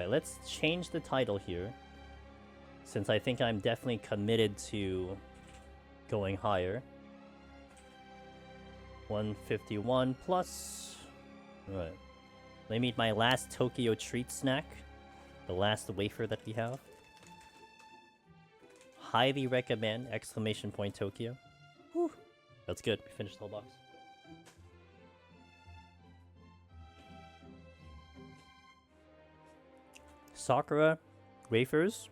Alright, let's change the title here. Since I think I'm definitely committed to going higher. 151 plus. Right. Let me eat my last Tokyo treat snack. The last wafer that we have. Highly recommend! Exclamation point Tokyo. Whew. That's good. We finished the whole box. Sakura wafers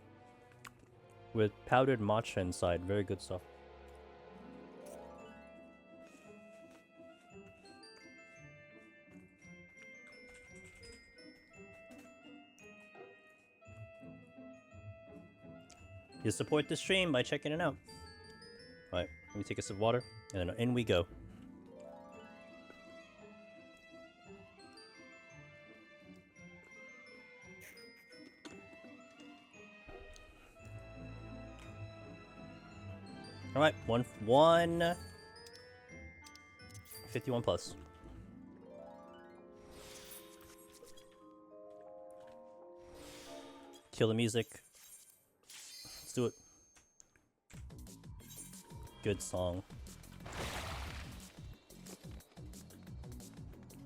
with powdered matcha inside. Very good stuff. You support the stream by checking it out. Alright, let me take a sip of water, and then in we go. Alright, 151 plus. Kill the music. Let's do it. Good song.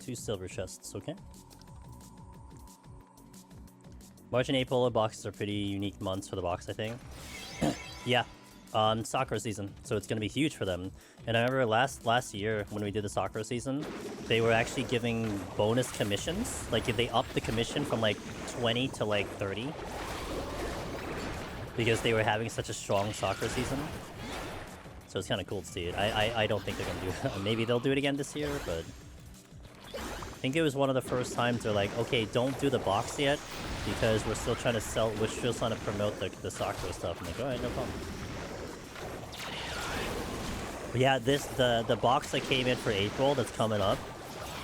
2 silver chests, okay? March and April boxes are pretty unique months for the box, I think. Yeah. Sakura season, so it's gonna be huge for them. And I remember last year when we did the Sakura season, they were actually giving bonus commissions. Like if they upped the commission from like 20 to like 30, because they were having such a strong Sakura season. So it's kind of cool to see it. I don't think they're gonna do it. Maybe they'll do it again this year, but I think it was one of the first times they're like, okay, don't do the box yet, because we're still trying to sell. We're still trying to promote the Sakura stuff. I'm like, all right, no problem. But yeah, the box that came in for April that's coming up,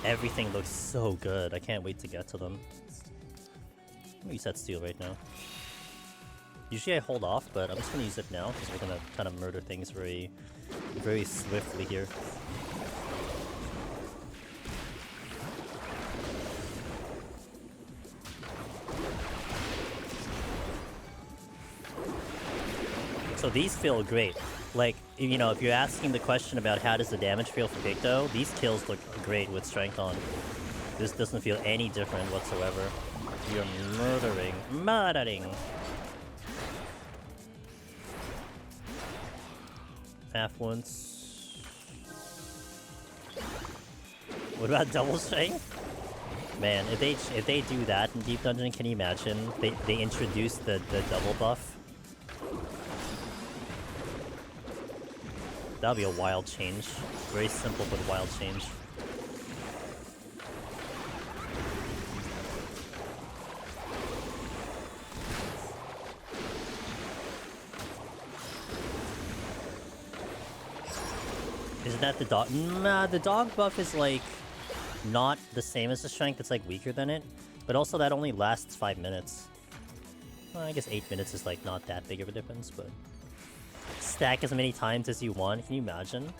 everything looks so good. I can't wait to get to them. I'm gonna use that steel right now. Usually I hold off, but I'm just gonna use it now because we're gonna kind of murder things very, very swiftly here. So these feel great. Like, you know, if you're asking the question about how does the damage feel for Picto, these kills look great with strength on. This doesn't feel any different whatsoever. You're murdering. Half once. What about double strength? Man, if they do that in Deep Dungeon, can you imagine? They introduce the double buff. That'll be a wild change. Very simple but wild change. Isn't that the dog? Nah, the dog buff is like not the same as the strength. It's like weaker than it. But also that only lasts 5 minutes. Well, I guess 8 minutes is like not that big of a difference, but stack as many times as you want. Can you imagine?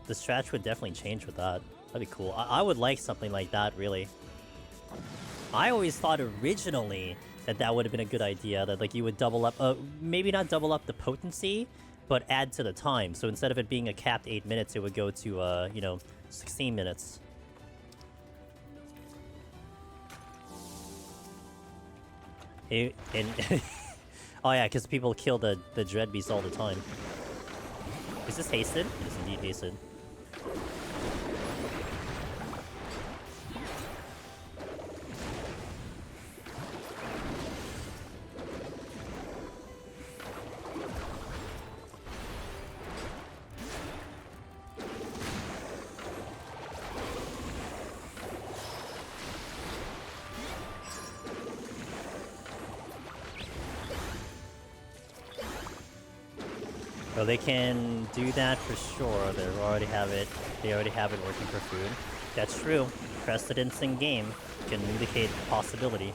The strat would definitely change with that. That'd be cool. I would like something like that, really. I always thought originally that would have been a good idea, that like you would double up, maybe not double up the potency, but add to the time. So instead of it being a capped 8 minutes, it would go to, you know, 16 minutes. Oh yeah, because people kill the Dread Beast all the time. Is this hasted? It is indeed hasted. So they can do that for sure. They already have it working for food. That's true. Precedence in game can indicate the possibility.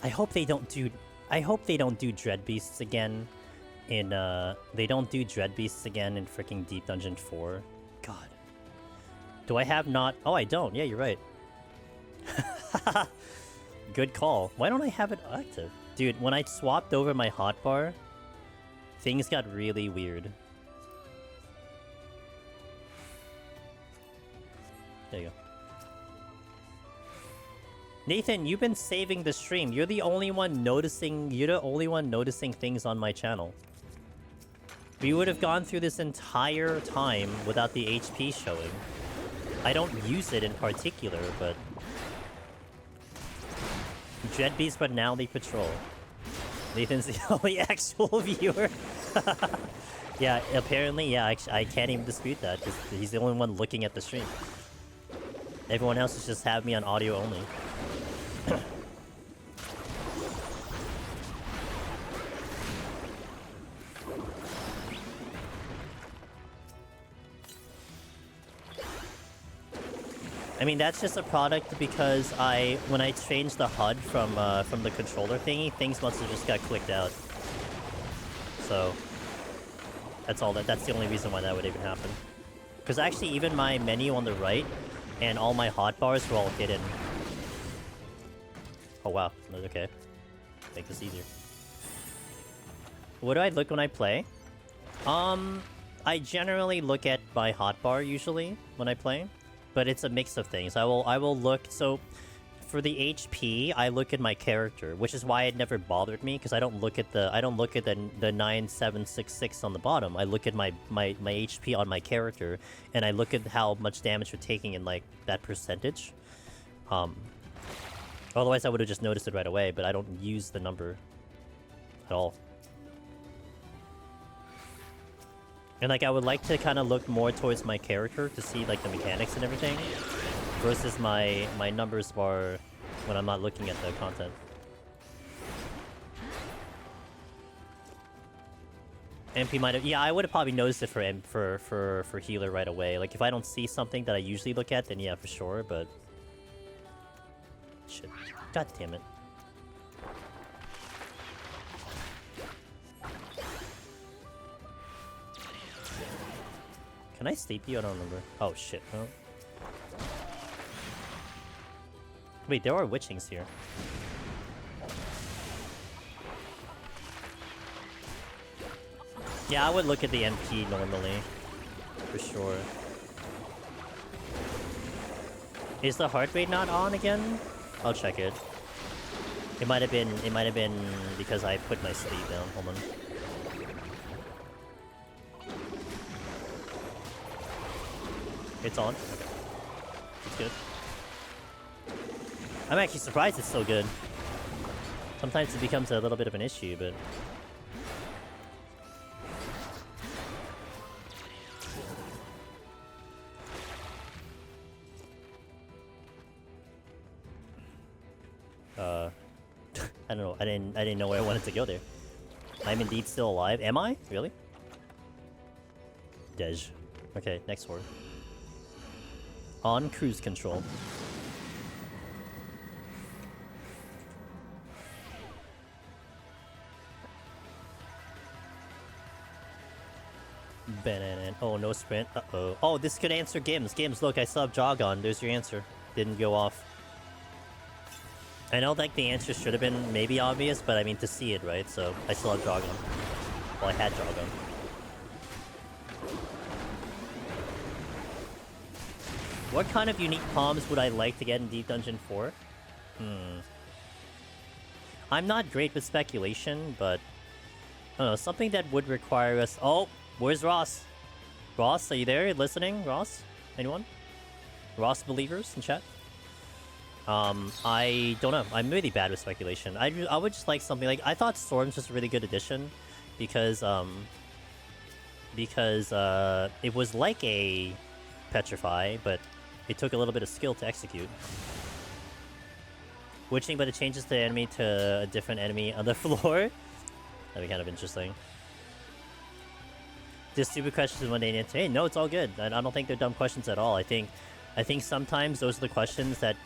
I hope they don't do Dread Beasts again in freaking Deep Dungeon 4. God. Do I have not? Oh, I don't. Yeah, you're right. Good call. Why don't I have it active? Dude, when I swapped over my hotbar, things got really weird. There you go. Nathan, you've been saving the stream. You're the only one noticing things on my channel. We would have gone through this entire time without the HP showing. I don't use it in particular, but... Dreadbeast Finale Patrol. Nathan's the only actual viewer. Yeah, apparently, yeah, I can't even dispute that, because he's the only one looking at the stream. Everyone else is just have me on audio only. I mean, that's just a product because when I changed the HUD from the controller thingy, things must have just got clicked out. So that's the only reason why that would even happen. Because actually, even my menu on the right and all my hotbars were all hidden. Oh wow, okay. Make this easier. What do I look when I play? I generally look at my hotbar usually when I play. But it's a mix of things. I will look, so for the HP, I look at my character, which is why it never bothered me, because I don't look at the 9766 on the bottom. I look at my HP on my character, and I look at how much damage you're taking in like that percentage. Otherwise I would have just noticed it right away, but I don't use the number at all. And like I would like to kind of look more towards my character to see like the mechanics and everything, versus my numbers bar when I'm not looking at the content. MP might have, yeah, I would have probably noticed it for healer right away. Like if I don't see something that I usually look at, then yeah, for sure. But shit, god damn it. Can I sleep you? I don't remember. Oh shit, no. Wait, there are witchings here. Yeah, I would look at the MP normally. For sure. Is the heart rate not on again? I'll check it. It might have been because I put my sleep down. Hold on. It's on. Okay. It's good. I'm actually surprised it's so good. Sometimes it becomes a little bit of an issue, but... I don't know. I didn't know where I wanted to go there. I'm indeed still alive. Am I? Really? Dej. Okay, next word. On cruise control. Oh, no sprint. Uh-oh. Oh, this could answer Gims. Gims, look, I still have jog on. There's your answer. Didn't go off. I know, like, the answer should have been maybe obvious, but I mean, to see it, right? So, I still have jog on. Well, I had jog on. What kind of unique palms would I like to get in Deep Dungeon 4? I'm not great with speculation, but... I don't know, something that would require us... Oh! Where's Ross? Ross, are you there? Listening? Ross? Anyone? Ross believers in chat? I don't know. I'm really bad with speculation. I would just like something like... I thought Storm's just a really good addition, because it was like a Petrify, but it took a little bit of skill to execute. Witching, but it changes the enemy to a different enemy on the floor. That'd be kind of interesting. Just stupid questions one day and answer. Hey, no, it's all good. I don't think they're dumb questions at all. I think sometimes those are the questions that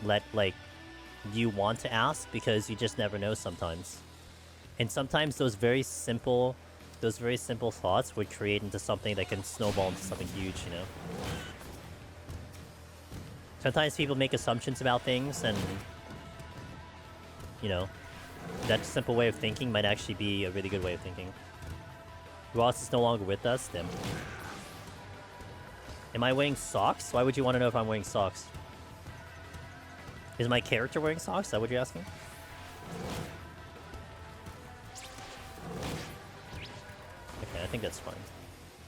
you want to ask because you just never know sometimes. And sometimes those very simple thoughts would create into something that can snowball into something huge, you know? Sometimes people make assumptions about things, and you know, that simple way of thinking might actually be a really good way of thinking. Ross is no longer with us, then. Am I wearing socks? Why would you want to know if I'm wearing socks? Is my character wearing socks? Is that what you're asking? Okay, I think that's fine.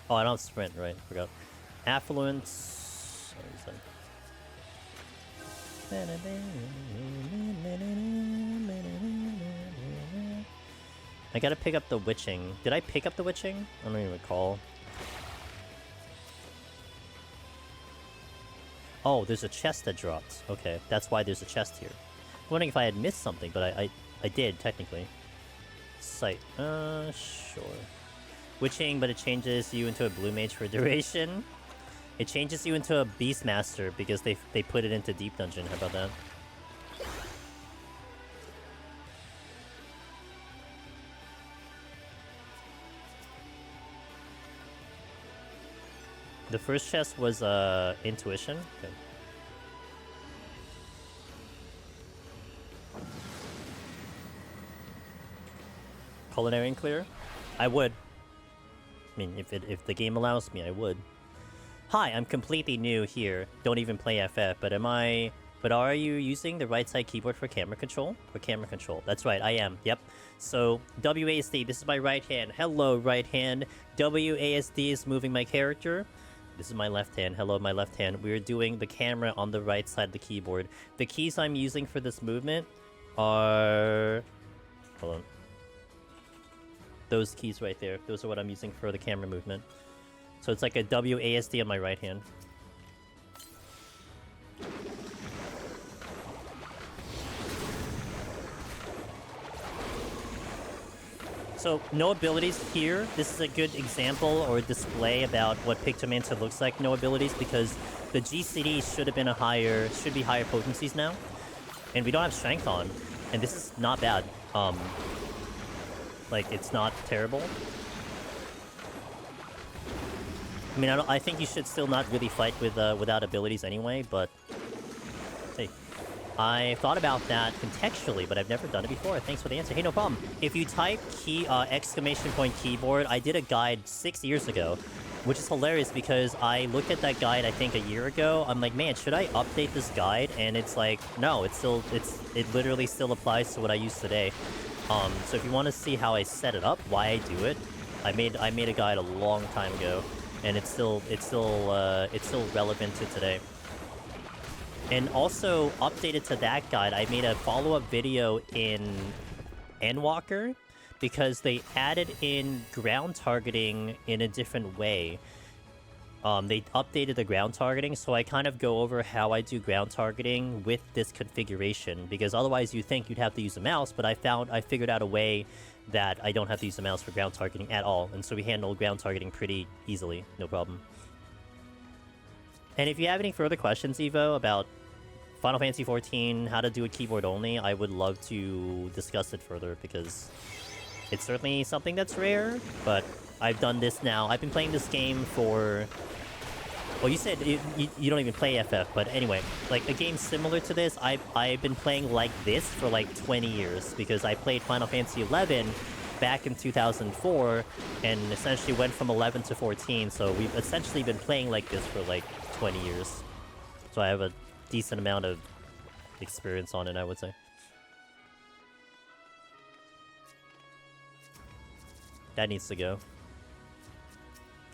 Oh, I don't sprint, right? Forgot. Affluence. What is that? I gotta pick up the witching. Did I pick up the witching? I don't even recall. Oh, there's a chest that dropped. Okay, that's why there's a chest here. I'm wondering if I had missed something, but I did, technically. Sight. Sure. Witching, but it changes you into a blue mage for duration. It changes you into a beastmaster because they put it into deep dungeon. How about that? The first chest was intuition. Okay. Culinary and clear? I would. I mean, if the game allows me, I would. Hi, I'm completely new here. Don't even play FF, but are you using the right side keyboard for camera control? For camera control. That's right, I am. Yep. So, WASD, this is my right hand. Hello, right hand. WASD is moving my character. This is my left hand. Hello, my left hand. We're doing the camera on the right side of the keyboard. The keys I'm using for this movement are... Hold on. Those keys right there. Those are what I'm using for the camera movement. So it's like a WASD on my right hand. So, no abilities here. This is a good example or display about what Pictomancer looks like, no abilities, because the GCD should be higher potencies now. And we don't have strength on. And this is not bad. Like, it's not terrible. I mean, I think you should still not really fight with without abilities anyway, but... Hey. I thought about that contextually, but I've never done it before. Thanks for the answer. Hey, no problem. If you type exclamation point keyboard, I did a guide 6 years ago, which is hilarious because I looked at that guide, I think, a year ago. I'm like, man, should I update this guide? And it's like, no, it literally still applies to what I use today. So if you want to see how I set it up, why I do it, I made a guide a long time ago, and it's still relevant to today. And also, updated to that guide, I made a follow-up video in Endwalker because they added in ground targeting in a different way. They updated the ground targeting, so I kind of go over how I do ground targeting with this configuration, because otherwise you think you'd have to use a mouse, but I figured out a way that I don't have to use a mouse for ground targeting at all, and so we handle ground targeting pretty easily, no problem. And if you have any further questions, Evo, about Final Fantasy XIV, how to do it keyboard only, I would love to discuss it further, because it's certainly something that's rare, but I've done this now. I've been playing this game for... Well, you said you don't even play FF, but anyway, like a game similar to this, I've been playing like this for like 20 years, because I played Final Fantasy XI back in 2004, and essentially went from 11 to 14, so we've essentially been playing like this for like 20 years. So I have a decent amount of experience on it, I would say. That needs to go.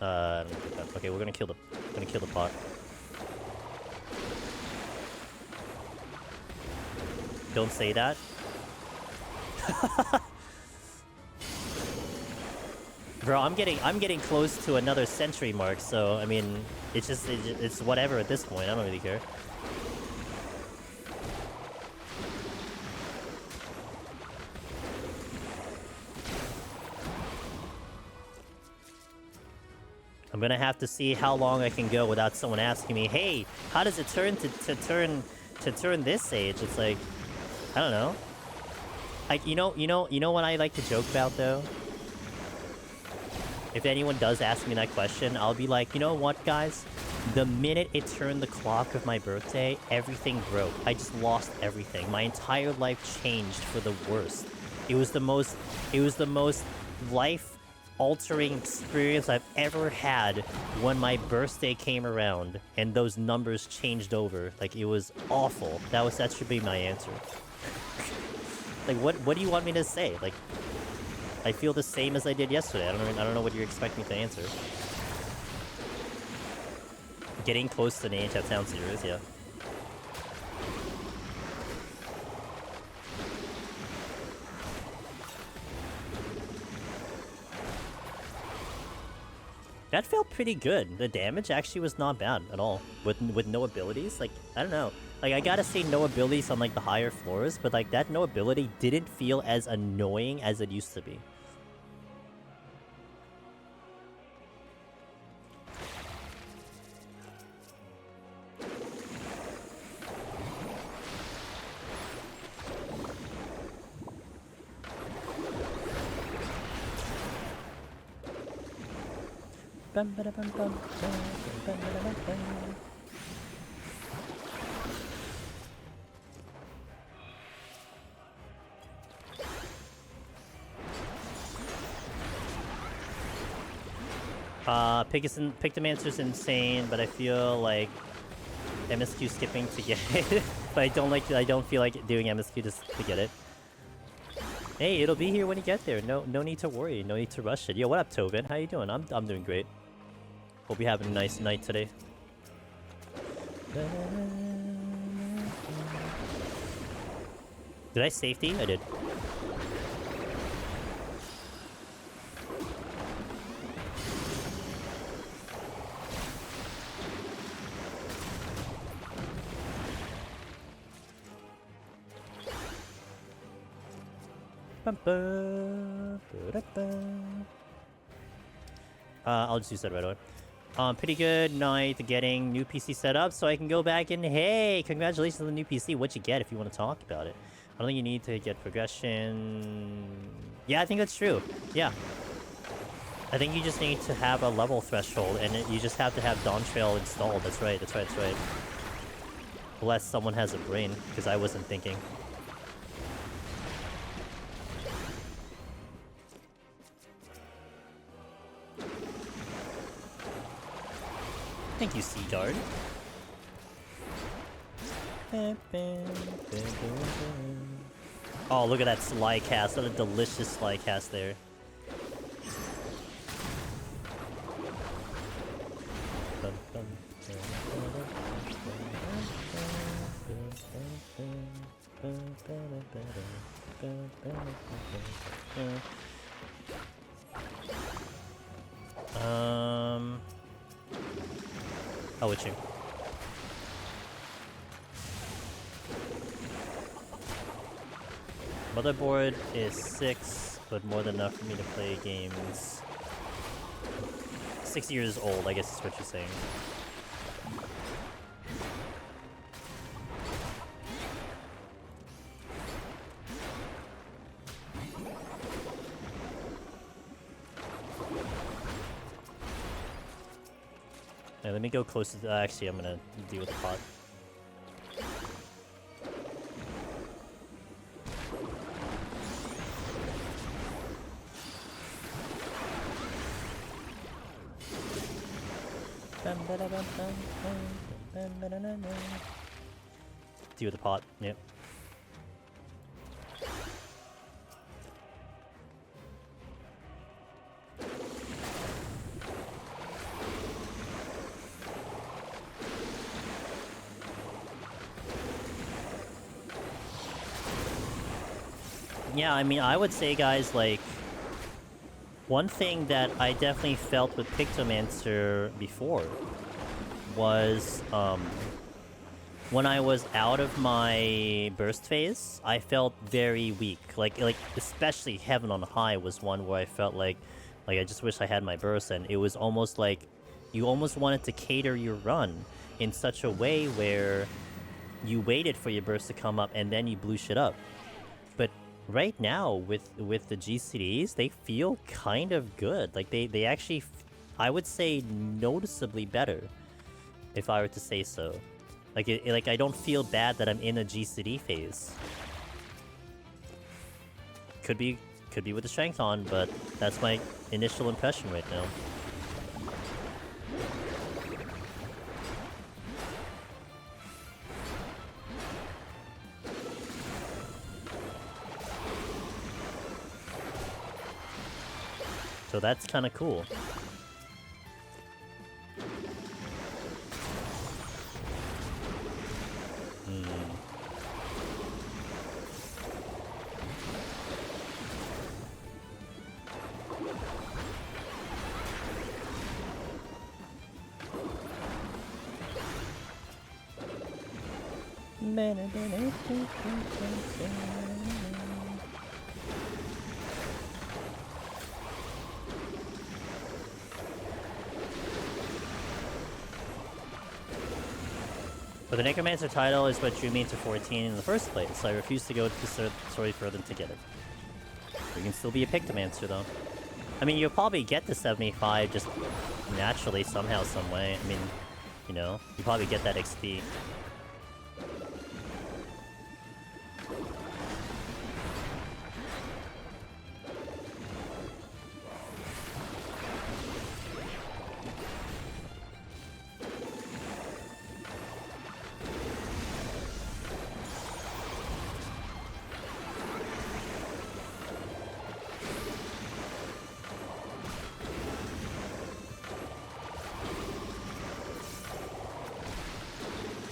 I don't think that. Okay, we're gonna kill the pot. Don't say that. Bro, I'm getting close to another century mark, so I mean, it's whatever at this point. I don't really care. I'm gonna have to see how long I can go without someone asking me, "Hey, how does it turn to turn this age?" It's like, I don't know. You know what I like to joke about though? If anyone does ask me that question, I'll be like, you know what, guys? The minute it turned the clock of my birthday, everything broke. I just lost everything. My entire life changed for the worst. It was the most life-altering experience I've ever had when my birthday came around and those numbers changed over. Like, it was awful. That should be my answer. Like, what do you want me to say? Like, I feel the same as I did yesterday. I don't know what you expect me to answer. Getting close to an age that sounds serious, yeah. That felt pretty good. The damage actually was not bad at all. With no abilities, like, I don't know. Like, I gotta say no abilities on, like, the higher floors, but, like, that no ability didn't feel as annoying as it used to be. Pictomancer's insane, but I feel like MSQ skipping to get it. But I don't feel like doing MSQ to get it. Hey, it'll be here when you get there. No need to worry. No need to rush it. Yo, what up, Tobin? How you doing? I'm doing great. Hope you're having a nice night today. Did I safety? I did. I'll just use that right away. Pretty good night getting new PC set up so I can go back and hey, congratulations on the new PC. What'd you get if you want to talk about it? I don't think you need to get progression. Yeah, I think that's true. Yeah. I think you just need to have a level threshold and you just have to have Dawntrail installed. That's right. Unless someone has a brain, because I wasn't thinking. Thank you, Seaguard. Oh, look at that Sly cast. What a delicious Sly cast there. How would you? Motherboard is 6, but more than enough for me to play games. 6 years old, I guess is what you're saying. Yeah, let me go closer to... actually, I'm gonna deal with the pot. Deal with the pot, yep. Yeah, I mean, I would say, guys, like, one thing that I definitely felt with Pictomancer before was, when I was out of my burst phase, I felt very weak. Like especially Heaven on High was one where I felt like I just wish I had my burst, and it was almost like you almost wanted to cater your run in such a way where you waited for your burst to come up and then you blew shit up. But right now with the GCDs, they feel kind of good. Like they actually, I would say, noticeably better, if I were to say so. Like like I don't feel bad that I'm in a GCD phase. Could be with the strength on, but that's my initial impression right now. So that's kind of cool. But the Necromancer title is what drew me to 14 in the first place, so I refused to go to the story further to get it. You can still be a Pictomancer, though. I mean, you'll probably get to 75 just naturally, somehow, some way. I mean, you know, you probably get that XP.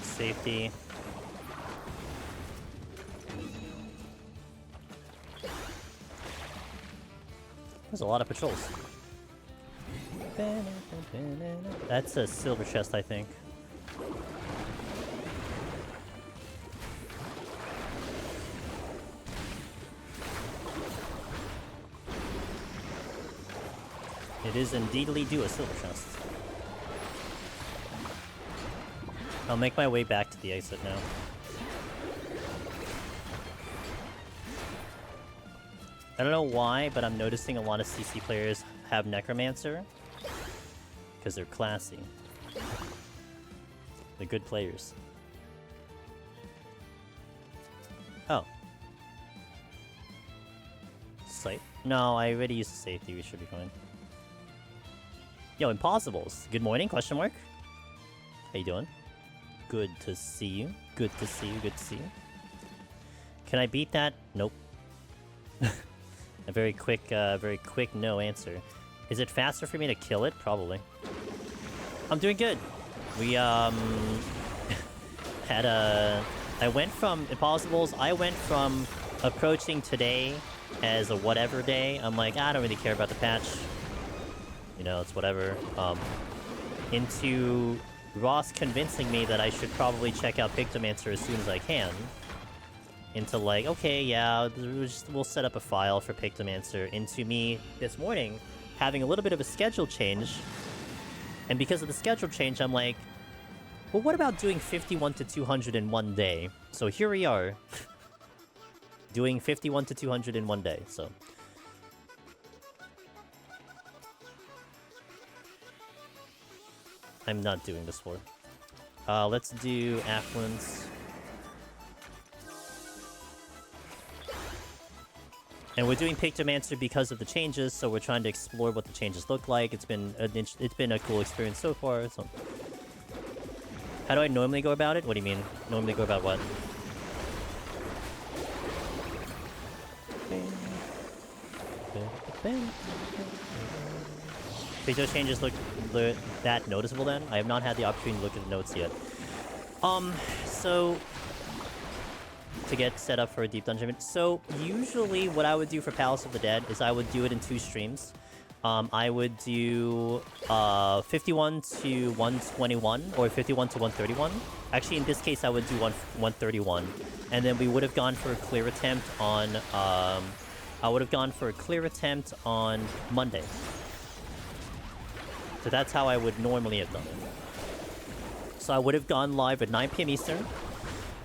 Safety. There's a lot of patrols. That's a silver chest, I think. It is indeedly due a silver chest. I'll make my way back to the exit now. I don't know why, but I'm noticing a lot of CC players have Necromancer. Because they're classy. They're good players. Oh. Sight? No, I already used the safety. We should be fine. Yo, Impossibles. Good morning, question mark. How you doing? Good to see you. Good to see you. Good to see you. Can I beat that? Nope. A very quick no answer. Is it faster for me to kill it? Probably. I'm doing good. We, had a... I went from Impossibles, I went from approaching today as a whatever day. I'm like, I don't really care about the patch. You know, it's whatever. Into Ross convincing me that I should probably check out Pictomancer as soon as I can. Into like, okay, yeah, we'll set up a file for Pictomancer. Into me this morning having a little bit of a schedule change. And because of the schedule change, I'm like, well, what about doing 51 to 200 in one day? So here we are, doing 51 to 200 in one day, so. I'm not doing this for. Let's do Affluence. And we're doing Pictomancer because of the changes, so we're trying to explore what the changes look like. It's been a cool experience so far. So, how do I normally go about it? What do you mean? Normally go about what? Picto changes look that noticeable then? I have not had the opportunity to look at the notes yet. So to get set up for a deep dungeon. So usually what I would do for Palace of the Dead is I would do it in 2 streams. I would do 51 to 121 or 51 to 131. Actually, in this case, I would do 131, and then we would have gone for a clear attempt on. I would have gone for a clear attempt on Monday. So that's how I would normally have done it. So I would have gone live at 9 PM Eastern.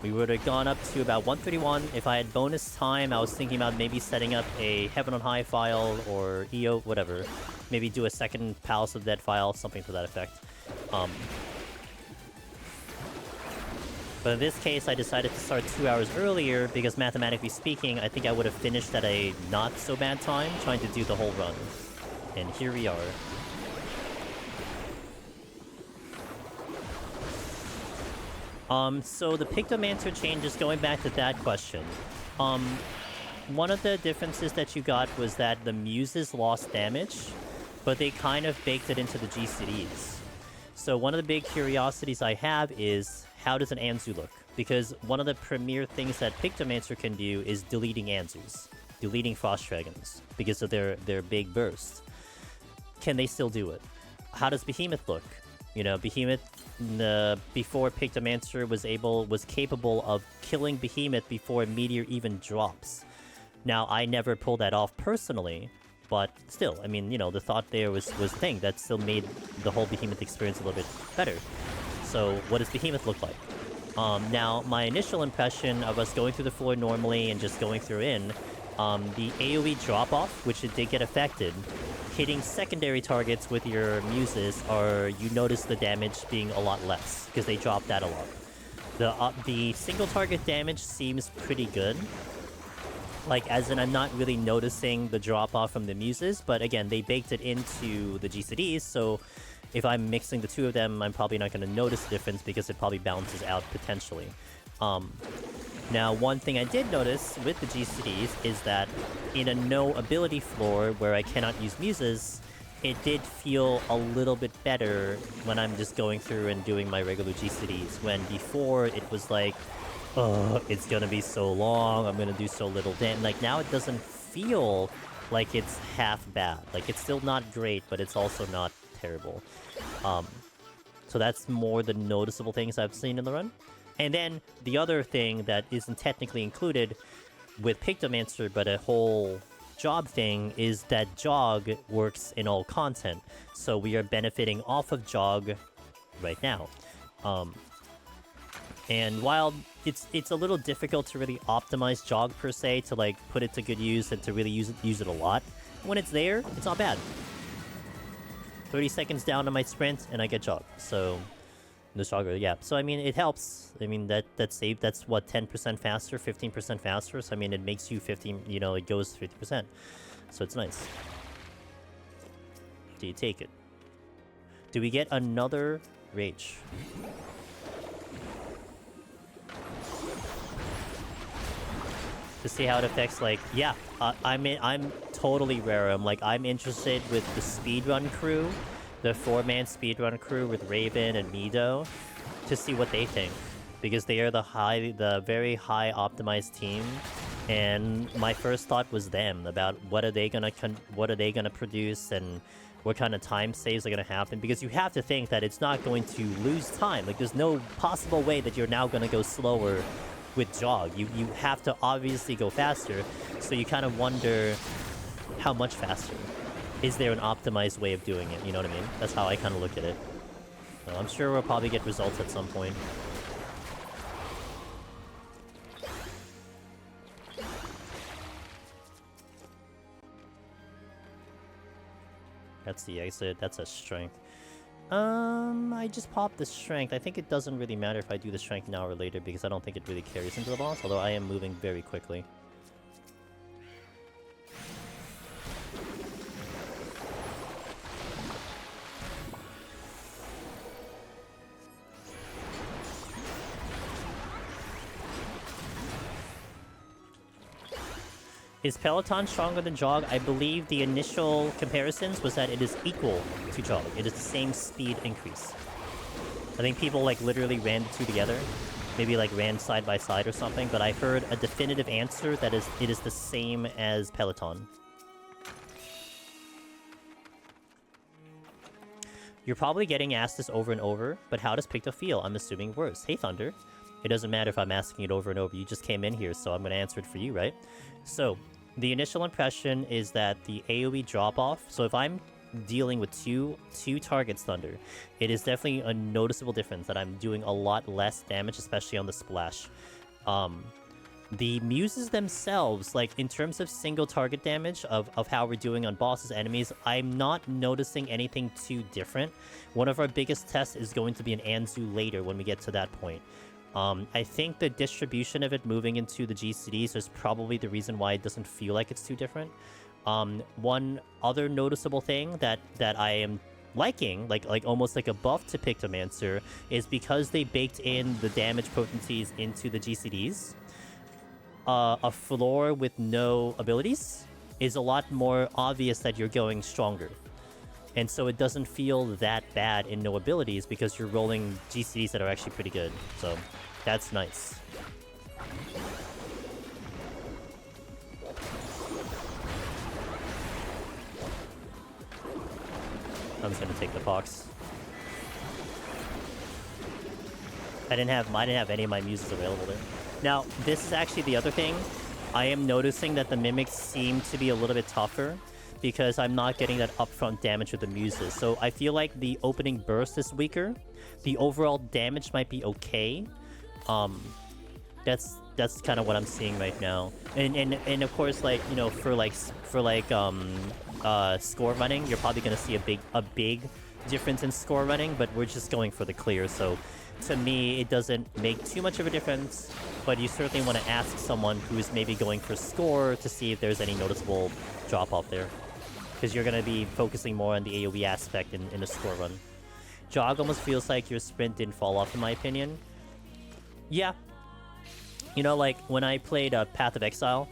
We would have gone up to about 131. If I had bonus time, I was thinking about maybe setting up a Heaven on High file or EO, whatever. Maybe do a second Palace of the Dead file, something to that effect. But in this case, I decided to start 2 hours earlier because mathematically speaking, I think I would have finished at a not-so-bad time trying to do the whole run. And here we are. So the Pictomancer changes, going back to that question. One of the differences that you got was that the Muses lost damage, but they kind of baked it into the GCDs. So one of the big curiosities I have is, how does an Anzu look? Because one of the premier things that Pictomancer can do is deleting Anzus, deleting Frost Dragons, because of their big burst. Can they still do it? How does Behemoth look? You know, Behemoth, before Pictomancer was capable of killing Behemoth before a meteor even drops. Now, I never pulled that off personally, but still, I mean, you know, the thought there was thing that still made the whole Behemoth experience a little bit better. So, what does Behemoth look like? Now, my initial impression of us going through the floor normally and just going through the AoE drop-off, which it did get affected, hitting secondary targets with your Muses, you notice the damage being a lot less, because they drop that a lot. The single target damage seems pretty good. Like, as in, I'm not really noticing the drop-off from the Muses, but again, they baked it into the GCDs, so if I'm mixing the two of them, I'm probably not going to notice the difference because it probably balances out potentially. Now, one thing I did notice with the GCDs is that in a no-ability floor where I cannot use Muses, it did feel a little bit better when I'm just going through and doing my regular GCDs, when before it was like, oh, it's gonna be so long, I'm gonna do so little damage. Like, now it doesn't feel like it's half bad. Like, it's still not great, but it's also not terrible. So that's more the noticeable things I've seen in the run. And then the other thing that isn't technically included with Pictomancer, but a whole job thing, is that Jog works in all content. So we are benefiting off of Jog right now. And while it's a little difficult to really optimize Jog per se, to like put it to good use and to really use it a lot, when it's there, it's not bad. 30 seconds down on my sprint and I get Jog. So the Jogger, yeah. So I mean, it helps. I mean, that's what, 10% faster, 15% faster. So I mean, it makes you 15. You know, it goes 50%. So it's nice. Do you take it? Do we get another Rage? To see how it affects, like, yeah, I'm totally rare. I'm interested with the speedrun crew, the 4-man speedrun crew with Raven and Mido, to see what they think, because they are the very high optimized team, and my first thought was them, about what are they gonna produce and what kind of time saves are gonna happen, because you have to think that it's not going to lose time. Like, there's no possible way that you're now gonna go slower with Jog. You have to obviously go faster, so you kind of wonder how much faster. Is there an optimized way of doing it? You know what I mean? That's how I kind of look at it. So I'm sure we'll probably get results at some point. That's the exit. That's a strength. I just popped the strength. I think it doesn't really matter if I do the strength now or later, because I don't think it really carries into the boss, although I am moving very quickly. Is Peloton stronger than Jog? I believe the initial comparisons was that it is equal to Jog. It is the same speed increase. I think people like literally ran the two together. Maybe like ran side by side or something, but I heard a definitive answer that it is the same as Peloton. You're probably getting asked this over and over, but how does Picto feel? I'm assuming worse. Hey Thunder. It doesn't matter if I'm asking it over and over. You just came in here, so I'm going to answer it for you, right? So, the initial impression is that the AoE drop-off... So if I'm dealing with two targets thunder, it is definitely a noticeable difference that I'm doing a lot less damage, especially on the splash. The muses themselves, like in terms of single target damage of how we're doing on bosses, enemies, I'm not noticing anything too different. One of our biggest tests is going to be an Anzu later when we get to that point. I think the distribution of it moving into the GCDs is probably the reason why it doesn't feel like it's too different. One other noticeable thing that I am liking, like almost like a buff to Pictomancer, is because they baked in the damage potencies into the GCDs. A floor with no abilities is a lot more obvious that you're going stronger. And so it doesn't feel that bad in no abilities because you're rolling GCDs that are actually pretty good. So that's nice. I'm just gonna take the box. I didn't have any of my muses available there. Now, this is actually the other thing. I am noticing that the mimics seem to be a little bit tougher because I'm not getting that upfront damage with the muses. So I feel like the opening burst is weaker. The overall damage might be okay. That's kind of what I'm seeing right now. And of course, like, you know, for score running, you're probably gonna see a big difference in score running, but we're just going for the clear. So to me, it doesn't make too much of a difference, but you certainly want to ask someone who's maybe going for score to see if there's any noticeable drop-off there. Because you're going to be focusing more on the AoE aspect in a score run. Jog almost feels like your sprint didn't fall off, in my opinion. Yeah. You know, like, when I played Path of Exile,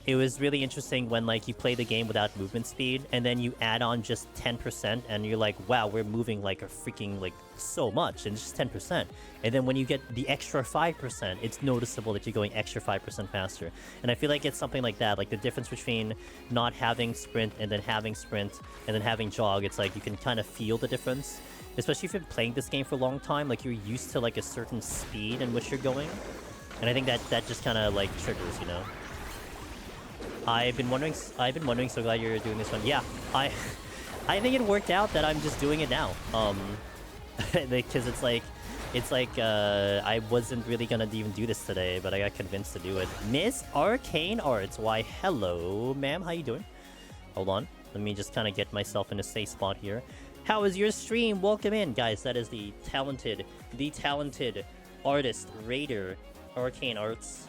it was really interesting when, like, you play the game without movement speed, and then you add on just 10%, and you're like, wow, we're moving, like, a freaking, like, so much, and it's just 10%. And then when you get the extra 5%, it's noticeable that you're going extra 5% faster. And I feel like it's something like that, like, the difference between not having sprint, and then having sprint, and then having jog, it's like, you can kind of feel the difference. Especially if you've been playing this game for a long time, like, you're used to, like, a certain speed in which you're going. And I think that just kind of, like, triggers, you know? I've been wondering, so glad you're doing this one. Yeah, I think it worked out that I'm just doing it now. Because it's like, I wasn't really gonna even do this today, but I got convinced to do it. Miss Arcane Arts, why, hello, ma'am, how you doing? Hold on, let me just kind of get myself in a safe spot here. How is your stream? Welcome in, guys. That is the talented artist, Raider, Arcane Arts.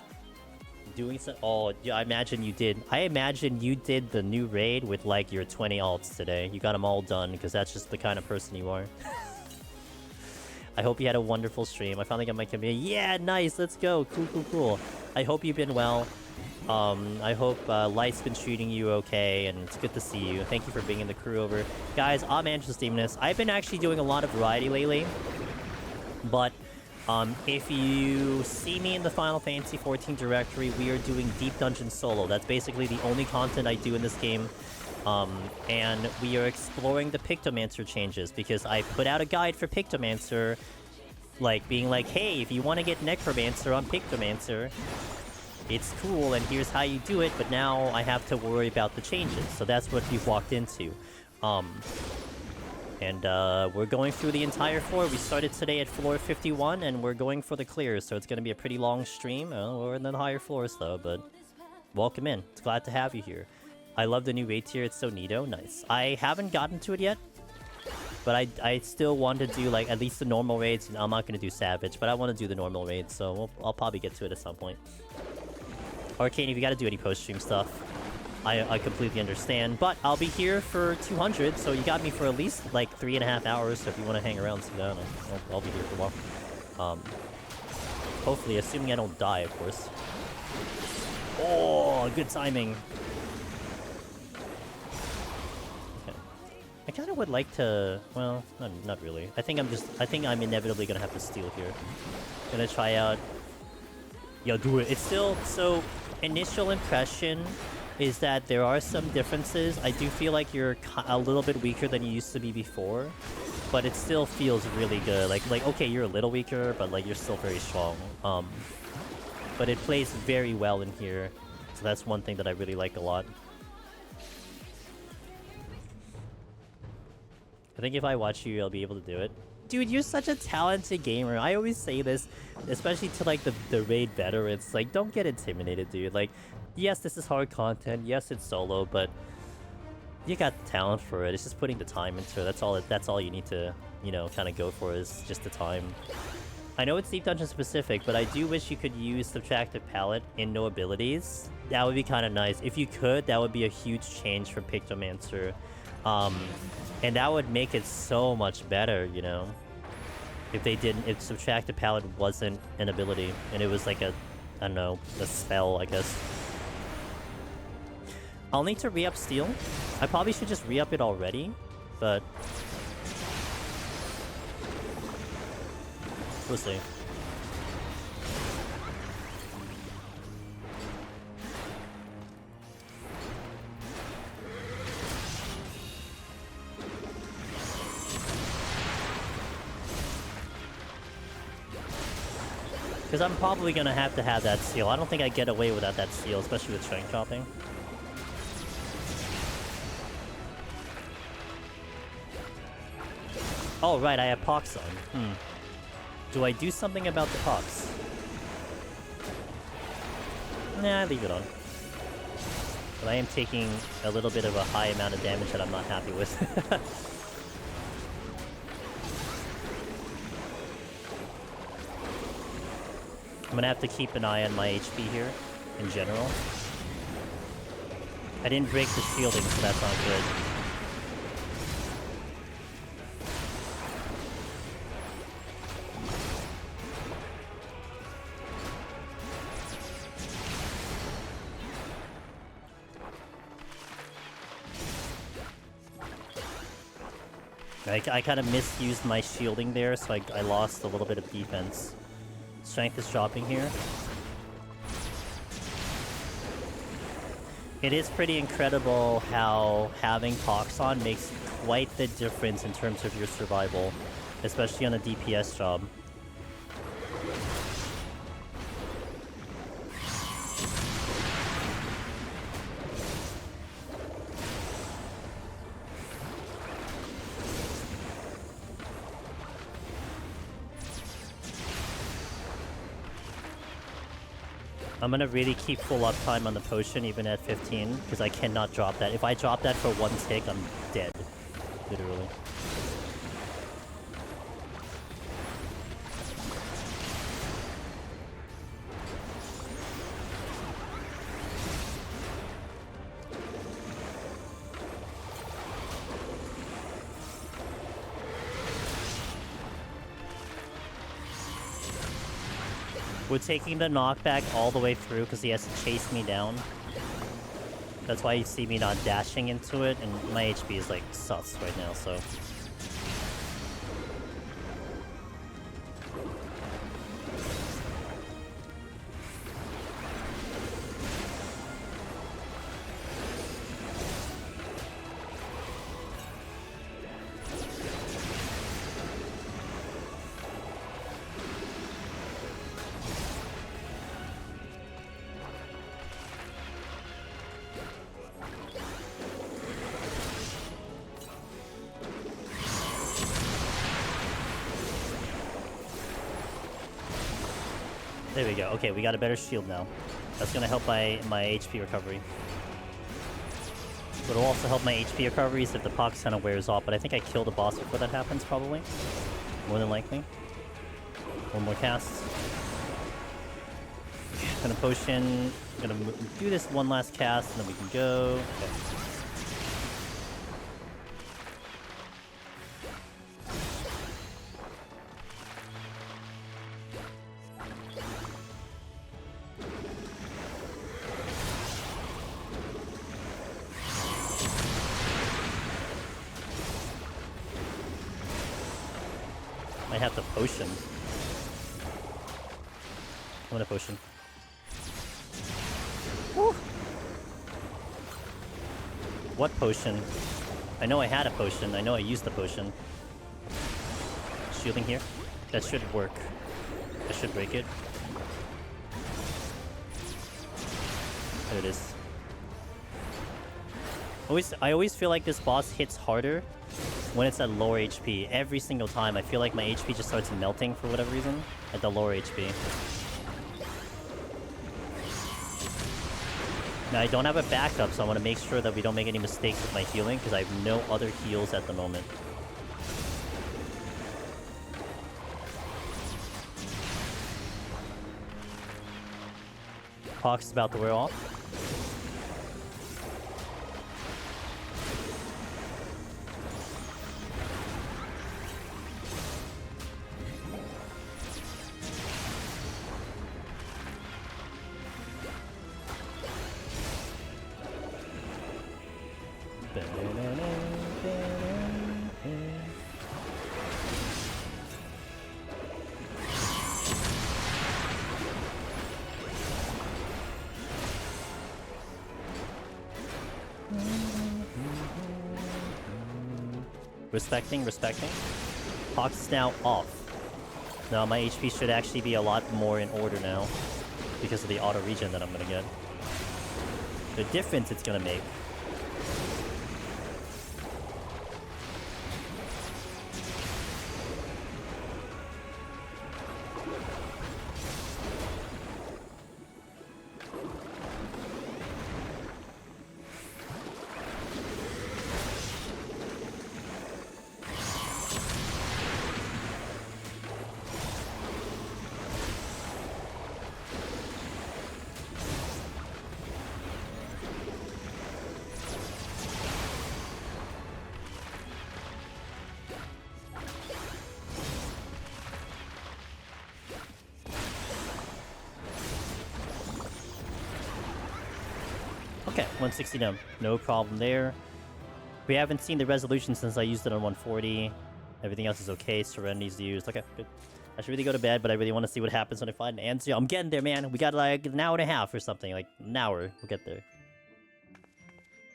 Doing so. Oh, yeah, I imagine you did. I imagine you did the new raid with like your 20 alts today. You got them all done because that's just the kind of person you are. I hope you had a wonderful stream. I finally got my community. Yeah, nice. Let's go. Cool. I hope you've been well. I hope life's been treating you okay, and it's good to see you. Thank you for bringing the crew over. Guys, I'm Angelus Demoness. I've been actually doing a lot of variety lately, but if you see me in the Final Fantasy XIV directory, we are doing Deep Dungeon solo. That's basically the only content I do in this game. And we are exploring the Pictomancer changes, because I put out a guide for Pictomancer, like, being like, hey, if you want to get Necromancer on Pictomancer, it's cool, and here's how you do it, but now I have to worry about the changes. So that's what we've walked into. And we're going through the entire floor. We started today at floor 51, and we're going for the clears, so it's going to be a pretty long stream. We're in the higher floors, though, but welcome in. It's glad to have you here. I love the new raid tier. It's so neato. Nice. I haven't gotten to it yet, but I still want to do, like, at least the normal raids. I'm not going to do Savage, but I want to do the normal raids, so I'll probably get to it at some point. Arcane, if you got to do any post-stream stuff, I completely understand, but I'll be here for 200, so you got me for at least like 3.5 hours, so if you want to hang around, sit down, I'll be here for a while. Hopefully, assuming I don't die, of course. Oh, good timing. Okay. I kind of would like to, well, not really. I think I'm inevitably gonna have to steal here. Gonna try out. Yo, do it. It's still, so, initial impression is that there are some differences. I do feel like you're a little bit weaker than you used to be before, but it still feels really good. Like okay, you're a little weaker, but like you're still very strong. But it plays very well in here, so that's one thing that I really like a lot. I think if I watch you, I'll be able to do it. Dude, you're such a talented gamer. I always say this, especially to like the raid veterans. Like, don't get intimidated, dude. Like, yes, this is hard content. Yes, it's solo, but you got the talent for it. It's just putting the time into it. That's all you need to, you know, kind of go for is just the time. I know it's Deep Dungeon specific, but I do wish you could use Subtractive Palette in no abilities. That would be kind of nice. If you could, that would be a huge change for Pictomancer. And that would make it so much better, you know? If Subtractive Palette wasn't an ability, and it was like a, I don't know, a spell, I guess. I'll need to re-up Steel. I probably should just re-up it already, but we'll see. Because I'm probably going to have that seal. I don't think I get away without that seal, especially with strength chopping. Oh, right, I have pox on. Do I do something about the pox? Nah, leave it on. But I am taking a little bit of a high amount of damage that I'm not happy with. I'm gonna have to keep an eye on my HP here, in general. I didn't break the shielding, so that's not good. I kind of misused my shielding there, so I lost a little bit of defense. Strength is dropping here. It is pretty incredible how having Pox on makes quite the difference in terms of your survival, especially on a DPS job. I'm gonna really keep full uptime on the potion even at 15, because I cannot drop that. If I drop that for one tick, I'm dead. Literally. We're taking the knockback all the way through because he has to chase me down. That's why you see me not dashing into it, and my HP is like sus right now, so... There we go. Okay, we got a better shield now. That's gonna help my HP recovery. But it'll also help my HP recoveries if the Pox kind of wears off, but I think I kill the boss before that happens, probably. More than likely. One more cast. Gonna potion. Gonna do this one last cast, and then we can go. Okay. I have the potion. I'm gonna potion. Woo! What potion? I know I had a potion. I know I used the potion. Shielding here. That should work. I should break it. There it is. I always feel like this boss hits harder when it's at lower HP. Every single time, I feel like my HP just starts melting for whatever reason at the lower HP. Now, I don't have a backup, so I want to make sure that we don't make any mistakes with my healing, because I have no other heals at the moment. Hawk's is about to wear off. Respecting. Hawk's is now off. Now my HP should actually be a lot more in order now because of the auto regen that I'm gonna get. The difference it's gonna make. Okay, 160 down. No problem there. We haven't seen the resolution since I used it on 140. Everything else is okay. Serenity's used. Okay, good. I should really go to bed, but I really want to see what happens when I find an answer. I'm getting there, man. We got like an hour and a half or something. Like an hour. We'll get there.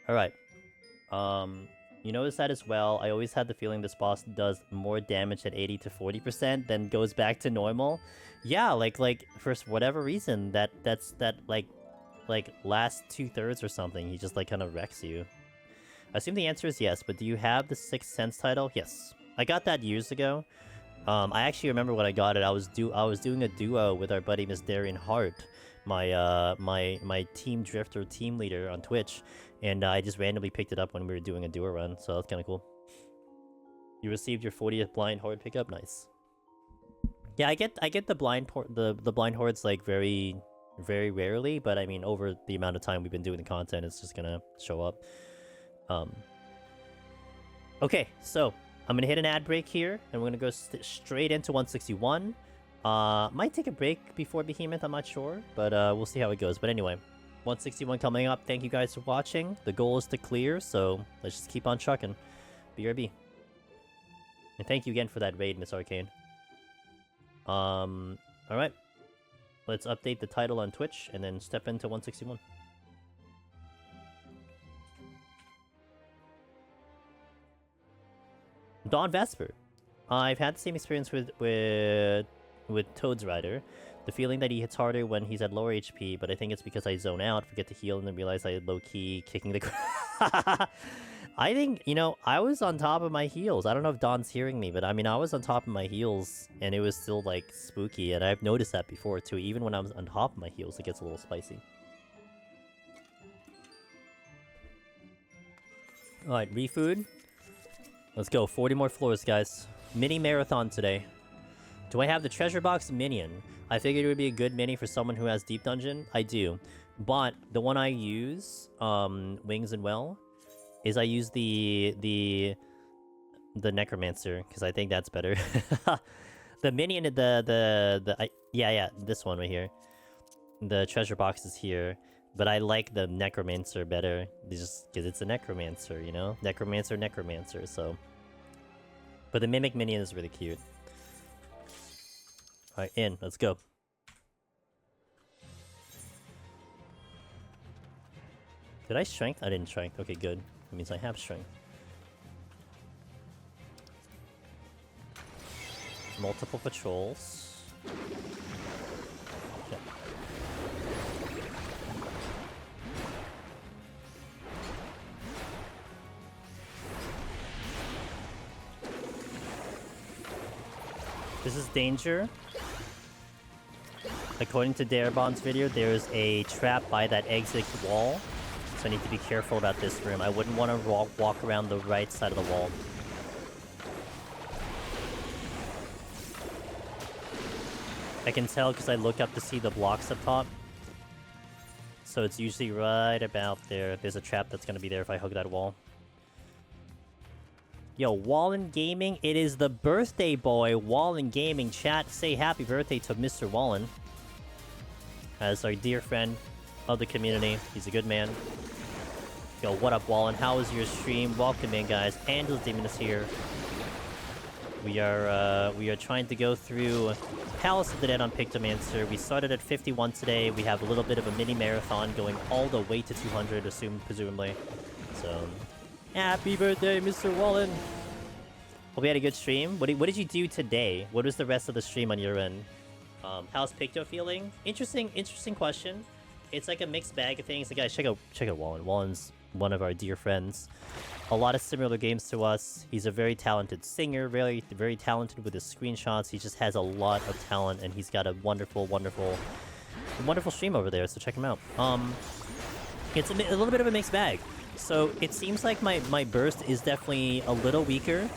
Alright. You notice that as well. I always had the feeling this boss does more damage at 80 to 40%, then goes back to normal. Yeah, like for whatever reason, that's like last 2/3 or something, he just like kind of wrecks you. I assume the answer is yes, but do you have the Sixth Sense title? Yes. I got that years ago. I actually remember when I got it. I was doing a duo with our buddy Miss Darian Hart, my team drifter team leader on Twitch, and I just randomly picked it up when we were doing a duo run, so that's kind of cool. You received your 40th blind horde pickup. Nice. Yeah, I get the blind hordes like very rarely, but I mean, over the amount of time we've been doing the content, it's just gonna show up. Okay, so I'm gonna hit an ad break here, and we're gonna go straight into 161. Might take a break before Behemoth, I'm not sure, but we'll see how it goes. But anyway, 161 coming up. Thank you guys for watching. The goal is to clear, so let's just keep on trucking. BRB. And thank you again for that raid, Miss Arcane. Alright. Let's update the title on Twitch, and then step into 161. Dawn Vesper. I've had the same experience with Totesritter. The feeling that he hits harder when he's at lower HP, but I think it's because I zone out, forget to heal, and then realize I low-key kicking the crap. I think, you know, I was on top of my heals. I don't know if Don's hearing me, but I mean, I was on top of my heals, and it was still, like, spooky, and I've noticed that before, too. Even when I was on top of my heals, it gets a little spicy. Alright, refood. Let's go. 40 more floors, guys. Mini marathon today. Do I have the treasure box minion? I figured it would be a good mini for someone who has deep dungeon. I do. But the one I use, Wings and Well, is I use the Necromancer, because I think that's better. The minion, yeah, this one right here. The treasure box is here, but I like the Necromancer better, just because it's a Necromancer, you know? Necromancer, so... But the Mimic minion is really cute. Alright, in. Let's go. Did I strength? I didn't strength. Okay, good. That means I have strength. Multiple patrols. Okay. This is danger. According to Darabon's video, there's a trap by that exit wall. So I need to be careful about this room. I wouldn't want to walk around the right side of the wall. I can tell because I look up to see the blocks up top. So it's usually right about there. There's a trap that's going to be there if I hug that wall. Yo, Wallen Gaming, it is the birthday boy, Wallen Gaming. Chat, say happy birthday to Mr. Wallen. As our dear friend of the community. He's a good man. Yo, what up, Wallen? How was your stream? Welcome in, guys. Angela's Demon is here. We are trying to go through Palace of the Dead on Pictomancer. We started at 51 today. We have a little bit of a mini marathon going all the way to 200, presumably. So, happy birthday, Mr. Wallen! Hope you had a good stream. What did you do today? What was the rest of the stream on your end? How's Picto feeling? Interesting question. It's like a mixed bag of things. Guys, check out Wallen. Wallen's one of our dear friends. A lot of similar games to us. He's a very talented singer, very, very talented with his screenshots. He just has a lot of talent, and he's got a wonderful stream over there, so check him out. It's a little bit of a mixed bag. So it seems like my burst is definitely a little weaker,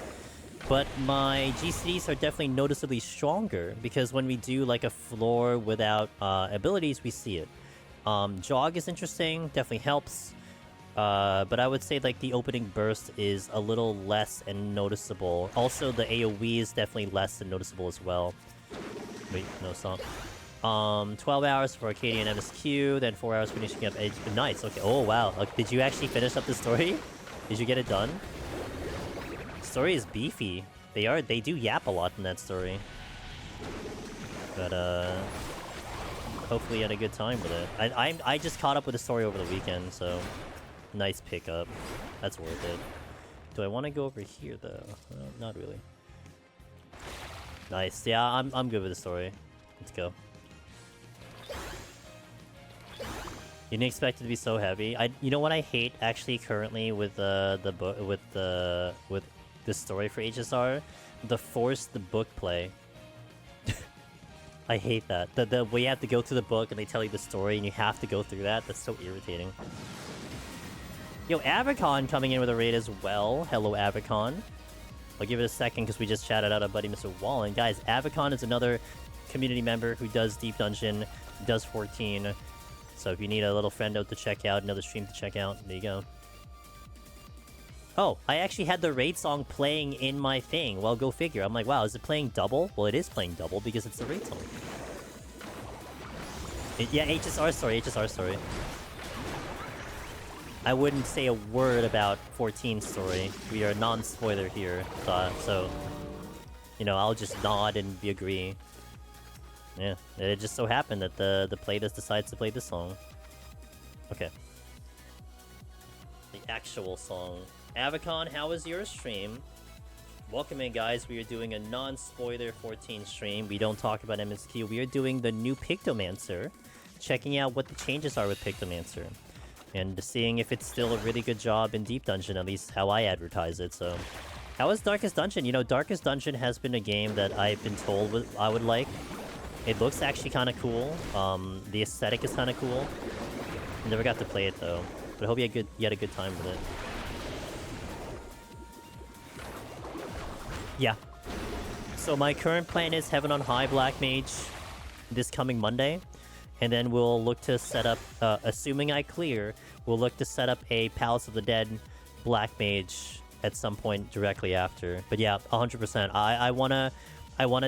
but my GCDs are definitely noticeably stronger, because when we do like a floor without abilities, we see it. Jog is interesting, definitely helps. But I would say like the opening burst is a little less and noticeable. Also, the AoE is definitely less and noticeable as well. Wait, no, stop. 12 hours for Arcadian MSQ, then 4 hours finishing up Edge. Nice, okay. Oh, wow. Did you actually finish up the story? Did you get it done? Story is beefy. They do yap a lot in that story. But, hopefully you had a good time with it. I just caught up with the story over the weekend, so... Nice pickup. That's worth it. Do I want to go over here, though? Not really. Nice. Yeah, I'm good with the story. Let's go. You didn't expect it to be so heavy. You know what I hate actually currently with the story for HSR? The forced book play. I hate that. The way you have to go through the book and they tell you the story and you have to go through that. That's so irritating. Yo, Avicon coming in with a raid as well. Hello, Avicon. I'll give it a second because we just chatted out our buddy Mr. Wallen. Guys, Avicon is another community member who does Deep Dungeon, does 14. So if you need a little friendo to check out, another stream to check out, there you go. Oh, I actually had the raid song playing in my thing. Well, go figure. I'm like, wow, is it playing double? Well, it is playing double because it's the raid song. Yeah, HSR story. I wouldn't say a word about 14's story. We are non-spoiler here, so you know, I'll just nod and agree. Yeah, it just so happened that the playlist decides to play this song. Okay. The actual song. Avicon, how was your stream? Welcome in, guys. We are doing a non-spoiler 14 stream. We don't talk about MSQ. We are doing the new Pictomancer, checking out what the changes are with Pictomancer. And seeing if it's still a really good job in Deep Dungeon, at least how I advertise it, so... How was Darkest Dungeon? You know, Darkest Dungeon has been a game that I've been told I would like. It looks actually kind of cool. The aesthetic is kind of cool. Never got to play it, though. But I hope you had a good time with it. Yeah. So my current plan is Heaven on High Black Mage this coming Monday. And then we'll look to set up, assuming I clear, we'll look to set up a Palace of the Dead Black Mage at some point directly after. But yeah, 100%. I wanna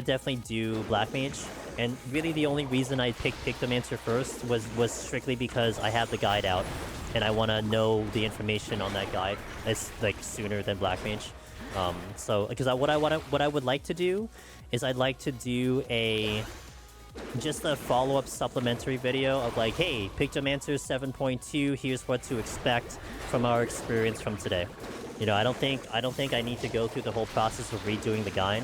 definitely do Black Mage. And really the only reason I picked Pictomancer first was strictly because I have the guide out. And I want to know the information on that guide as like sooner than Black Mage. So, because what I would like to do is I'd like to do just a follow-up supplementary video of like, hey, Pictomancer 7.2, here's what to expect from our experience from today. You know, I don't think I need to go through the whole process of redoing the guide.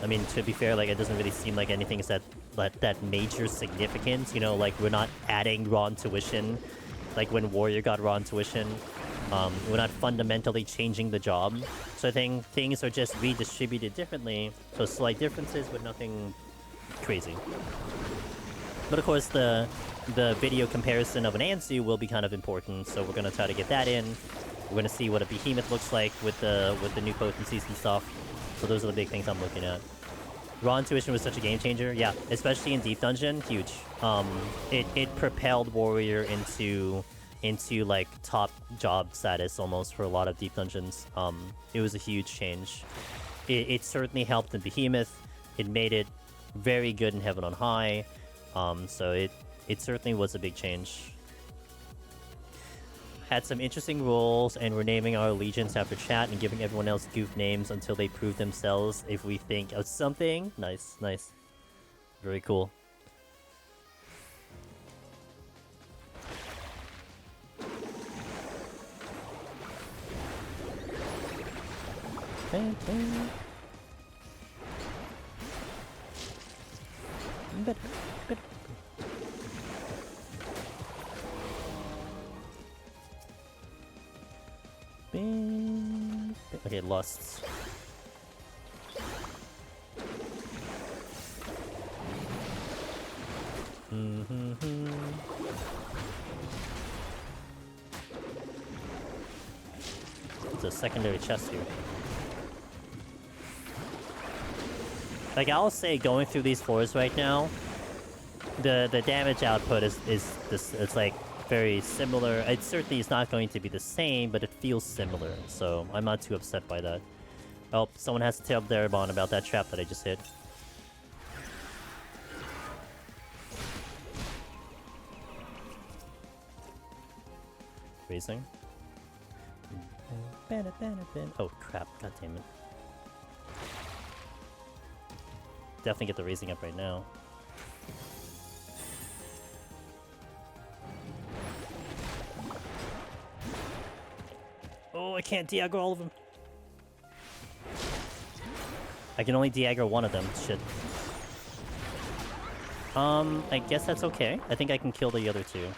I mean, to be fair, like, it doesn't really seem like anything is that major significance. You know, like, we're not adding raw intuition, like when Warrior got raw intuition. We're not fundamentally changing the job. So I think things are just redistributed differently. So slight differences, but nothing crazy. But of course, the video comparison of an Anzu will be kind of important. So we're gonna try to get that in. We're gonna see what a behemoth looks like with the new potencies and stuff. So those are the big things I'm looking at. Raw intuition was such a game changer, yeah, especially in Deep Dungeon, huge. It propelled Warrior into like top job status almost for a lot of Deep Dungeons. It was a huge change. It certainly helped in Behemoth. It made it very good in Heaven on High. So it certainly was a big change. Had some interesting rules, and we're naming our allegiance after chat and giving everyone else goof names until they prove themselves if we think of something. Nice, nice. Very cool. Okay, lusts. It's a secondary chest here. Like, I'll say, going through these floors right now, the damage output is this. It's like very similar. It certainly is not going to be the same, but it feels similar. So I'm not too upset by that. Oh, someone has to tell Darabon about that trap that I just hit. Raising. Oh crap! God damn it. Definitely get the raising up right now. Oh, I can't de-aggro all of them. I can only de-aggro one of them. Shit. I guess that's okay. I think I can kill the other two.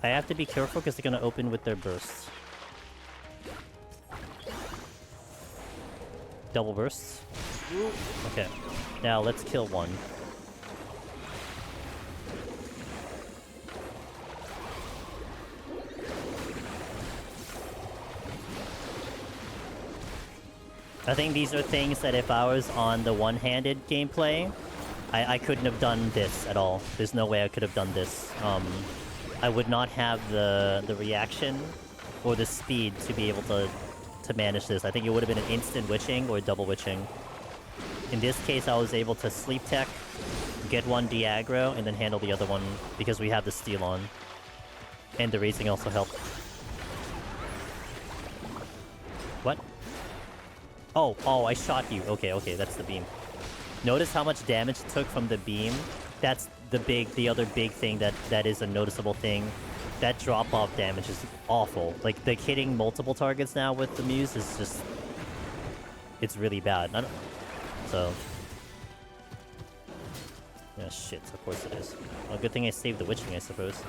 I have to be careful because they're gonna open with their bursts. Double bursts. Okay. Now let's kill one. I think these are things that if I was on the one-handed gameplay, I couldn't have done this at all. There's no way I could have done this. I would not have the reaction or the speed to be able to manage this. I think it would have been an instant witching or double witching. In this case, I was able to sleep tech, get one de-aggro, and then handle the other one because we have the steal on. And the raising also helped. What? Oh, I shot you. Okay, that's the beam. Notice how much damage it took from the beam? That's the other big thing that is a noticeable thing. That drop-off damage is awful. Like, hitting multiple targets now with the Muse is just... It's really bad. So... Yeah, shit. Of course it is. Well, good thing I saved the witching, I suppose.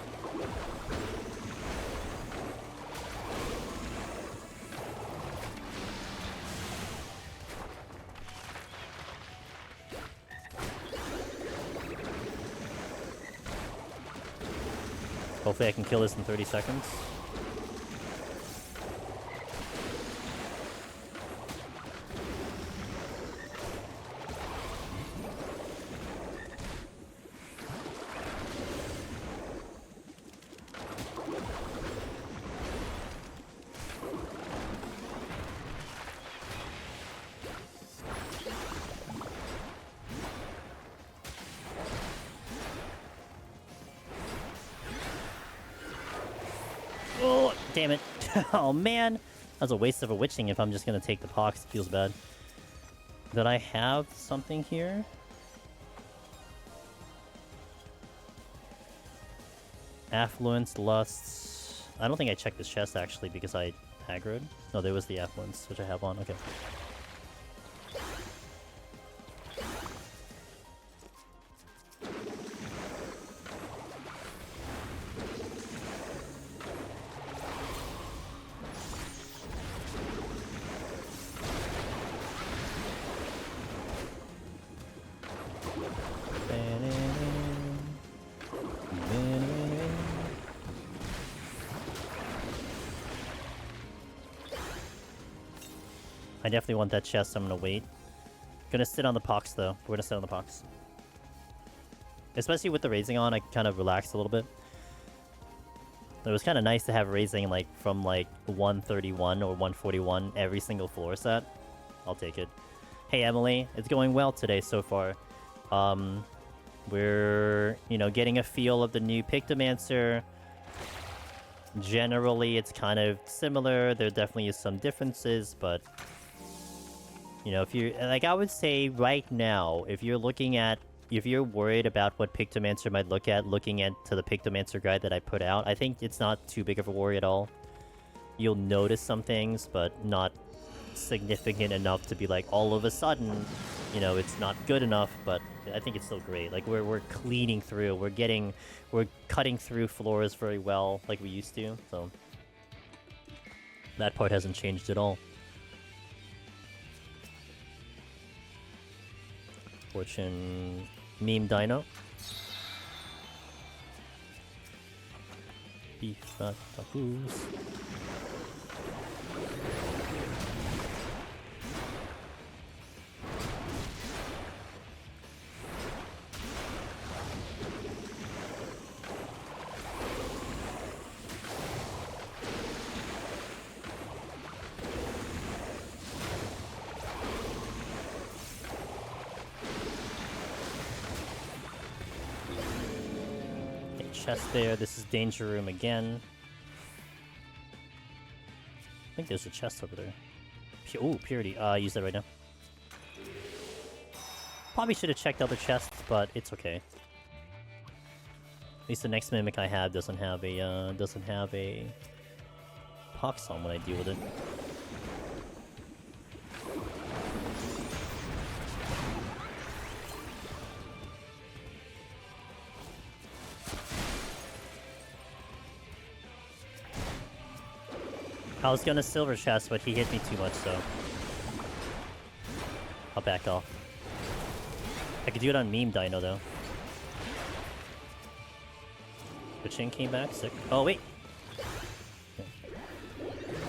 Hopefully I can kill this in 30 seconds. Damn it. Oh man. That was a waste of a witching if I'm just gonna take the pox. It feels bad. Did I have something here? Affluence, lusts. I don't think I checked this chest actually because I aggroed. No, there was the affluence, which I have on. Okay. I definitely want that chest, so I'm gonna wait. Gonna sit on the pox, though. We're gonna sit on the pox. Especially with the raising on, I kind of relaxed a little bit. It was kind of nice to have raising, like, from, like, 131 or 141 every single floor set. I'll take it. Hey, Emily. It's going well today so far. We're, you know, getting a feel of the new Pictomancer. Generally, it's kind of similar. There definitely is some differences, but... You know, if you're... Like, I would say right now, if you're looking at... If you're worried about what Pictomancer might look at, looking at to the Pictomancer guide that I put out, I think it's not too big of a worry at all. You'll notice some things, but not significant enough to be like, all of a sudden, you know, it's not good enough, but I think it's still great. Like, we're cleaning through, we're cutting through floors very well, like we used to, so... That part hasn't changed at all. Fortune... Meme Dino. Beef tacos. Chest there. This is Danger Room again. I think there's a chest over there. Oh, Purity. Use that right now. Probably should have checked other chests, but it's okay. At least the next mimic I have doesn't have a pox on when I deal with it. I was gonna silver chest, but he hit me too much, so... I'll back off. I could do it on Meme Dino, though. The Chin came back, sick. Oh, wait!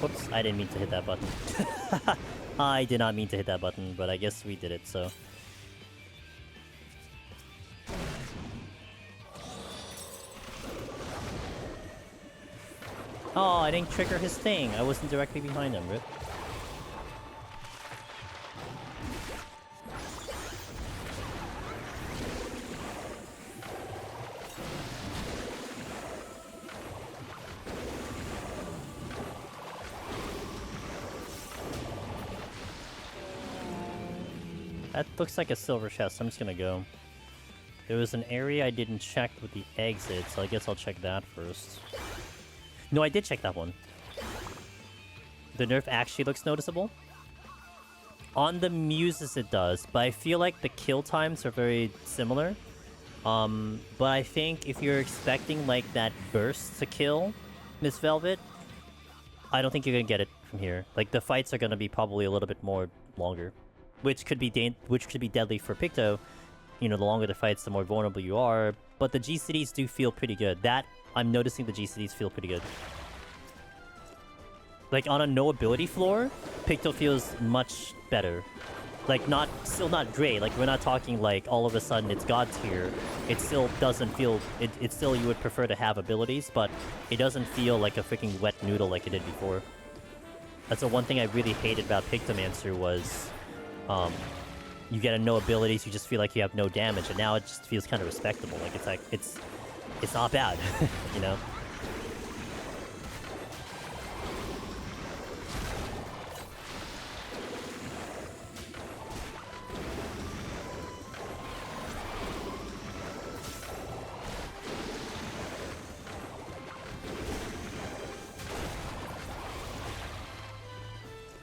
Whoops, I didn't mean to hit that button. I did not mean to hit that button, but I guess we did it, so... Oh, I didn't trigger his thing. I wasn't directly behind him, Rip. That looks like a silver chest. I'm just gonna go. There was an area I didn't check with the exit, so I guess I'll check that first. No, I did check that one. The nerf actually looks noticeable. On the muses it does, but I feel like the kill times are very similar. But I think if you're expecting like that burst to kill Miss Velvet, I don't think you're gonna get it from here. Like the fights are gonna be probably a little bit more longer, which could be deadly for Picto. You know, the longer the fights, the more vulnerable you are. But the GCDs do feel pretty good. That I'm noticing the GCDs feel pretty good. Like, on a no-ability floor, Picto feels much better. Like, still not great. Like, we're not talking, like, all of a sudden it's God tier. It still doesn't feel... It's still you would prefer to have abilities, but it doesn't feel like a freaking wet noodle like it did before. That's the one thing I really hated about Pictomancer was... you get a no abilities, you just feel like you have no damage, and now it just feels kind of respectable. Like, it's not bad, you know?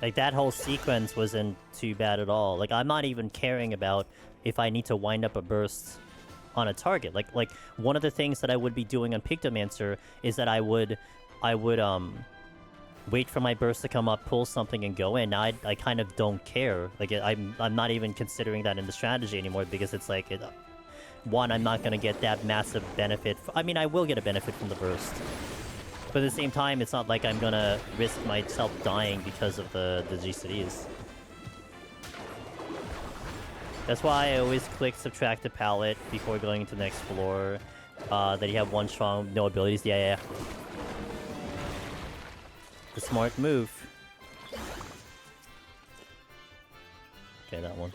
Like, that whole sequence wasn't too bad at all. Like, I'm not even caring about if I need to wind up a burst on a target. Like one of the things that I would be doing on Pictomancer is that I would wait for my burst to come up, pull something, and go in. Now I kind of don't care. Like, I'm not even considering that in the strategy anymore, because it's like, one, I'm not going to get that massive benefit. I mean, I will get a benefit from the burst. But at the same time, it's not like I'm going to risk myself dying because of the GCDs. That's why I always click subtract the palette before going into the next floor. That you have one strong, no abilities. Yeah, yeah. The smart move. Okay, that one.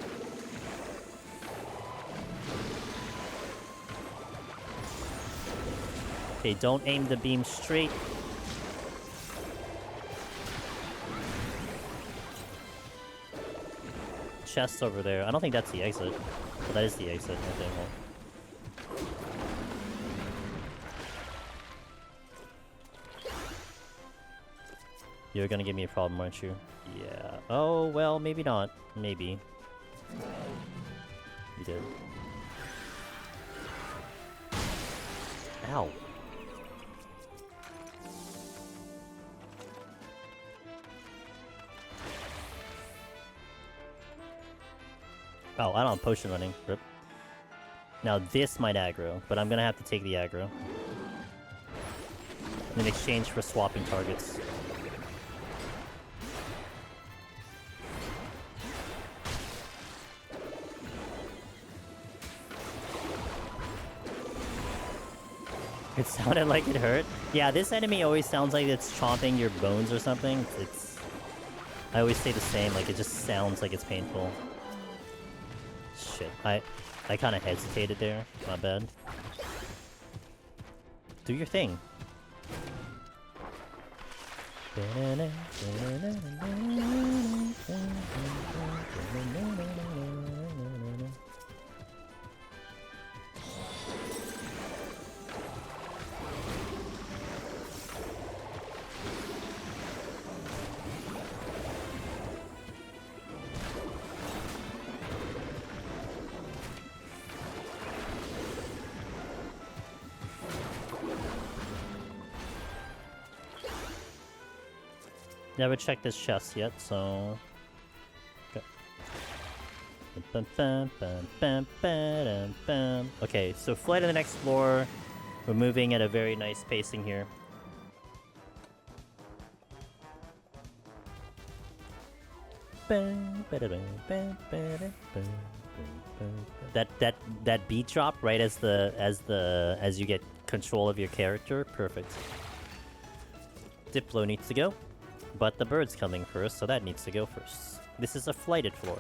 Okay, don't aim the beam straight. Chest over there. I don't think that's the exit. But that is the exit. Okay, well. You're gonna give me a problem, aren't you? Yeah. Oh, well, maybe not. Maybe. You did. Ow. Oh, I don't have potion running. Rip. Now this might aggro, but I'm gonna have to take the aggro. In exchange for swapping targets. It sounded like it hurt. Yeah, this enemy always sounds like it's chomping your bones or something. I always say the same, like it just sounds like it's painful. Shit, I kind of hesitated there. My bad. Do your thing. Never checked this chest yet, so... Okay, so flight of the next floor. We're moving at a very nice pacing here. That beat drop right as you get control of your character, perfect. Diplo needs to go. But the bird's coming first, so that needs to go first. This is a flighted floor.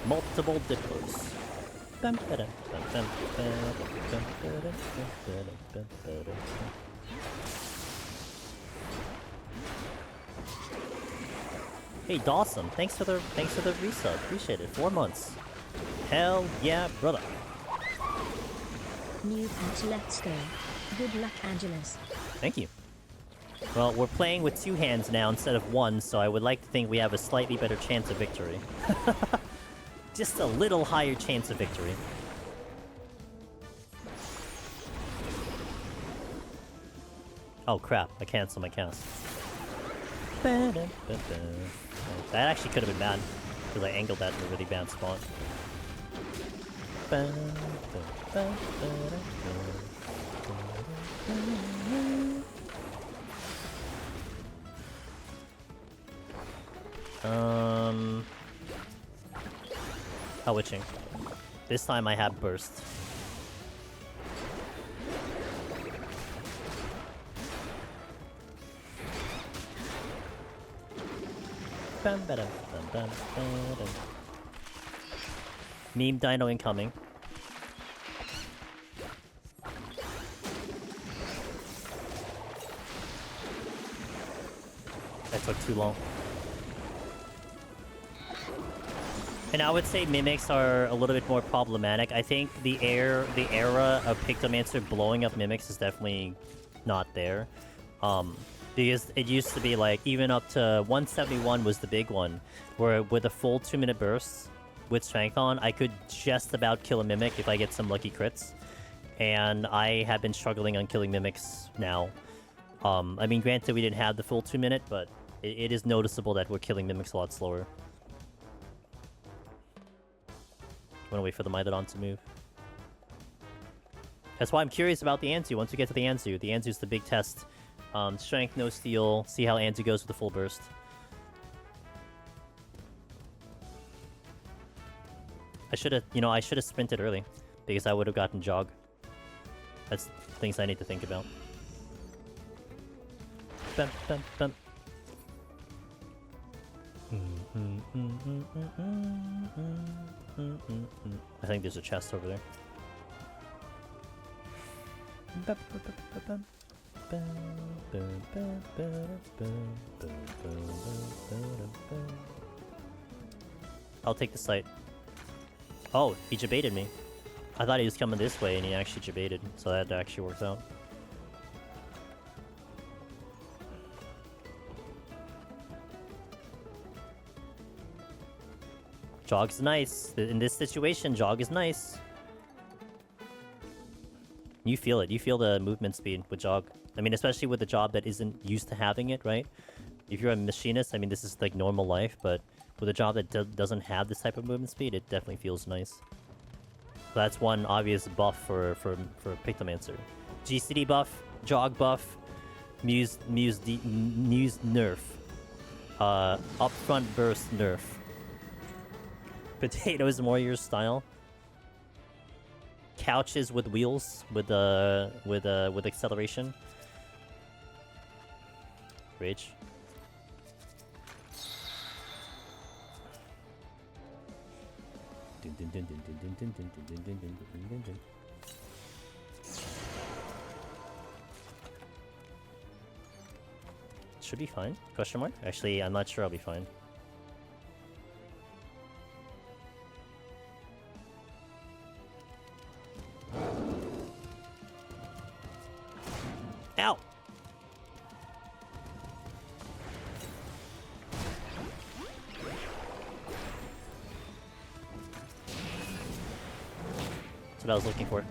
Multiple Diplos. Hey Dawson, thanks for the resub. Appreciate it. 4 months. Hell yeah, brother. New patch, let's go. Good luck, Angelus. Thank you. Well, we're playing with 2 hands now instead of 1, so I would like to think we have a slightly better chance of victory. Just a little higher chance of victory. Oh crap, I canceled my cast. That actually could have been bad, because I angled that in a really bad spot. Oh, witching. This time I have burst. Meme dino incoming. That took too long. And I would say mimics are a little bit more problematic. I think the era of Pictomancer blowing up mimics is definitely not there. Because it used to be like, even up to 171 was the big one, where with a full 2-minute burst with Strength on, I could just about kill a mimic if I get some lucky crits. And I have been struggling on killing mimics now. I mean, granted, we didn't have the full 2-minute, but it is noticeable that we're killing mimics a lot slower. Want to wait for the Mylodon to move. That's why I'm curious about the Anzu. Once we get to the Anzu's the big test Strength, no steal. See how Anzu goes with the full burst. I should have sprinted early because I would have gotten jog. That's things I need to think about. Bum, bum, bum. I think there's a chest over there. I'll take the site. Oh, he jebaited me. I thought he was coming this way and he actually jebaited, so that actually works out. Jog's nice. In this situation, jog is nice. You feel it. You feel the movement speed with jog. I mean, especially with a job that isn't used to having it, right? If you're a machinist, I mean, this is like normal life, but with a job that doesn't have this type of movement speed, it definitely feels nice. So that's one obvious buff for Pictomancer. GCD buff, jog buff, Muse nerf, upfront burst nerf. Potatoes more your style. Couches with wheels with acceleration. Rage. Should be fine? Question mark? Actually, I'm not sure I'll be fine. Ow! That's what I was looking for.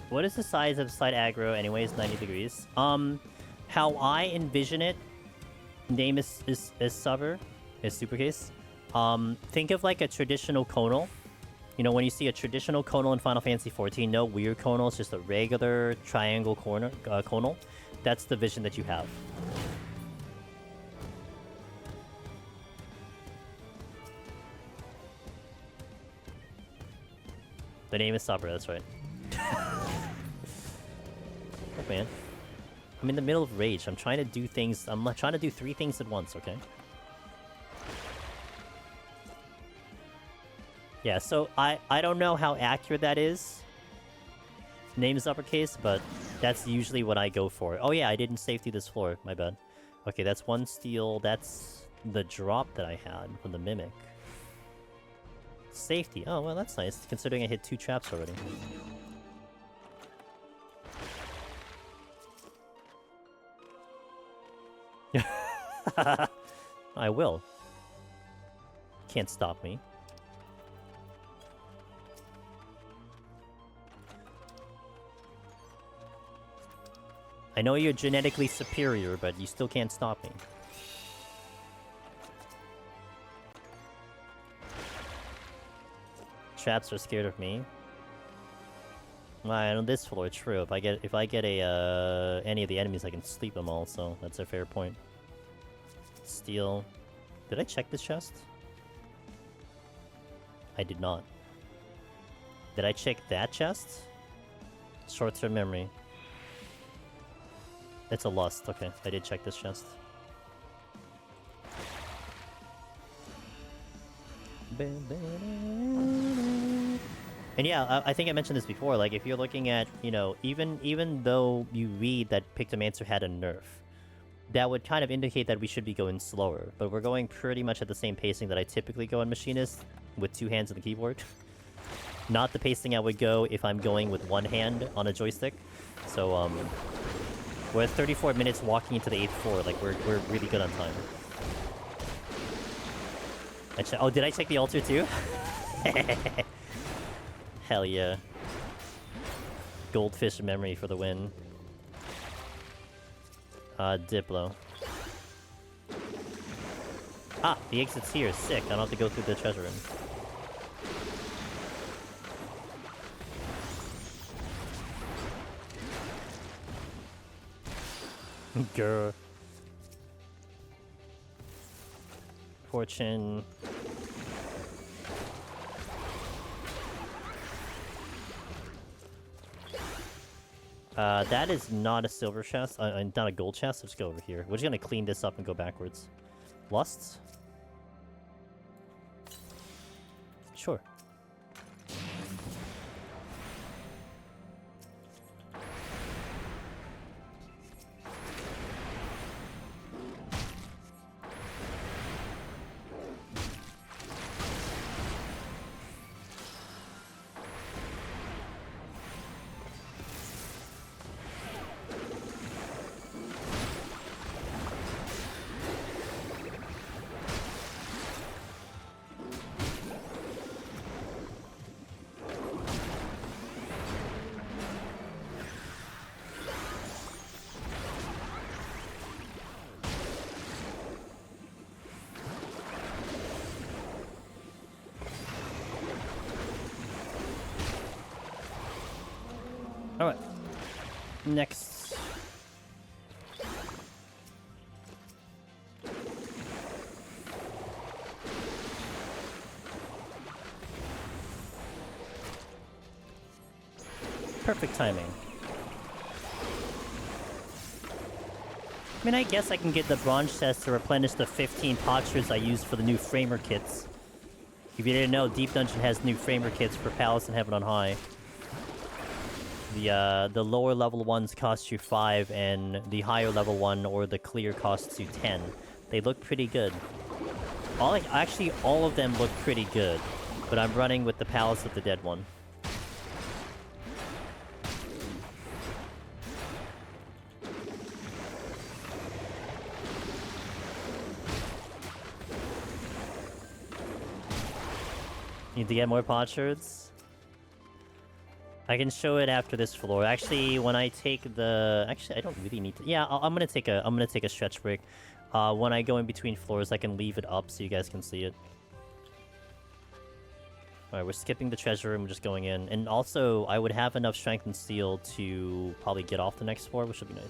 What is the size of side aggro anyways? 90 degrees. How I envision it, name is Subber, is Supercase. Think of like a traditional conal. You know, when you see a traditional conal in Final Fantasy XIV, no weird conal, it's just a regular triangle conal. That's the vision that you have. The name is Subber, that's right. Oh, man. I'm in the middle of rage. I'm trying to do things. I'm trying to do 3 things at once, okay? Yeah, so I don't know how accurate that is. Name is uppercase, but that's usually what I go for. Oh yeah, I didn't safety this floor. My bad. Okay, that's 1 steal. That's the drop that I had from the Mimic. Safety. Oh, well, that's nice, considering I hit 2 traps already. I will. Can't stop me. I know you're genetically superior, but you still can't stop me. Traps are scared of me. Well, on this floor, true. If I get a any of the enemies, I can sleep them all. So that's a fair point. Steal. Did I check this chest? I did not. Did I check that chest? Short-term memory. It's a lust. Okay, I did check this chest. And yeah, I think I mentioned this before. Like, if you're looking at, you know, even though you read that Pictomancer had a nerf, that would kind of indicate that we should be going slower. But we're going pretty much at the same pacing that I typically go on Machinist, with 2 hands on the keyboard. Not the pacing I would go if I'm going with 1 hand on a joystick. So, we're at 34 minutes walking into the 8th floor. Like, we're really good on time. Oh, did I check the altar too? Hell yeah. Goldfish memory for the win. Diplo. Ah, the exit's here. Sick. I don't have to go through the treasure room. Grr. Fortune. That is not a silver chest, not a gold chest. Let's go over here. We're just gonna clean this up and go backwards. Lusts? Sure. Alright. Next. Perfect timing. I mean, I guess I can get the bronze chest to replenish the 15 potshers I used for the new framer kits. If you didn't know, Deep Dungeon has new framer kits for Palace and Heaven on High. The lower level ones cost you 5, and the higher level one, or the clear, costs you 10. They look pretty good. Actually, all of them look pretty good, but I'm running with the Palace of the Dead one. Need to get more potsherds? I can show it after this floor. Actually, when I take the... Actually, I don't really need to... Yeah, I'm gonna take a stretch break. When I go in between floors, I can leave it up so you guys can see it. Alright, we're skipping the treasure room, we're just going in. And also, I would have enough strength and steel to probably get off the next floor, which would be nice.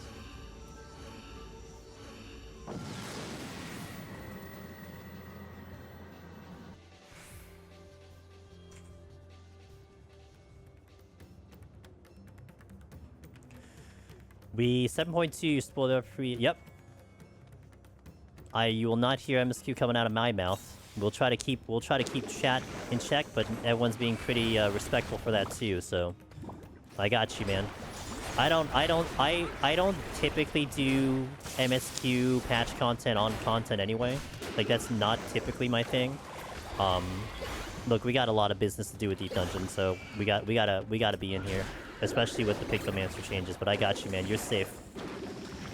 We 7.2 spoiler free. Yep. You will not hear MSQ coming out of my mouth. We'll try to keep chat in check, but everyone's being pretty respectful for that too. So I got you, man. I don't typically do MSQ patch content on content anyway. Like, that's not typically my thing. Look, we got a lot of business to do with Deep Dungeon, so we gotta be in here. Especially with the Pictomancer changes, but I got you, man. You're safe.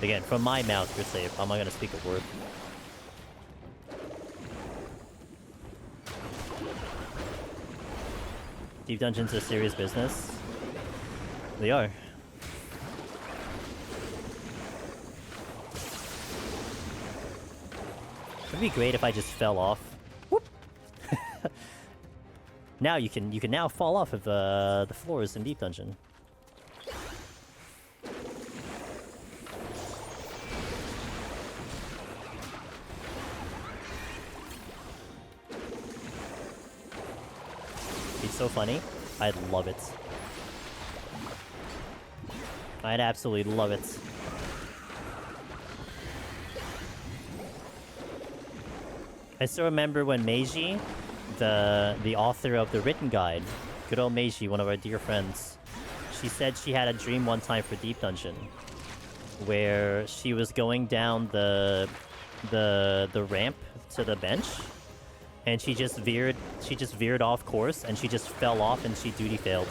Again, from my mouth, you're safe. I'm not gonna speak a word. Deep Dungeons are serious business. They are. It'd be great if I just fell off. Whoop! Now you can now fall off of the floors in Deep Dungeon. It's so funny. I'd love it. I'd absolutely love it. I still remember when Meiji, the author of the written guide, good old Meiji, one of our dear friends, she said she had a dream one time for Deep Dungeon, where she was going down the ramp to the bench, and she just veered off course, and she just fell off, and she duty failed.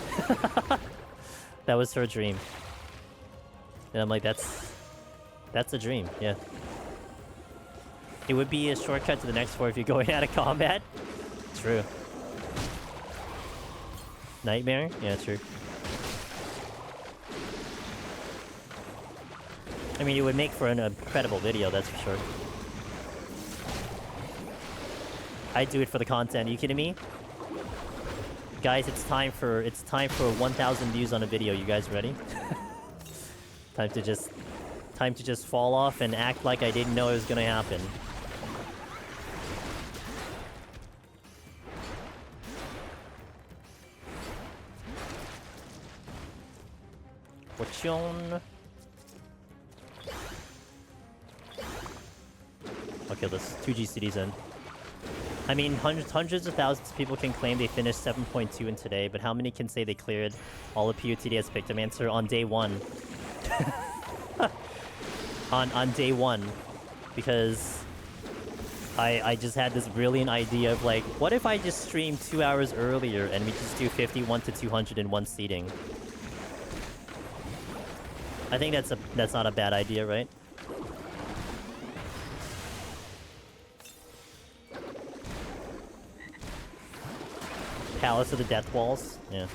That was her dream. And I'm like, that's a dream, yeah. It would be a shortcut to the next floor if you're going out of combat. True. Nightmare? Yeah, true. I mean, it would make for an incredible video, that's for sure. I do it for the content. Are you kidding me? Guys, it's time for 1,000 views on a video. You guys ready? Time to just fall off and act like I didn't know it was gonna happen. Fortune. I'll kill this. 2 GCDs in. I mean, hundreds of thousands of people can claim they finished 7.2 in today, but how many can say they cleared all of PoTD as Pictomancer on day 1? on day 1. Because I just had this brilliant idea of like, what if I just stream 2 hours earlier and we just do 51 to 200 in one seating? I think that's not a bad idea, right? Palace of the Death Walls? Yeah.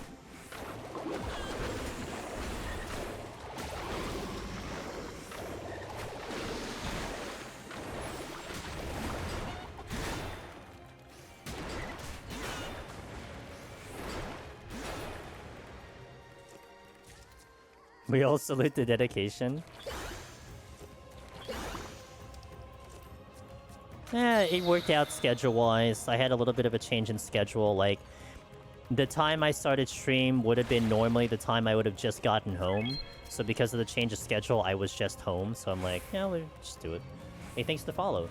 We all salute the dedication. Yeah, it worked out schedule-wise. I had a little bit of a change in schedule, like... The time I started stream would have been normally the time I would have just gotten home. So because of the change of schedule, I was just home. So I'm like, yeah, we'll just do it. Hey, thanks to follow.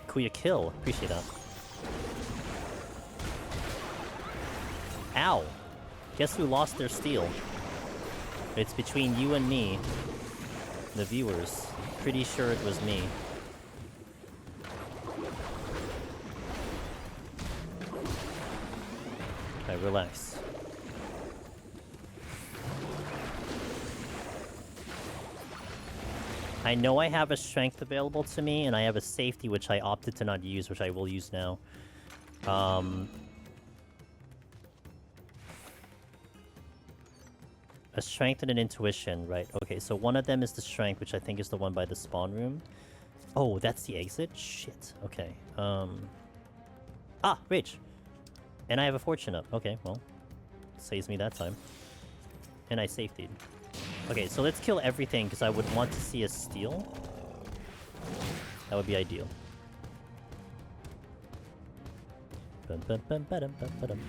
Kuya kill. Appreciate that. Ow. Guess who lost their steal? It's between you and me. The viewers. Pretty sure it was me. Okay, relax. I know I have a strength available to me, and I have a safety which I opted to not use, which I will use now. A strength and an intuition, right? Okay, so one of them is the strength, which I think is the one by the spawn room. Oh, that's the exit? Shit. Okay. Ah, rage! And I have a fortune up. Okay, well. Saves me that time. And I safetied. Okay, so let's kill everything, because I would want to see a steal. That would be ideal. Bum, bum, bum, ba-dum, bum, ba-dum.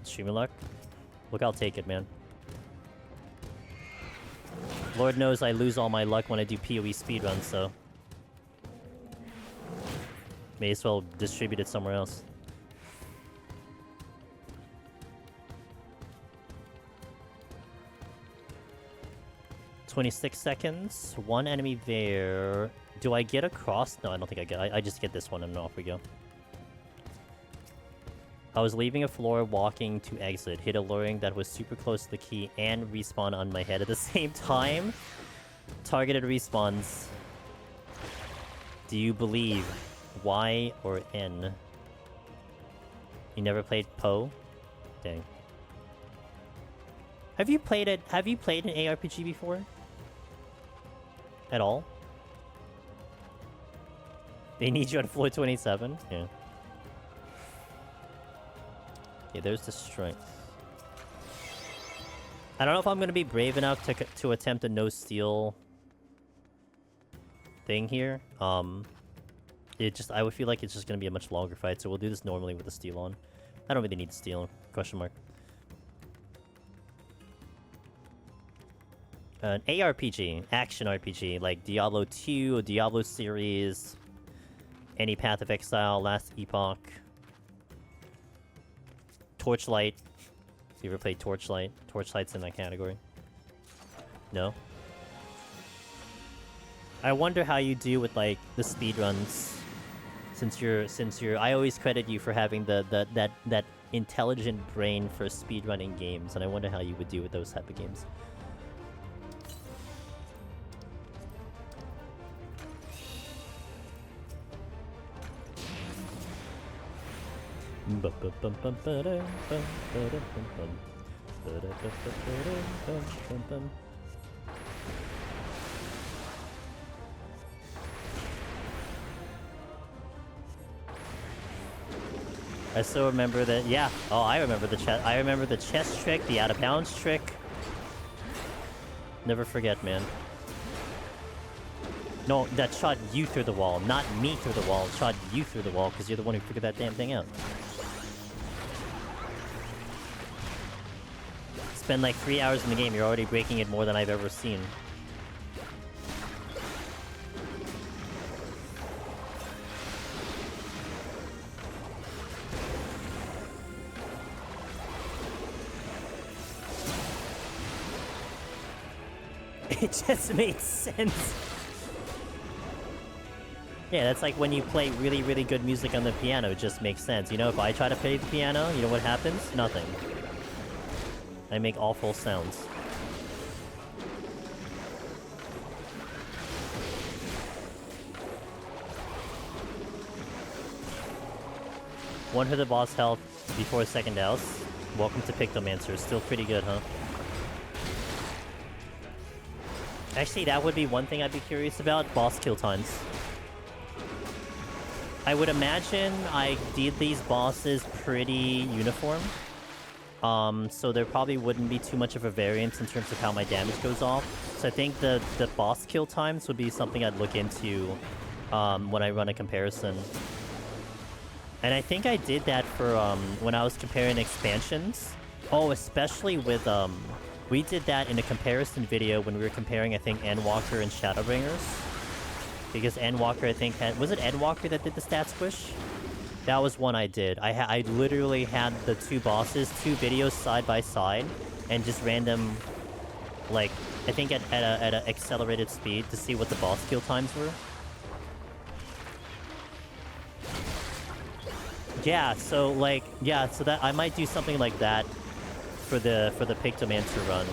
Streamer luck? Look, I'll take it, man. Lord knows I lose all my luck when I do PoE speedruns, so... May as well distribute it somewhere else. "26 seconds. One enemy there. Do I get across? No, I don't think I get. I just get this one and off we go. I was leaving a floor, walking to exit. Hit a luring that was super close to the key and respawn on my head at the same time. Targeted respawns. Do you believe? Y or N? You never played Po? Dang. Have you played it? Have you played an ARPG before? At all? They need you on floor 27? Yeah. Okay, there's the strength. I don't know if I'm gonna be brave enough to attempt a no-steal thing here. I would feel like it's just gonna be a much longer fight, so we'll do this normally with the steal on. I don't really need steal. Question mark. An ARPG, action RPG, like Diablo 2, Diablo series, any Path of Exile, Last Epoch, Torchlight. If you ever played Torchlight, Torchlight's in that category. No? I wonder how you do with like the speedruns. Since you're I always credit you for having that intelligent brain for speedrunning games, and I wonder how you would do with those type of games. I still remember that. Yeah. Oh, I remember the chest. I remember the chest trick, the out of bounds trick. Never forget, man. No, that shot you through the wall, not me through the wall. It shot you through the wall because you're the one who figured that damn thing out. Spend like 3 hours in the game, you're already breaking it more than I've ever seen. It just made sense. Yeah, that's like when you play really, really good music on the piano, it just makes sense. You know, if I try to play the piano, you know what happens? Nothing. I make awful sounds. One hit the boss health before second house. Welcome to Pictomancer. Still pretty good, huh? Actually, that would be one thing I'd be curious about. Boss kill times. I would imagine I did these bosses pretty uniform. So there probably wouldn't be too much of a variance in terms of how my damage goes off. So I think the boss kill times would be something I'd look into when I run a comparison. And I think I did that for when I was comparing expansions. Oh, especially with we did that in a comparison video when we were comparing, I think, Endwalker and Shadowbringers. Because Endwalker, I think, had... Was it Endwalker that did the stat squish? That was one I did. I literally had the two bosses, two videos side by side, and just random, like, I think at an accelerated speed to see what the boss kill times were. Yeah, so like, yeah, so that I might do something like that for the Pictomancer run.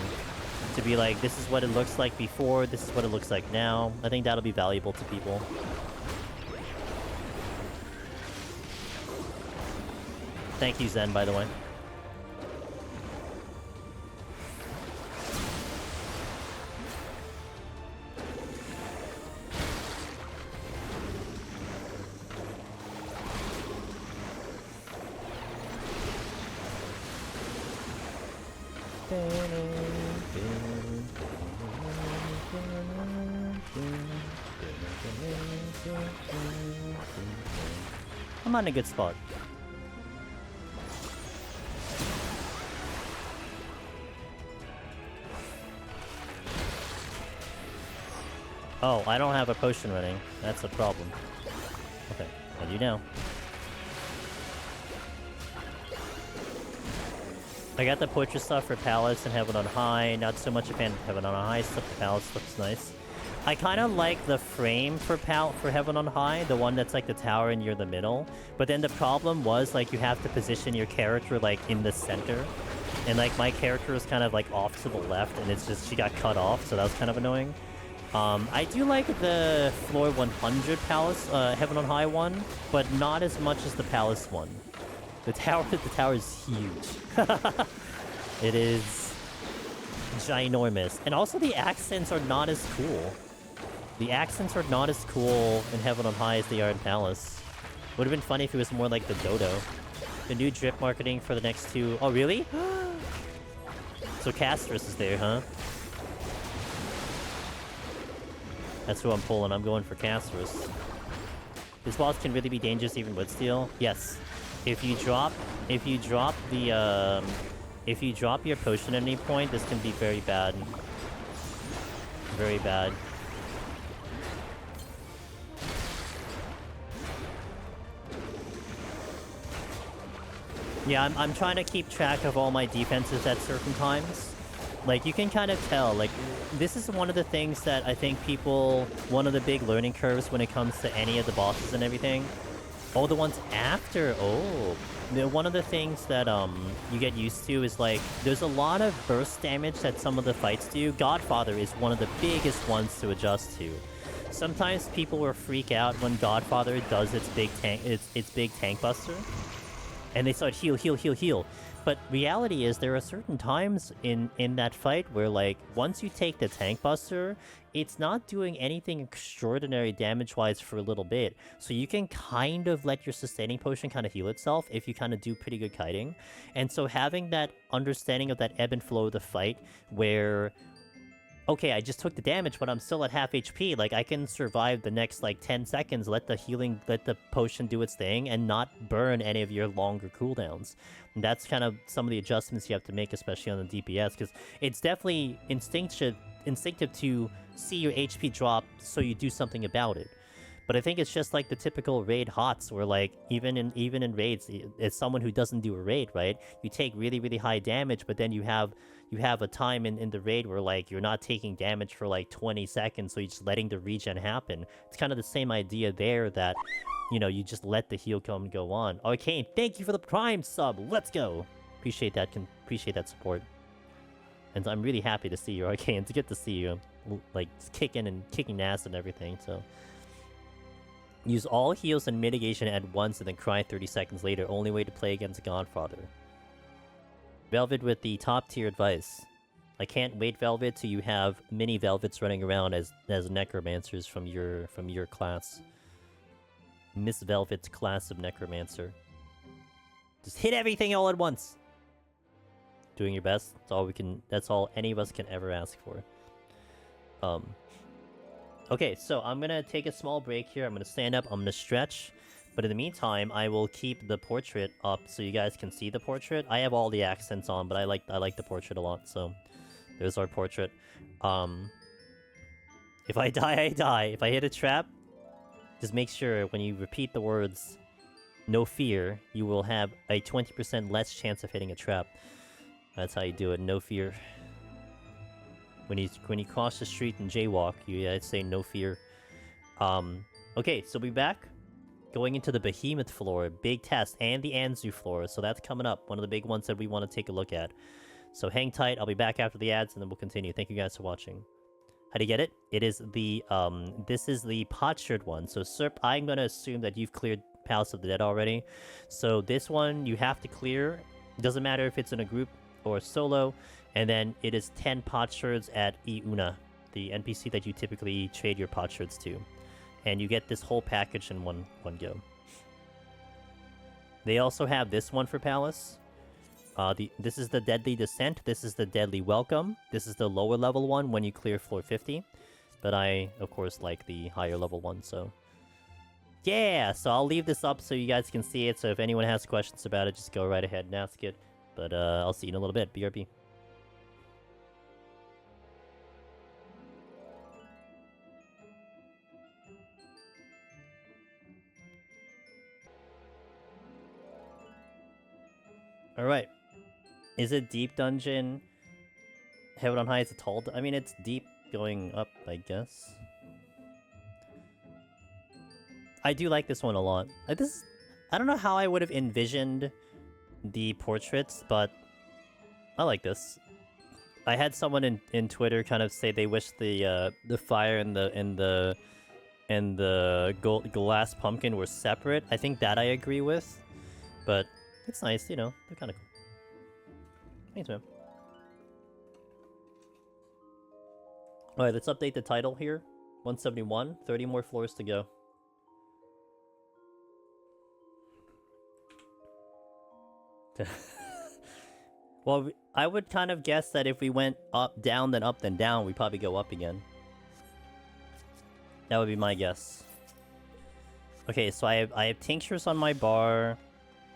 To be like, this is what it looks like before, this is what it looks like now. I think that'll be valuable to people. Thank you, Zen, by the way. I'm on a good spot. Oh, I don't have a potion running. That's a problem. Okay, I do now. I got the portrait stuff for Palace and Heaven on High. Not so much a fan of Heaven on High stuff. The Palace looks nice. I kind of like the frame for Heaven on High, the one that's like the tower and you're the middle. But then the problem was, like, you have to position your character, like, in the center. And, like, my character is kind of, like, off to the left, and it's just, she got cut off, so that was kind of annoying. I do like the floor 100 Palace, Heaven on High one, but not as much as the Palace one. The tower is huge. It is ginormous. And also the accents are not as cool. The accents are not as cool in Heaven on High as they are in Palace. Would have been funny if it was more like the Dodo. The new drip marketing for the next two... Oh, really? So Castrus is there, huh? That's who I'm pulling. I'm going for Castrus. This boss can really be dangerous even with steel. Yes. If you drop the if you drop your potion at any point, this can be very bad. Very bad. Yeah, I'm trying to keep track of all my defenses at certain times. Like, you can kind of tell, like, this is one of the things that I think people... One of the big learning curves when it comes to any of the bosses and everything. Oh, the ones after... Oh. One of the things that, you get used to is, like, there's a lot of burst damage that some of the fights do. Godfather is one of the biggest ones to adjust to. Sometimes people will freak out when Godfather does its big tank buster. And they start heal. But reality is there are certain times in that fight where, like, once you take the tank buster, it's not doing anything extraordinary damage-wise for a little bit. So you can kind of let your sustaining potion kind of heal itself if you kind of do pretty good kiting. And so having that understanding of that ebb and flow of the fight where, okay, I just took the damage, but I'm still at half HP. Like, I can survive the next, like, 10 seconds, let the potion do its thing, and not burn any of your longer cooldowns. And that's kind of some of the adjustments you have to make, especially on the DPS, because it's definitely instinctive to see your HP drop so you do something about it. But I think it's just like the typical raid hots, where, like, even in raids, as someone who doesn't do a raid, right? You take really, really high damage, but then you have a time in the raid where, like, you're not taking damage for, like, 20 seconds, so you're just letting the regen happen. It's kind of the same idea there that, you know, you just let the heal come and go on. Arcane, thank you for the Prime sub! Let's go! Appreciate that support. And I'm really happy to see you, Arcane. It's good to see you, like, kicking ass and everything, so... Use all heals and mitigation at once and then cry 30 seconds later. Only way to play against Godfather. Velvet with the top tier advice. I can't wait, Velvet, till you have mini Velvets running around as necromancers from your class. Miss Velvet's class of necromancer. Just hit everything all at once. Doing your best. That's all any of us can ever ask for. Okay, so I'm gonna take a small break here. I'm gonna stand up, I'm gonna stretch. But in the meantime, I will keep the portrait up so you guys can see the portrait. I have all the accents on, but I like the portrait a lot, so there's our portrait. If I die, I die. If I hit a trap, just make sure when you repeat the words "no fear," you will have a 20% less chance of hitting a trap. That's how you do it, no fear. When you cross the street and jaywalk, you say no fear. Okay, so we'll be back. Going into the Behemoth floor, big test, and the Anzu floor. So that's coming up. One of the big ones that we want to take a look at. So hang tight. I'll be back after the ads, and then we'll continue. Thank you guys for watching. How do you get it? It is the, this is the postured one. So, Serp, I'm going to assume that you've cleared Palace of the Dead already. So this one, you have to clear. Doesn't matter if it's in a group or solo. And then it is 10 potsherds at Iuna, the NPC that you typically trade your potsherds to. And you get this whole package in one go. They also have this one for Palace. This is the Deadly Descent. This is the Deadly Welcome. This is the lower level one when you clear floor 50. But I, of course, like the higher level one, so... Yeah! So I'll leave this up so you guys can see it. So if anyone has questions about it, just go right ahead and ask it. But I'll see you in a little bit. BRB. Alright. Is it deep dungeon? Heaven on high is a tall... I mean, it's deep going up, I guess. I do like this one a lot. I don't know how I would have envisioned the portraits, but I like this. I had someone in Twitter kind of say they wish the fire and the glass pumpkin were separate. I think that I agree with, but it's nice, you know, they're kind of cool. Thanks, man. Alright, let's update the title here. 171, 30 more floors to go. Well, I would kind of guess that if we went up, down, then down, we'd probably go up again. That would be my guess. Okay, so I have tinctures on my bar.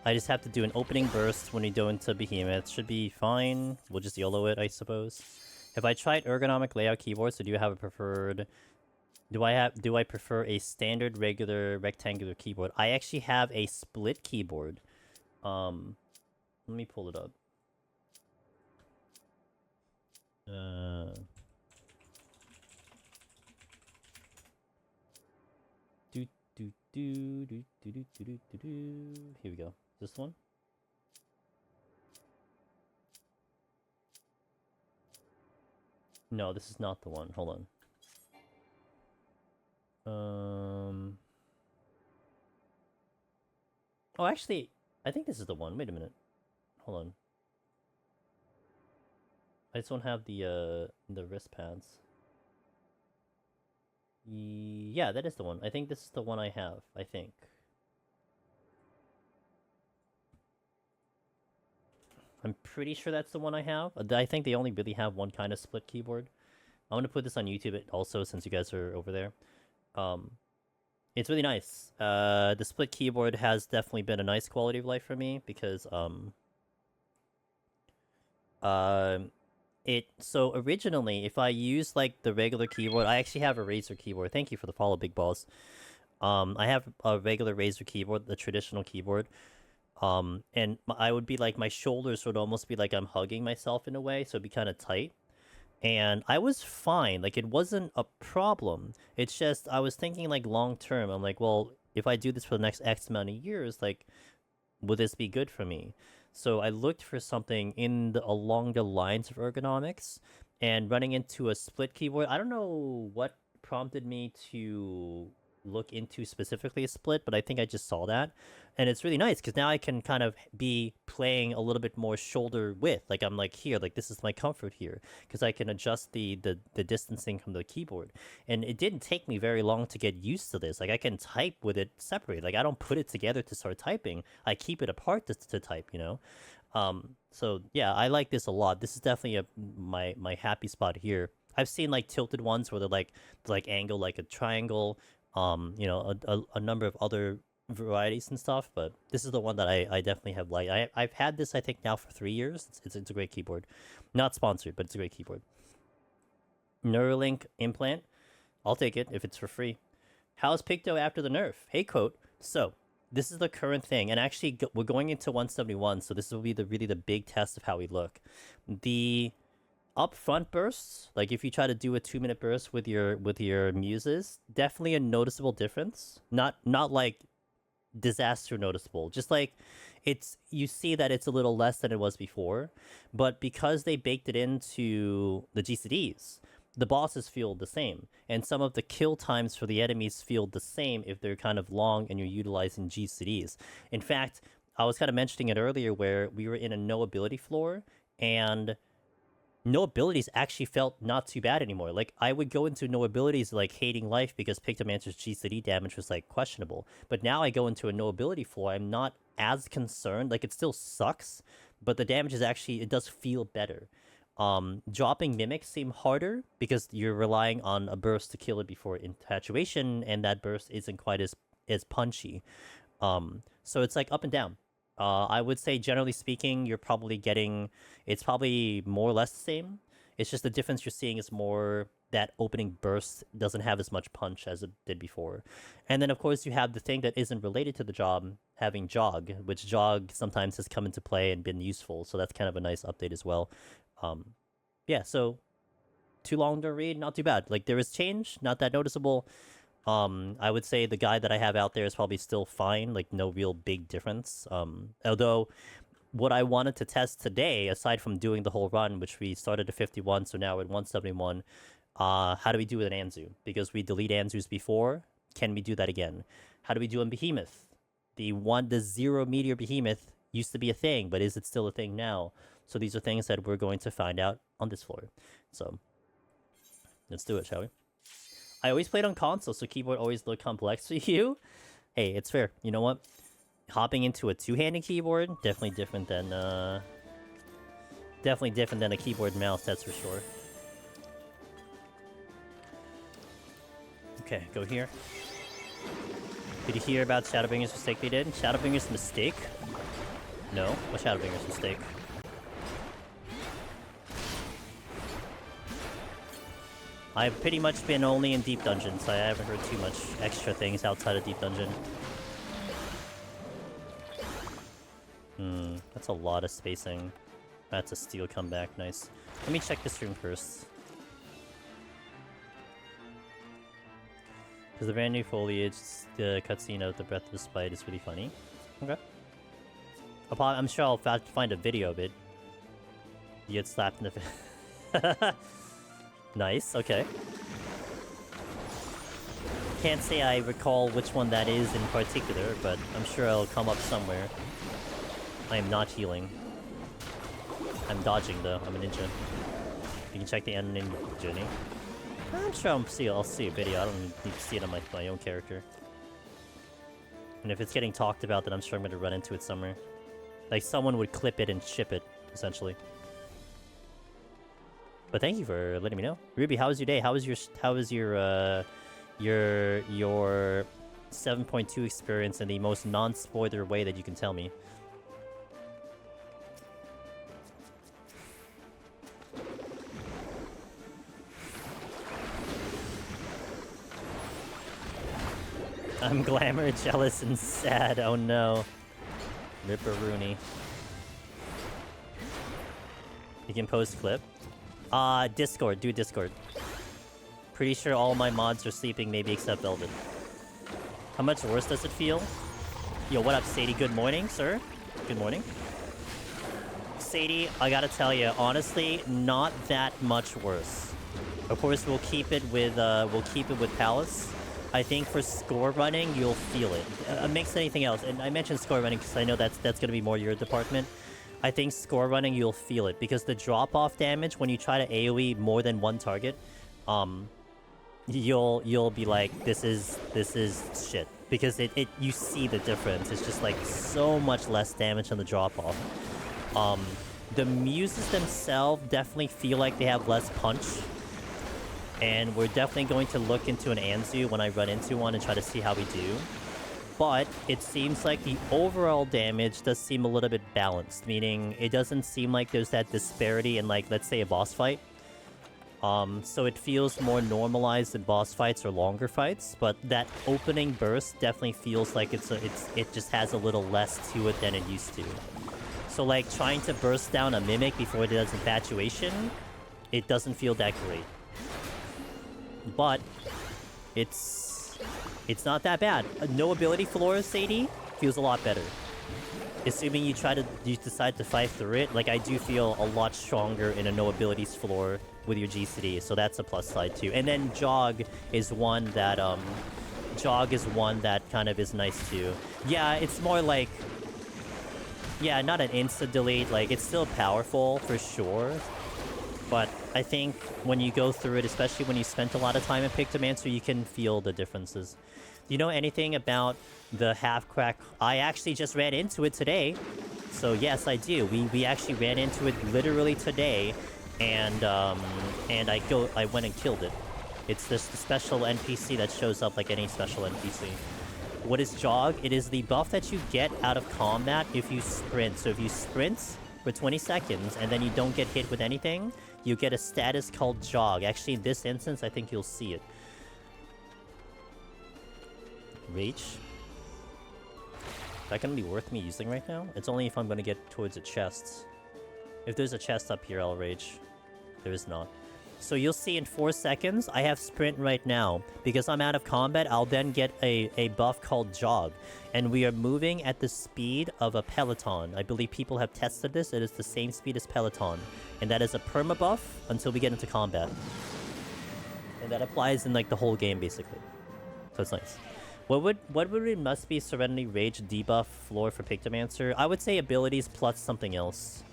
I just have to do an opening burst when we go into Behemoth. Should be fine. We'll just YOLO it, I suppose. Have I tried ergonomic layout keyboards? So do you have a preferred... Do I prefer a standard, regular, rectangular keyboard? I actually have a split keyboard. Let me pull it up. Here we go. This one? No, this is not the one. Hold on. Oh, actually, I think this is the one. Wait a minute. Hold on. I just don't have the wrist pads. Yeah, that is the one. I think this is the one I have. I think. I'm pretty sure that's the one I have. I think they only really have one kind of split keyboard. I'm gonna put this on YouTube also since you guys are over there. It's really nice. The split keyboard has definitely been a nice quality of life for me because so originally if I use like the regular keyboard, I actually have a Razer keyboard. Thank you for the follow, big balls. I have a regular Razer keyboard, the traditional keyboard. And I would be like, my shoulders would almost be like I'm hugging myself in a way, so it'd be kind of tight. And I was fine. Like, it wasn't a problem. It's just, I was thinking, like, long term. I'm like, well, if I do this for the next X amount of years, like, would this be good for me? So I looked for something along the lines of ergonomics, and running into a split keyboard. I don't know what prompted me to look into specifically a split, but I think I just saw that, and it's really nice because now I can kind of be playing a little bit more shoulder width. Like, I'm like, here, like, this is my comfort here, because I can adjust the distancing from the keyboard. And it didn't take me very long to get used to this. Like, I can type with it separate. Like, I don't put it together to start typing. I keep it apart to type, you know. So yeah, I like this a lot. This is definitely my happy spot here. I've seen like tilted ones where they're like angle like a triangle. You know, a number of other varieties and stuff, but this is the one that I definitely have liked. I've had this, I think, now for 3 years. It's a great keyboard. Not sponsored, but it's a great keyboard. Neuralink implant. I'll take it if it's for free. How's Picto after the nerf? Hey, Quote. So, this is the current thing, and actually we're going into 171, so this will be really the big test of how we look. The upfront bursts, like if you try to do a 2-minute burst with your muses, definitely a noticeable difference. Not like disaster noticeable, just like you see that it's a little less than it was before, but because they baked it into the GCDs, the bosses feel the same, and some of the kill times for the enemies feel the same if they're kind of long and you're utilizing GCDs. In fact, I was kind of mentioning it earlier where we were in a no ability floor, and no abilities actually felt not too bad anymore. Like, I would go into no abilities like hating life because Pictomancer's GCD damage was like questionable. But now I go into a no ability floor, I'm not as concerned. Like, it still sucks, but the damage is actually, it does feel better. Dropping mimics seem harder because you're relying on a burst to kill it before infatuation, and that burst isn't quite as punchy. So it's like up and down. I would say, generally speaking, you're probably getting... It's probably more or less the same. It's just the difference you're seeing is more that opening burst doesn't have as much punch as it did before. And then, of course, you have the thing that isn't related to the job, having Jog, which Jog sometimes has come into play and been useful. So that's kind of a nice update as well. Yeah, so too long to read, not too bad. Like, there is change, not that noticeable. I would say the guy that I have out there is probably still fine, like no real big difference. Although what I wanted to test today, aside from doing the whole run, which we started at 51, so now we're at 171, how do we do with an Anzu? Because we delete Anzus before, can we do that again? How do we do in Behemoth? The 0 meteor Behemoth used to be a thing, but is it still a thing now? So these are things that we're going to find out on this floor. So let's do it, shall we? I always played on console, so keyboard always looked complex for you. Hey, it's fair. You know what? Hopping into a two-handed keyboard, definitely different than a keyboard and mouse, that's for sure. Okay, go here. Did you hear about Shadowbringer's mistake they did? Shadowbringer's mistake? No? What Shadowbringer's mistake? I've pretty much been only in Deep Dungeon, so I haven't heard too much extra things outside of Deep Dungeon. That's a lot of spacing. That's a steel comeback, nice. Let me check the stream first. Because the brand new foliage, the cutscene of the Breath of the Spite is really funny. Okay. I'm sure I'll find a video of it. You get slapped in the face. Nice, okay. Can't say I recall which one that is in particular, but I'm sure it'll come up somewhere. I am not healing. I'm dodging though, I'm a ninja. You can check the ending journey. I'm sure I'll see a video. I don't need to see it on my own character. And if it's getting talked about, then I'm sure I'm going to run into it somewhere. Like, someone would clip it and ship it, essentially. But thank you for letting me know. Ruby, how was your day? How was your 7.2 experience in the most non-spoiler way that you can tell me? I'm glamour, jealous, and sad. Oh no. Ripperoonie. You can post clip. Discord. Do Discord. Pretty sure all my mods are sleeping, maybe except Velvet. How much worse does it feel? Yo, what up, Sadie? Good morning, sir. Good morning. Sadie, I gotta tell you, honestly, not that much worse. Of course, we'll keep it with Palace. I think for score running, you'll feel it. Mix anything else, and I mentioned score running because I know that's gonna be more your department. I think score running, you'll feel it because the drop-off damage when you try to AoE more than one target, you'll be like, this is shit, because you see the difference. It's just like so much less damage on the drop-off. The muses themselves definitely feel like they have less punch. And we're definitely going to look into an Anzu when I run into one and try to see how we do. But it seems like the overall damage does seem a little bit balanced, meaning it doesn't seem like there's that disparity in, like, let's say a boss fight. So it feels more normalized in boss fights or longer fights, but that opening burst definitely feels like it just has a little less to it than it used to. So, like, trying to burst down a Mimic before it does Infatuation, it doesn't feel that great. But it's not that bad. No ability floor, Sadie, feels a lot better. Assuming you decide to fight through it, like, I do feel a lot stronger in a no abilities floor with your GCD, so that's a plus side too. And then Jog is one that kind of is nice too. Yeah, it's more like, yeah, not an insta delete. Like, it's still powerful for sure. But I think when you go through it, especially when you spent a lot of time in Pictomancer, you can feel the differences. Do you know anything about the half-crack? I actually just ran into it today. So yes, I do. We actually ran into it literally today. And I went and killed it. It's this special NPC that shows up like any special NPC. What is Jog? It is the buff that you get out of combat if you sprint. So if you sprint for 20 seconds and then you don't get hit with anything, you get a status called Jog. Actually, in this instance, I think you'll see it. Rage. Is that gonna be worth me using right now? It's only if I'm gonna get towards a chest. If there's a chest up here, I'll rage. There is not. So you'll see in 4 seconds, I have sprint right now. Because I'm out of combat, I'll then get a buff called Jog. And we are moving at the speed of a Peloton. I believe people have tested this. It is the same speed as Peloton. And that is a perma buff until we get into combat. And that applies in, like, the whole game, basically. So it's nice. What would it must be Serenity Rage debuff floor for Pictomancer? I would say abilities plus something else.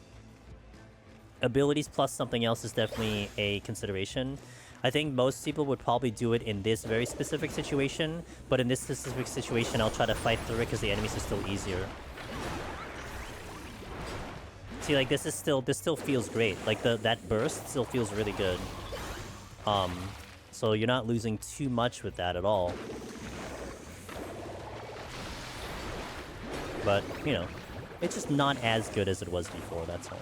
Abilities plus something else is definitely a consideration. I think most people would probably do it in this very specific situation, but in this specific situation, I'll try to fight through it because the enemies are still easier. See, like, this still feels great. Like, that burst still feels really good. So you're not losing too much with that at all. But, you know, it's just not as good as it was before, that's all.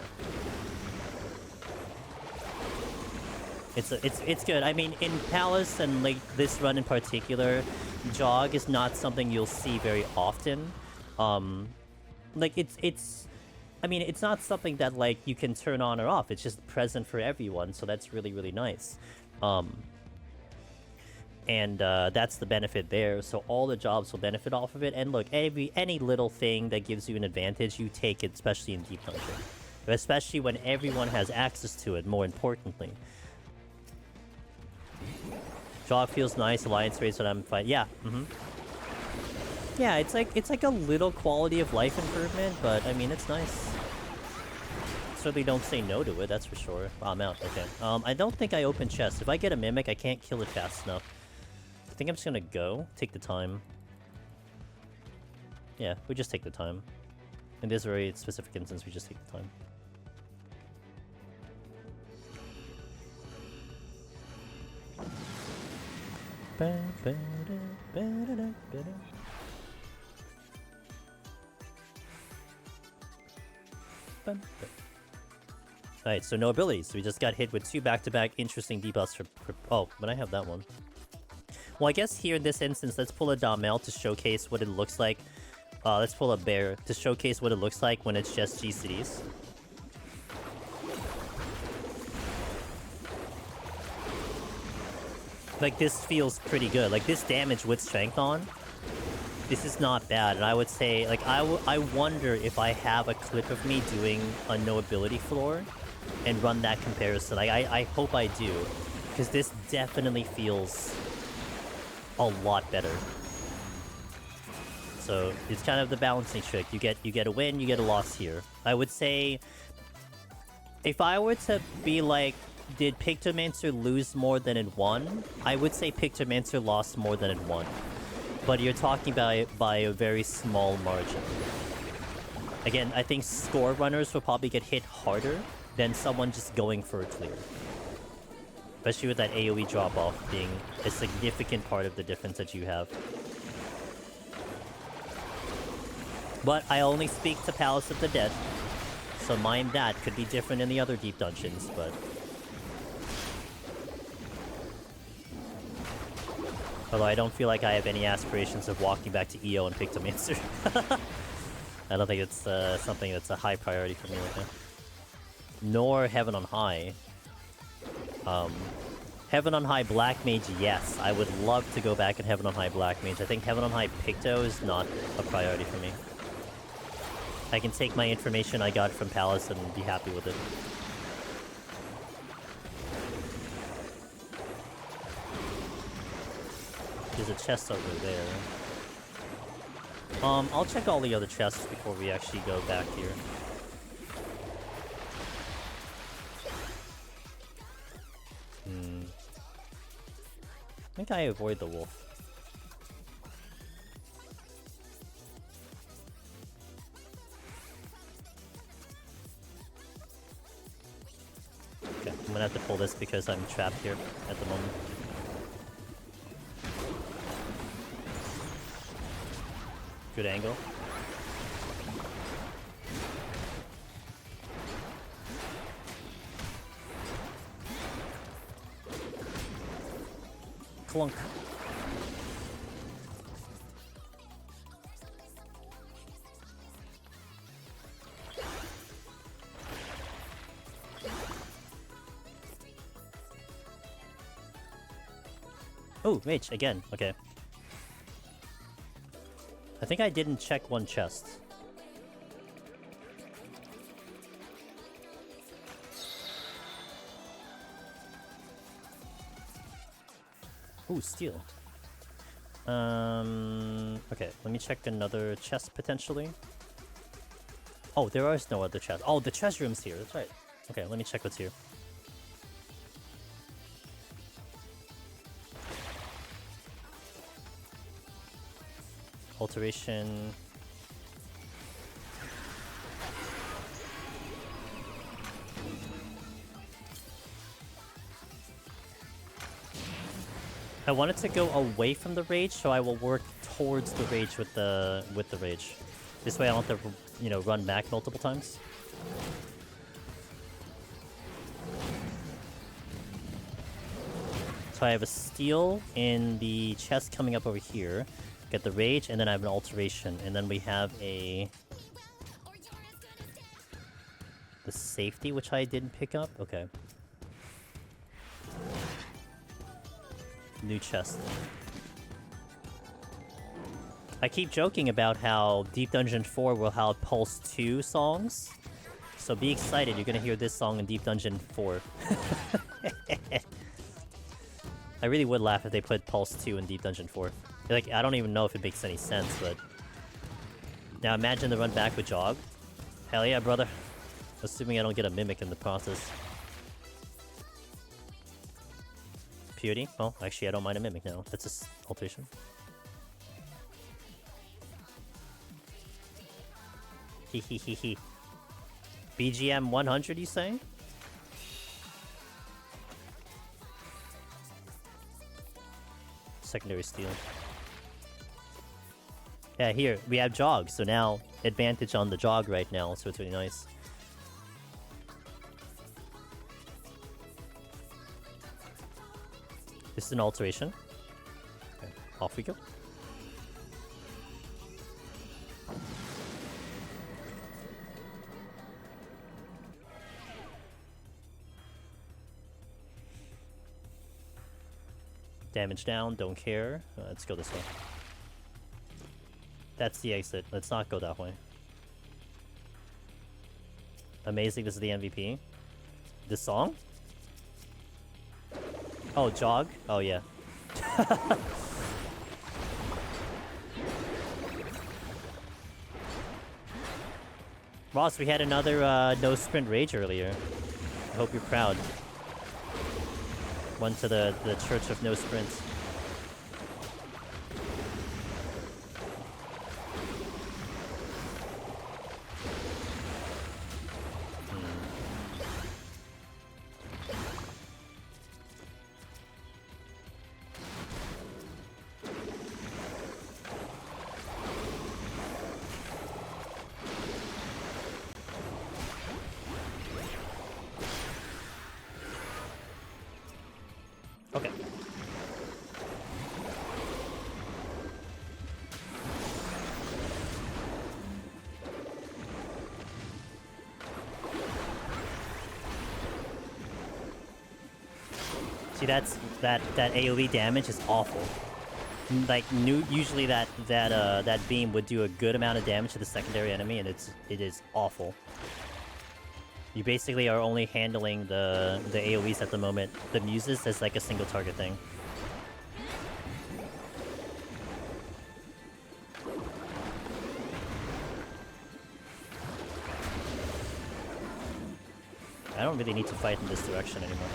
It's good. I mean, in Palace and, like, this run in particular, Jog is not something you'll see very often. Like, I mean, it's not something that, like, you can turn on or off. It's just present for everyone, so that's really, really nice. And that's the benefit there. So all the jobs will benefit off of it. And look, any little thing that gives you an advantage, you take it, especially in Deep Dungeon. Especially when everyone has access to it, more importantly. Jog feels nice. Alliance race when I'm fighting. Yeah. Yeah, it's like a little quality of life improvement, but I mean, it's nice. certainly don't say no to it, that's for sure. Oh, I'm out, okay. I don't think I open chest. If I get a Mimic, I can't kill it fast enough. I think I'm just gonna go, take the time. Yeah, we just take the time. In this very specific instance, we just take the time. Alright, so no abilities. We just got hit with 2 back-to-back interesting debuffs for... Oh, but I have that one. Well, I guess here in this instance, let's pull a Dawntrail to showcase what it looks like. Let's pull a Bear to showcase what it looks like when it's just GCDs. Like, this feels pretty good. Like, this damage with Strength on, this is not bad. And I would say, like, I wonder if I have a clip of me doing a no ability floor and run that comparison. I hope I do, because this definitely feels a lot better. So it's kind of the balancing trick. You get a win, you get a loss here. I would say, if I were to be like, did Pictomancer lose more than it won? I would say Pictomancer lost more than it won. But you're talking about it by a very small margin. Again, I think score runners will probably get hit harder than someone just going for a clear. Especially with that AoE drop-off being a significant part of the difference that you have. But I only speak to Palace of the Dead, so mind that could be different in the other deep dungeons, but... Although I don't feel like I have any aspirations of walking back to EO and Pictomancer. I don't think it's something that's a high priority for me right now. Nor Heaven on High. Heaven on High Black Mage, yes. I would love to go back and Heaven on High Black Mage. I think Heaven on High Picto is not a priority for me. I can take my information I got from Palace and be happy with it. There's a chest over there. I'll check all the other chests before we actually go back here. I think I avoid the wolf. Okay, I'm gonna have to pull this because I'm trapped here at the moment. Good angle. Clunk. Oh, mage, again. Okay. I think I didn't check one chest. Ooh, steel. Okay, let me check another chest potentially. Oh, there is no other chest. Oh, the treasure room's here. That's right. Okay, let me check what's here. Alteration. I wanted to go away from the rage, so I will work towards the rage with the rage. This way I don't have to, you know, run back multiple times. So I have a steal in the chest coming up over here. Get the rage, and then I have an alteration, and then we have the safety, which I didn't pick up. Okay. New chest. I keep joking about how Deep Dungeon 4 will have Pulse 2 songs. So be excited, you're gonna hear this song in Deep Dungeon 4. I really would laugh if they put Pulse 2 in Deep Dungeon 4. Like, I don't even know if it makes any sense, but... Now imagine the run back with Jog. Hell yeah, brother. Assuming I don't get a Mimic in the process. Purity? Well, actually I don't mind a Mimic now. That's just alteration. Hehehehe. BGM 100, you say? Secondary steal. Yeah, here, we have Jog, so now advantage on the Jog right now, so it's really nice. This is an alteration. Okay, off we go. Damage down, don't care. Let's go this way. That's the exit. Let's not go that way. Amazing, this is the MVP. This song? Oh, Jog? Oh, yeah. Ross, we had another no sprint rage earlier. I hope you're proud. One to the Church of No Sprints. Okay. See, that's that AoE damage is awful. Like usually that beam would do a good amount of damage to the secondary enemy, and it is awful. You basically are only handling the AoEs at the moment. The muses as like a single target thing. I don't really need to fight in this direction anymore.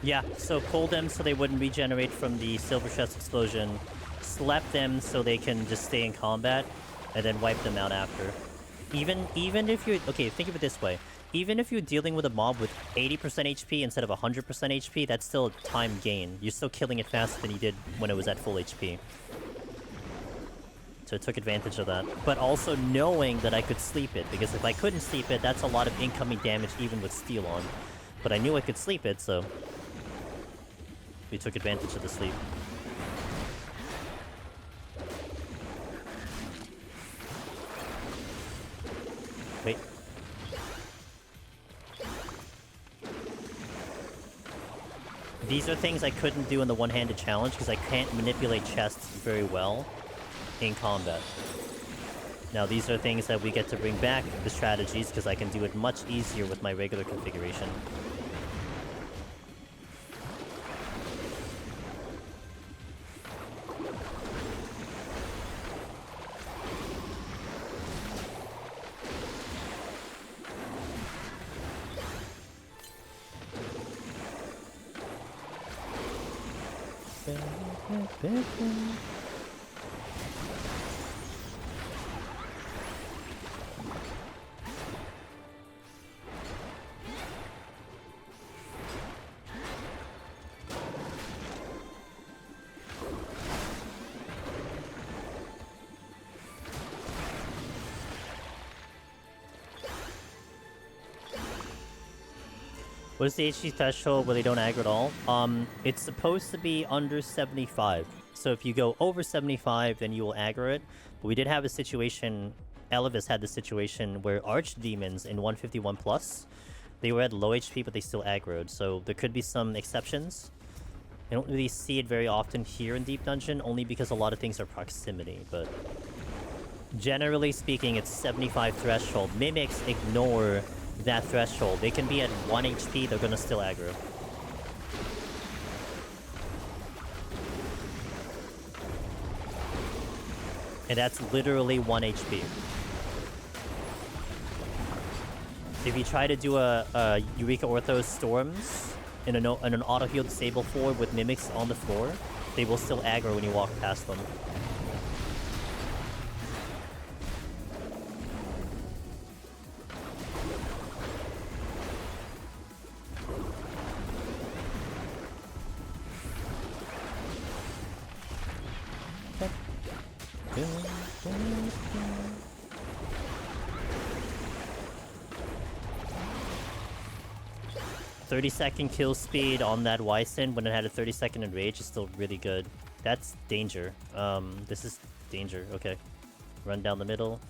Yeah, so pull them so they wouldn't regenerate from the Silver Chest explosion, slap them so they can just stay in combat, and then wipe them out after. Even if you're... Okay, think of it this way. Even if you're dealing with a mob with 80% HP instead of 100% HP, that's still time gain. You're still killing it faster than you did when it was at full HP. So it took advantage of that. But also knowing that I could sleep it, because if I couldn't sleep it, that's a lot of incoming damage even with steel on. But I knew I could sleep it, so... we took advantage of the sleep. Wait. These are things I couldn't do in the one-handed challenge because I can't manipulate chests very well in combat. Now these are things that we get to bring back, the strategies, because I can do it much easier with my regular configuration. What is the HP threshold where they don't aggro at all? It's supposed to be under 75. So if you go over 75, then you will aggro it. But we did have a situation, Elvis had the situation where Archdemons in 151+, they were at low HP, but they still aggroed. So there could be some exceptions. I don't really see it very often here in Deep Dungeon, only because a lot of things are proximity. But generally speaking, it's 75 threshold. Mimics ignore that threshold. They can be at 1 HP, they're gonna still aggro. And that's literally 1 HP. If you try to do a Eureka Orthos Storms in an auto-healed Sable forward with Mimics on the floor, they will still aggro when you walk past them. "30-second kill speed on that Wyson when it had a 30-second enrage is still really good. That's danger. This is danger. Okay. Run down the middle.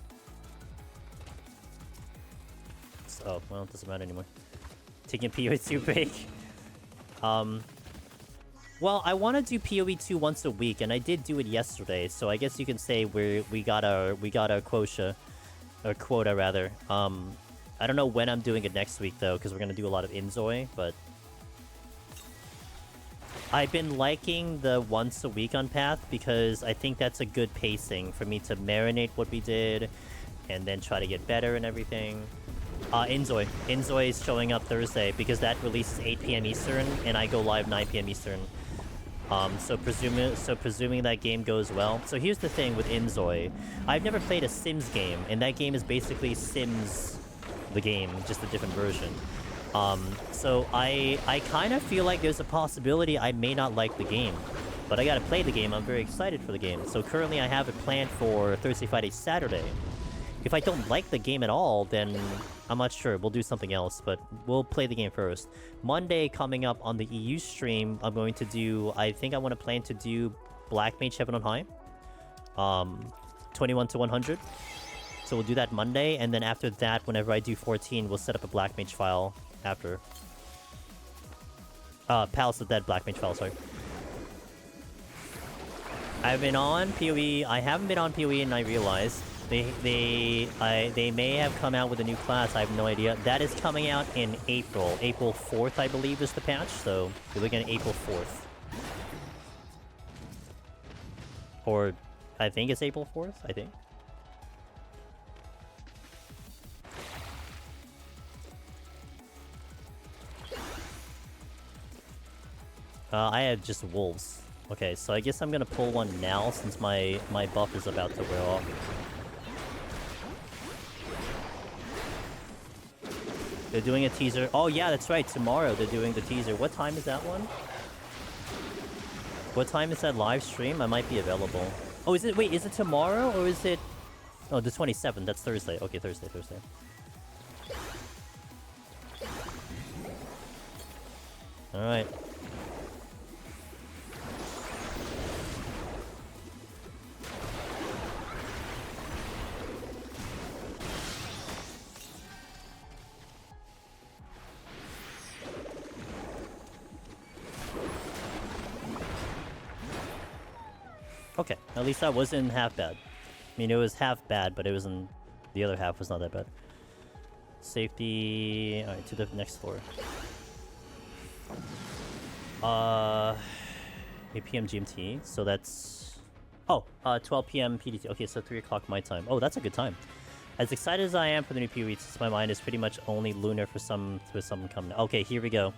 Oh, well, it doesn't matter anymore. Taking a PoE2 break. Well, I want to do PoE2 once a week, and I did do it yesterday, so I guess you can say we got our quota, or quota rather. I don't know when I'm doing it next week, though, because we're going to do a lot of Inzoi, but... I've been liking the once a week on Path, because I think that's a good pacing for me to marinate what we did, and then try to get better and everything. Inzoi. Inzoi is showing up Thursday, because that releases 8 PM Eastern, and I go live 9 PM Eastern. So presuming that game goes well. So here's the thing with Inzoi. I've never played a Sims game, and that game is basically Sims... the game, just a different version. So I kind of feel like there's a possibility I may not like the game. But I gotta play the game, I'm very excited for the game. So currently I have it planned for Thursday, Friday, Saturday. If I don't like the game at all, then I'm not sure. We'll do something else, but we'll play the game first. Monday, coming up on the EU stream, I'm going to do... I think I want to plan to do Black Mage Heaven on High. 21 to 100. So we'll do that Monday, and then after that, whenever I do 14, we'll set up a Black Mage file after. Palace of Dead Black Mage file, sorry. I've been on PoE. I haven't been on PoE, and I realized they may have come out with a new class. I have no idea. That is coming out in April. April 4th, I believe, is the patch. So we're looking at April 4th. Or I think it's April 4th. I think. I have just wolves. Okay, so I guess I'm gonna pull one now since my buff is about to wear off. They're doing a teaser. Oh yeah, that's right. Tomorrow they're doing the teaser. What time is that one? What time is that live stream? I might be available. Oh, is it? Wait, is it tomorrow or is it? Oh, the 27th. That's Thursday. Okay, Thursday. All right. Okay, at least that wasn't half bad. I mean, it was half bad, but it wasn't... The other half was not that bad. Safety... Alright, to the next floor. 8 PM GMT, so that's... Oh, 12 PM PDT. Okay, so 3 o'clock my time. Oh, that's a good time. As excited as I am for the new PoE, since my mind is pretty much only lunar for some coming. Okay, here we go.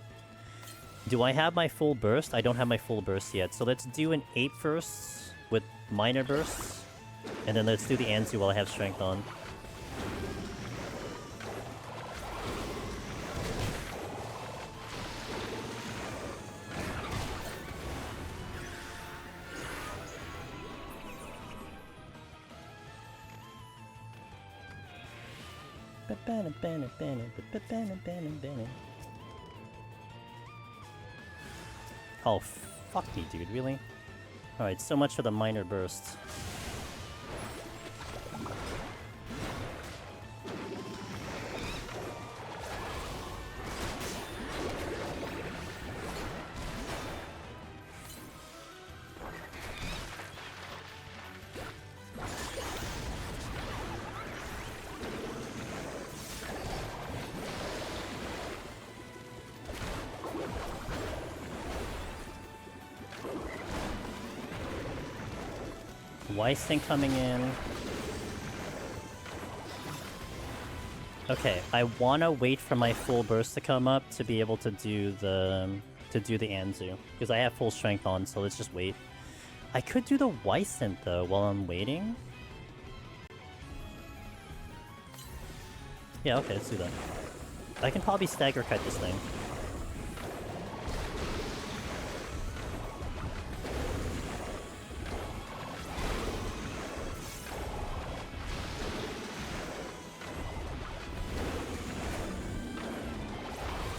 Do I have my full burst? I don't have my full burst yet, so let's do an 8 first with minor bursts, and then let's do the Anzu while I have strength on. Oh, fuck me, dude, really? Alright, so much for the minor bursts. Weisting coming in. Okay, I wanna wait for my full burst to come up to be able to do the Anzu. Because I have full strength on, so let's just wait. I could do the Weisint though while I'm waiting. Yeah, okay, let's do that. I can probably stagger cut this thing.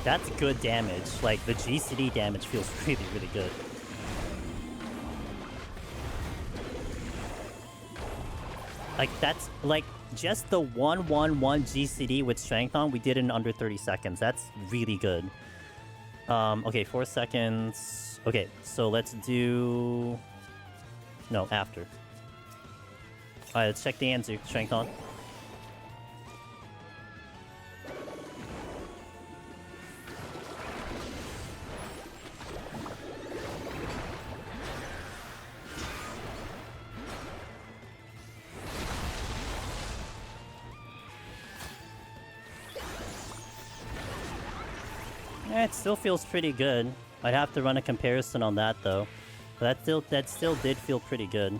That's good damage. Like, the GCD damage feels really, really good. Like, that's, like, just the 1-1-1 GCD with strength on, we did it in under 30 seconds. That's really good. Okay, 4 seconds. Okay, so let's do... No, after. Alright, let's check the Anzu. Strength on. It still feels pretty good. I'd have to run a comparison on that though. But that still did feel pretty good.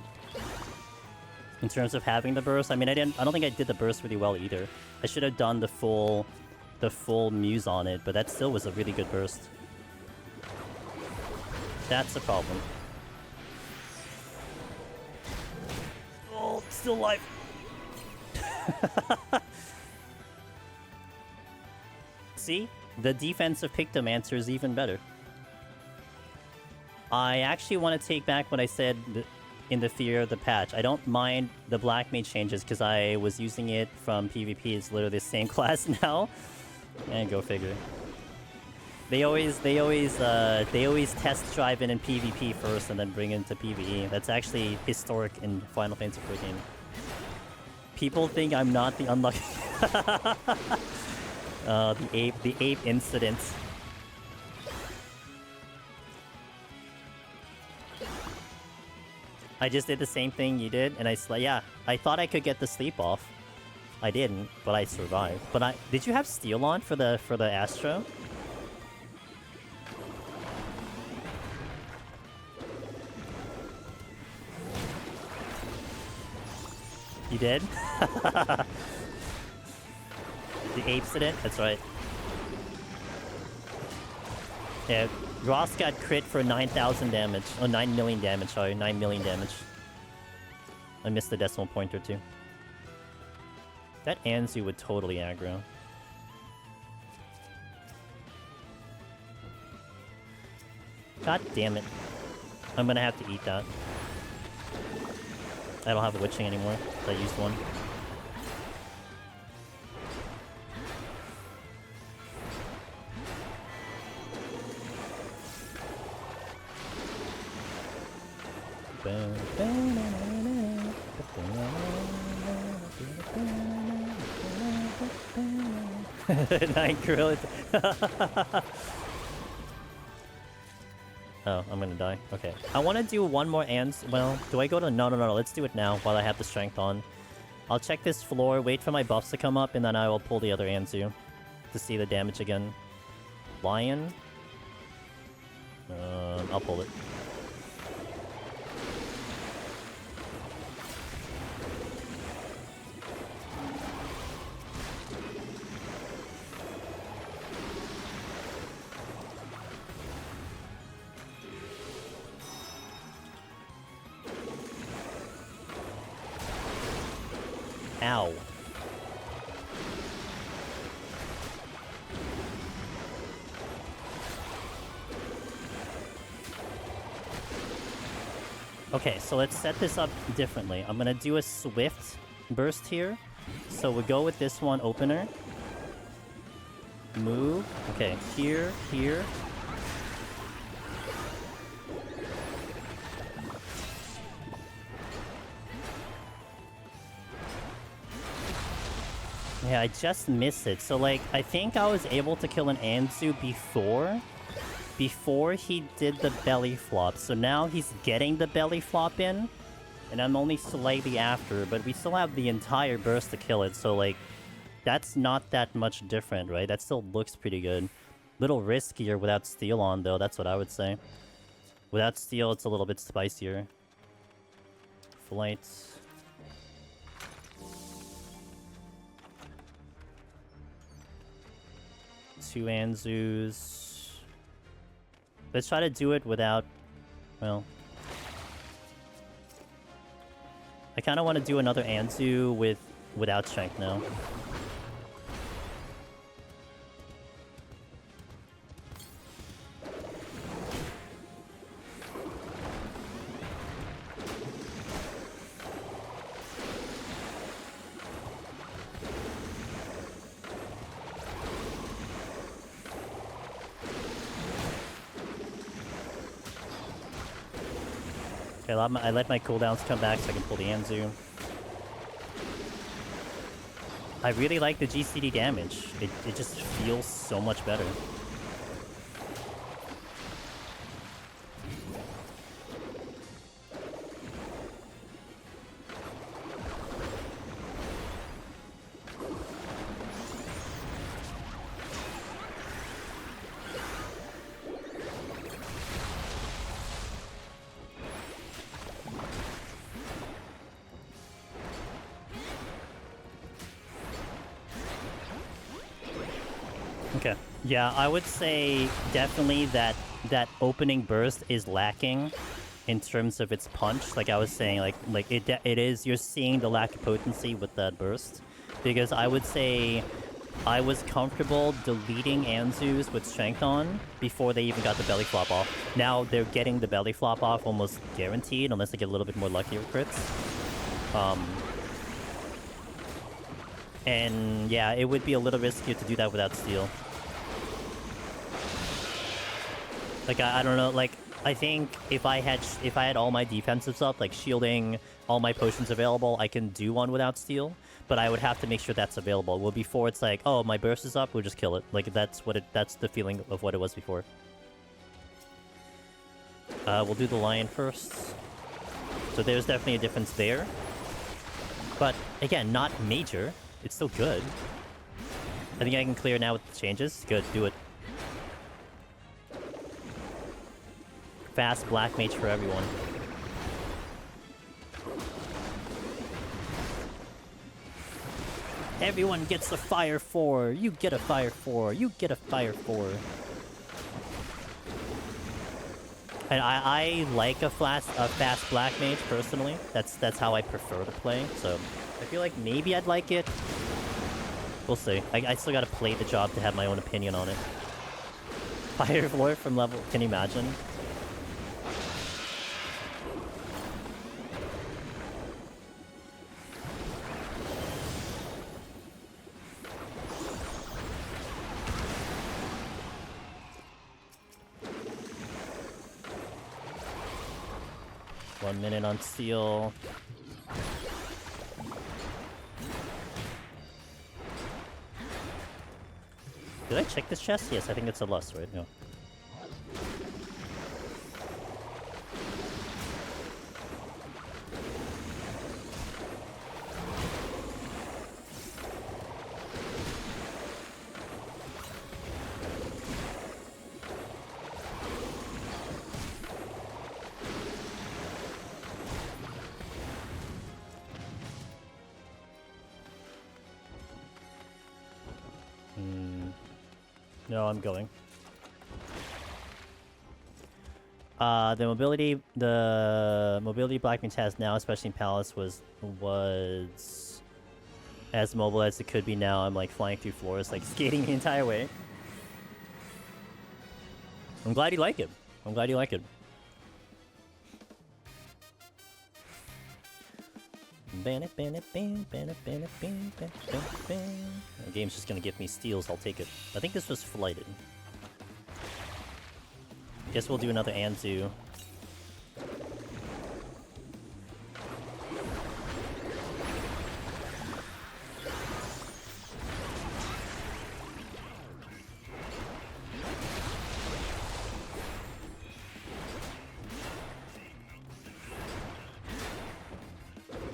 In terms of having the burst. I mean, I don't think I did the burst really well either. I should have done the full muse on it, but that still was a really good burst. That's the problem. Oh, still alive. See? The defense of Pictomancer is even better. I actually want to take back what I said in the Fear of the patch. I don't mind the Black Mage changes because I was using it from PvP. It's literally the same class now. And go figure. They always test drive in PvP first and then bring it into PvE. That's actually historic in Final Fantasy XIV. People think I'm not the unlucky... the ape incident. I just did the same thing you did, and yeah, I thought I could get the sleep off. I didn't, but I survived. But did you have steel on for the Astro? You did? The ape-cident? That's right. Yeah, Ross got crit for 9,000 damage. Oh, 9 million damage, sorry. 9 million damage. I missed the decimal pointer too. That Anzu would totally aggro. God damn it. I'm gonna have to eat that. I don't have a witching anymore. I used one. Nine gorilla. Oh, I'm gonna die. Okay. I want to do one more well, do I go to... No. Let's do it now while I have the strength on. I'll check this floor, wait for my buffs to come up, and then I will pull the other Anzu to see the damage again. Lion? I'll pull it. Ow. Okay, so let's set this up differently. I'm gonna do a swift burst here. So we'll go with this one, opener. Move. Okay, here. Yeah, I just missed it. So, like, I think I was able to kill an Anzu before he did the belly flop. So now he's getting the belly flop in, And I'm only slightly after, but we still have the entire burst to kill it, so like, that's not that much different, right? That still looks pretty good. Little riskier without steel on, though, that's what I would say. Without steel, it's a little bit spicier. Flight. Two Anzus. Let's try to do it without... Well... I kind of want to do another Anzu without strength now. Okay, I let my cooldowns come back so I can pull the Anzu. I really like the GCD damage. It just feels so much better. Okay. Yeah, I would say definitely that opening burst is lacking in terms of its punch. Like I was saying, like it is, you're seeing the lack of potency with that burst. Because I would say I was comfortable deleting Anzus with strength on before they even got the belly flop off. Now they're getting the belly flop off almost guaranteed unless they get a little bit more lucky with crits. And yeah, it would be a little riskier to do that without steel. Like I don't know, like I think if I had all my defensives up, like shielding, all my potions available, I can do one without steel, but I would have to make sure that's available. Well, before it's like, oh, my burst is up, we'll just kill it. Like that's the feeling of what it was before. We'll do the lion first. So there's definitely a difference there. But again, not major. It's still good. I think I can clear now with the changes. Good, do it. Fast black mage for everyone. Everyone gets a fire 4. You get a fire 4. You get a fire 4. And I like a fast black mage personally. That's how I prefer to play. So I feel like maybe I'd like it. We'll see. I still gotta play the job to have my own opinion on it. Fire 4 from level... Can you imagine? One minute on steel. Did I check this chest? Yes, I think it's a lust, right? No. No, I'm going. The mobility Black Mage has now, especially in Palace, was as mobile as it could be now. I'm like flying through floors, like skating the entire way. I'm glad you like it. I'm glad you like it. The game's just gonna give me steals, I'll take it. I think this was flighted. Guess we'll do another Anzu.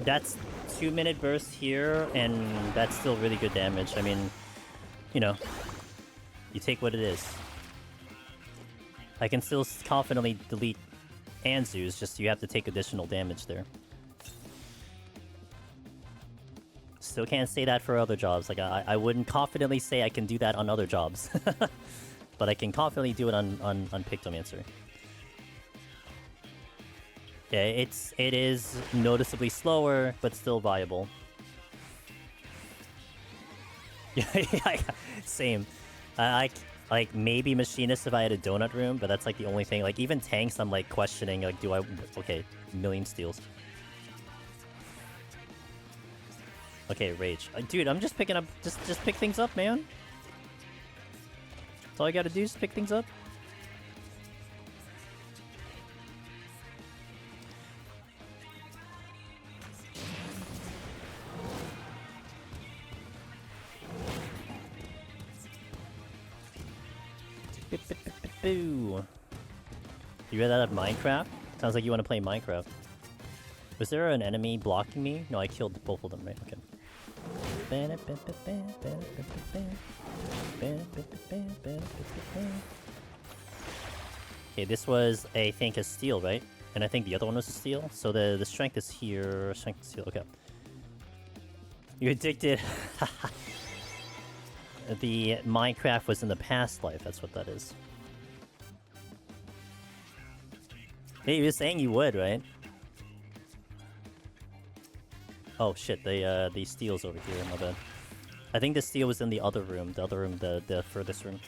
That's 2-minute burst here, and that's still really good damage. I mean, you know, you take what it is. I can still confidently delete Anzu's, just you have to take additional damage there. Still can't say that for other jobs. Like, I wouldn't confidently say I can do that on other jobs. But I can confidently do it on Pictomancer. Yeah, it is noticeably slower, but still viable. Yeah, same. Like maybe machinist if I had a donut room, but that's like the only thing. Like even tanks, I'm like questioning. Like, do I? Okay, million steals. Okay, rage, dude. I'm just picking up. Just pick things up, man. That's all I gotta do. Is pick things up. Boo. You read that out of Minecraft? Sounds like you want to play Minecraft. Was there an enemy blocking me? No, I killed both of them, right? Okay. Okay, this was, I think, a steal, right? And I think the other one was a steal. So the strength is here. Strength is steal. Okay. You're addicted. The Minecraft was in the past life. That's what that is. Hey, you were saying you would, right? Oh shit, the steel's over here, my bad. I think the steel was in the other room, the furthest room.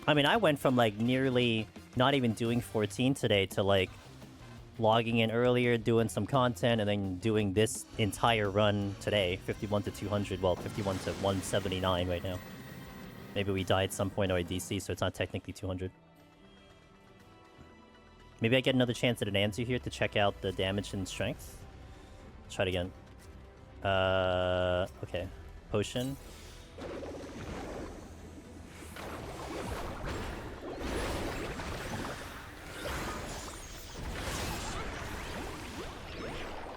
I mean, I went from like nearly not even doing 14 today to like logging in earlier, doing some content, and then doing this entire run today, 51 to 200, well, 51 to 179 right now. Maybe we died at some point or a DC, so it's not technically 200. Maybe I get another chance at an Anzu here to check out the damage and strength. Try it again. Okay. Potion.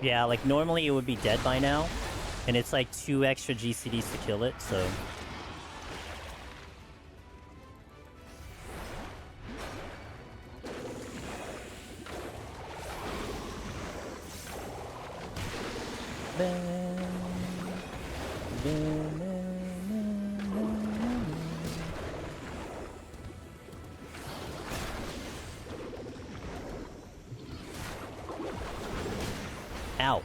Yeah, like normally it would be dead by now, and it's like 2 extra GCDs to kill it, so... Ow.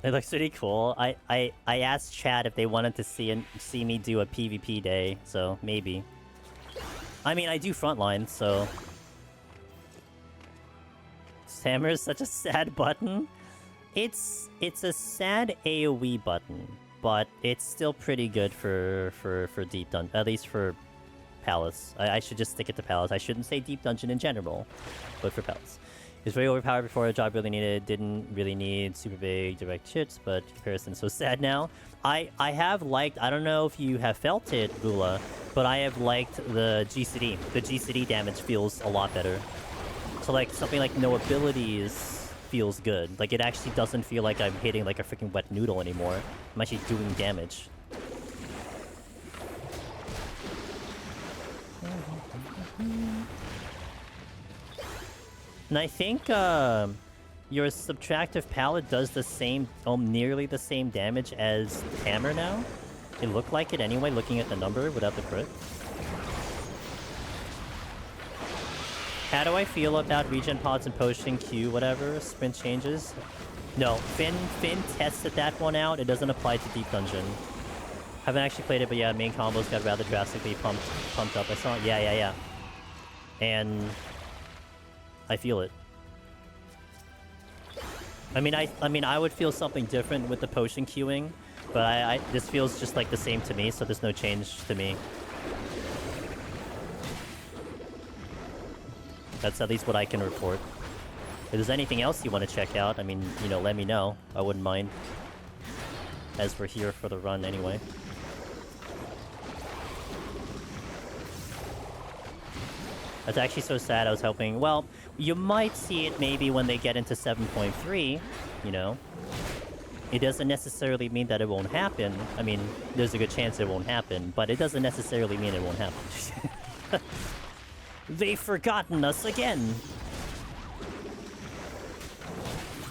It looks pretty cool. I asked chat if they wanted to see me do a PvP day, so maybe. I mean, I do frontline, so... Hammer is such a sad button. It's a sad AoE button, but it's still pretty good for deep dungeon, at least for Palace. I should just stick it to Palace. I shouldn't say deep dungeon in general, but for Palace. It's very overpowered before a job really needed. Didn't really need super big direct hits, but comparison so sad now. I have liked, I don't know if you have felt it, Gula, but I have liked the GCD. The GCD damage feels a lot better. So like something like no abilities feels good. Like it actually doesn't feel like I'm hitting like a freaking wet noodle anymore. I'm actually doing damage. And I think your subtractive palette does the same, nearly the same damage as Hammer now. It looked like it anyway, looking at the number without the crit. How do I feel about regen pods and potion Q, whatever, sprint changes? No, Finn tested that one out. It doesn't apply to Deep Dungeon. Haven't actually played it, but yeah, main combos got rather drastically pumped up. I saw it. Yeah. And I feel it. I mean, I would feel something different with the potion queuing, but this feels just like the same to me, so there's no change to me. That's at least what I can report. If there's anything else you want to check out, I mean, you know, let me know. I wouldn't mind. as we're here for the run anyway. That's actually so sad. I was hoping... Well, you might see it maybe when they get into 7.3, you know? It doesn't necessarily mean that it won't happen. I mean, there's a good chance it won't happen, but it doesn't necessarily mean it won't happen. They've forgotten us again!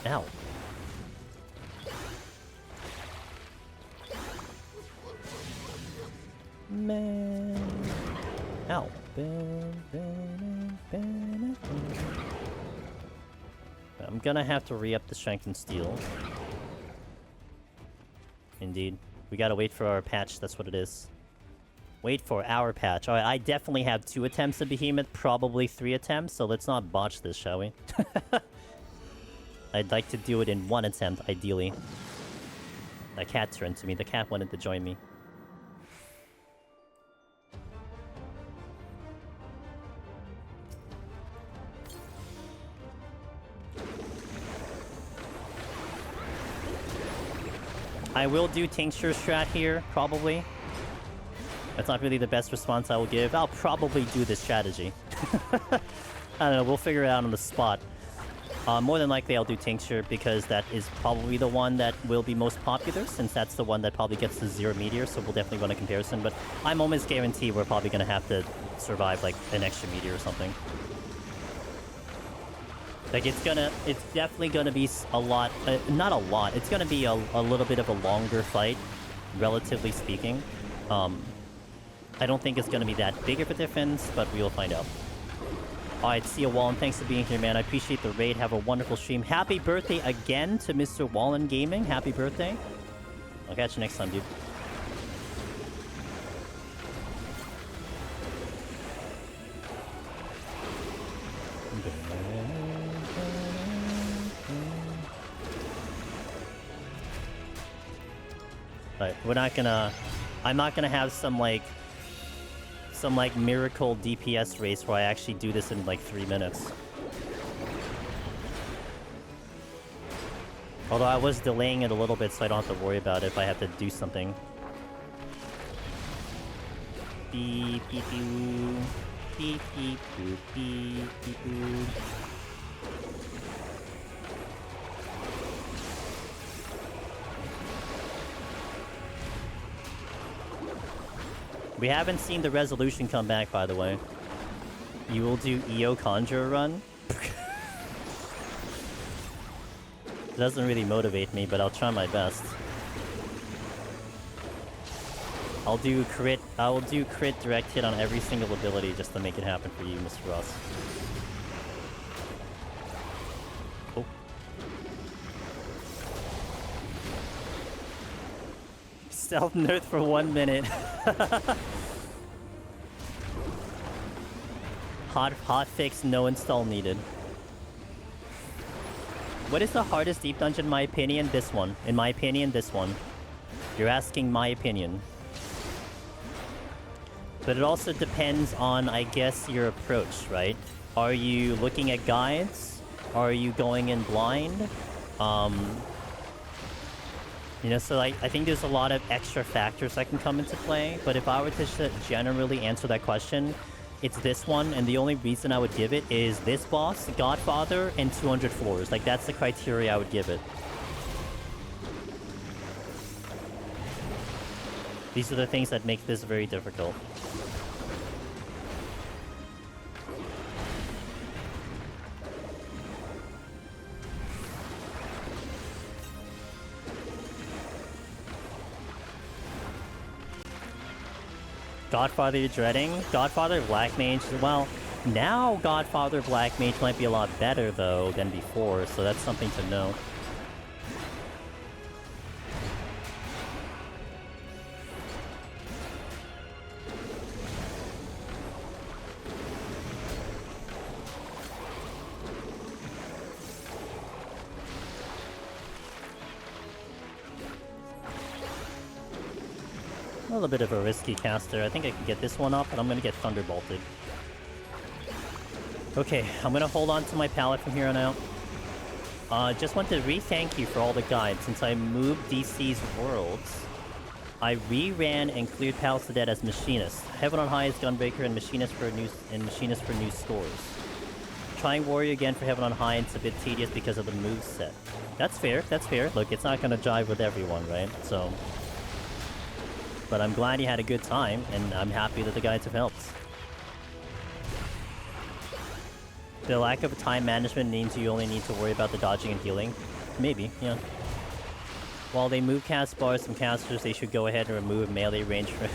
Ow. Man. Ow. I'm gonna have to re-up the strength and steel. Indeed. We gotta wait for our patch, that's what it is. Wait for our patch. Alright, I definitely have 2 attempts at Behemoth, probably 3 attempts, so let's not botch this, shall we? I'd like to do it in 1 attempt, ideally. That cat turned to me. The cat wanted to join me. I will do Tincture Strat here, probably. That's not really the best response I will give. I'll probably do this strategy. I don't know, we'll figure it out on the spot. More than likely I'll do Tincture because that is probably the one that will be most popular, since that's the one that probably gets the 0 meteor, so we'll definitely run a comparison, but I'm almost guaranteed we're probably going to have to survive like an extra meteor or something. Like, it's definitely gonna be a lot, not a lot, it's gonna be a little bit of a longer fight, relatively speaking. I don't think it's gonna be that big of a difference, but we will find out. Alright, see you, Wallen. Thanks for being here, man. I appreciate the raid. Have a wonderful stream. Happy birthday again to Mr. Wallen Gaming. Happy birthday. I'll catch you next time, dude. But we're not gonna... I'm not gonna have some miracle DPS race where I actually do this in like 3 minutes. Although I was delaying it a little bit so I don't have to worry about it if I have to do something. Beep beep boo. Beep beep boop beep beep boo. We haven't seen the resolution come back, by the way. You will do EO Conjure run? It doesn't really motivate me, but I'll try my best. I will do crit direct hit on every single ability just to make it happen for you, Mr. Ross. Oh. Self-nerf for 1 minute. Hot fix, no install needed. What is the hardest deep dungeon in my opinion? This one. In my opinion, this one. You're asking my opinion. But it also depends on, I guess, your approach, right? Are you looking at guides? Are you going in blind? You know, so I think there's a lot of extra factors that can come into play, but if I were to generally answer that question, it's this one, and the only reason I would give it is this boss, Godfather, and 200 floors. Like, that's the criteria I would give it. These are the things that make this very difficult. Godfather you're dreading? Godfather Black Mage, well, now Godfather Black Mage might be a lot better, though, than before, so that's something to know. A little bit of a risky caster. I think I can get this one up, but I'm going to get Thunderbolted. Okay, I'm going to hold on to my pallet from here on out. Just want to re-thank you for all the guides. Since I moved DC's worlds, I re-ran and cleared Palace of the Dead as Machinist. Heaven on High is Gunbreaker and Machinist for new stores. Trying Warrior again for Heaven on High, it's a bit tedious because of the move set. That's fair, that's fair. Look, it's not gonna jive with everyone, right? So... But I'm glad you had a good time, and I'm happy that the guides have helped. The lack of time management means you only need to worry about the dodging and healing. Maybe, yeah. While they move cast bars from casters, they should go ahead and remove melee range for...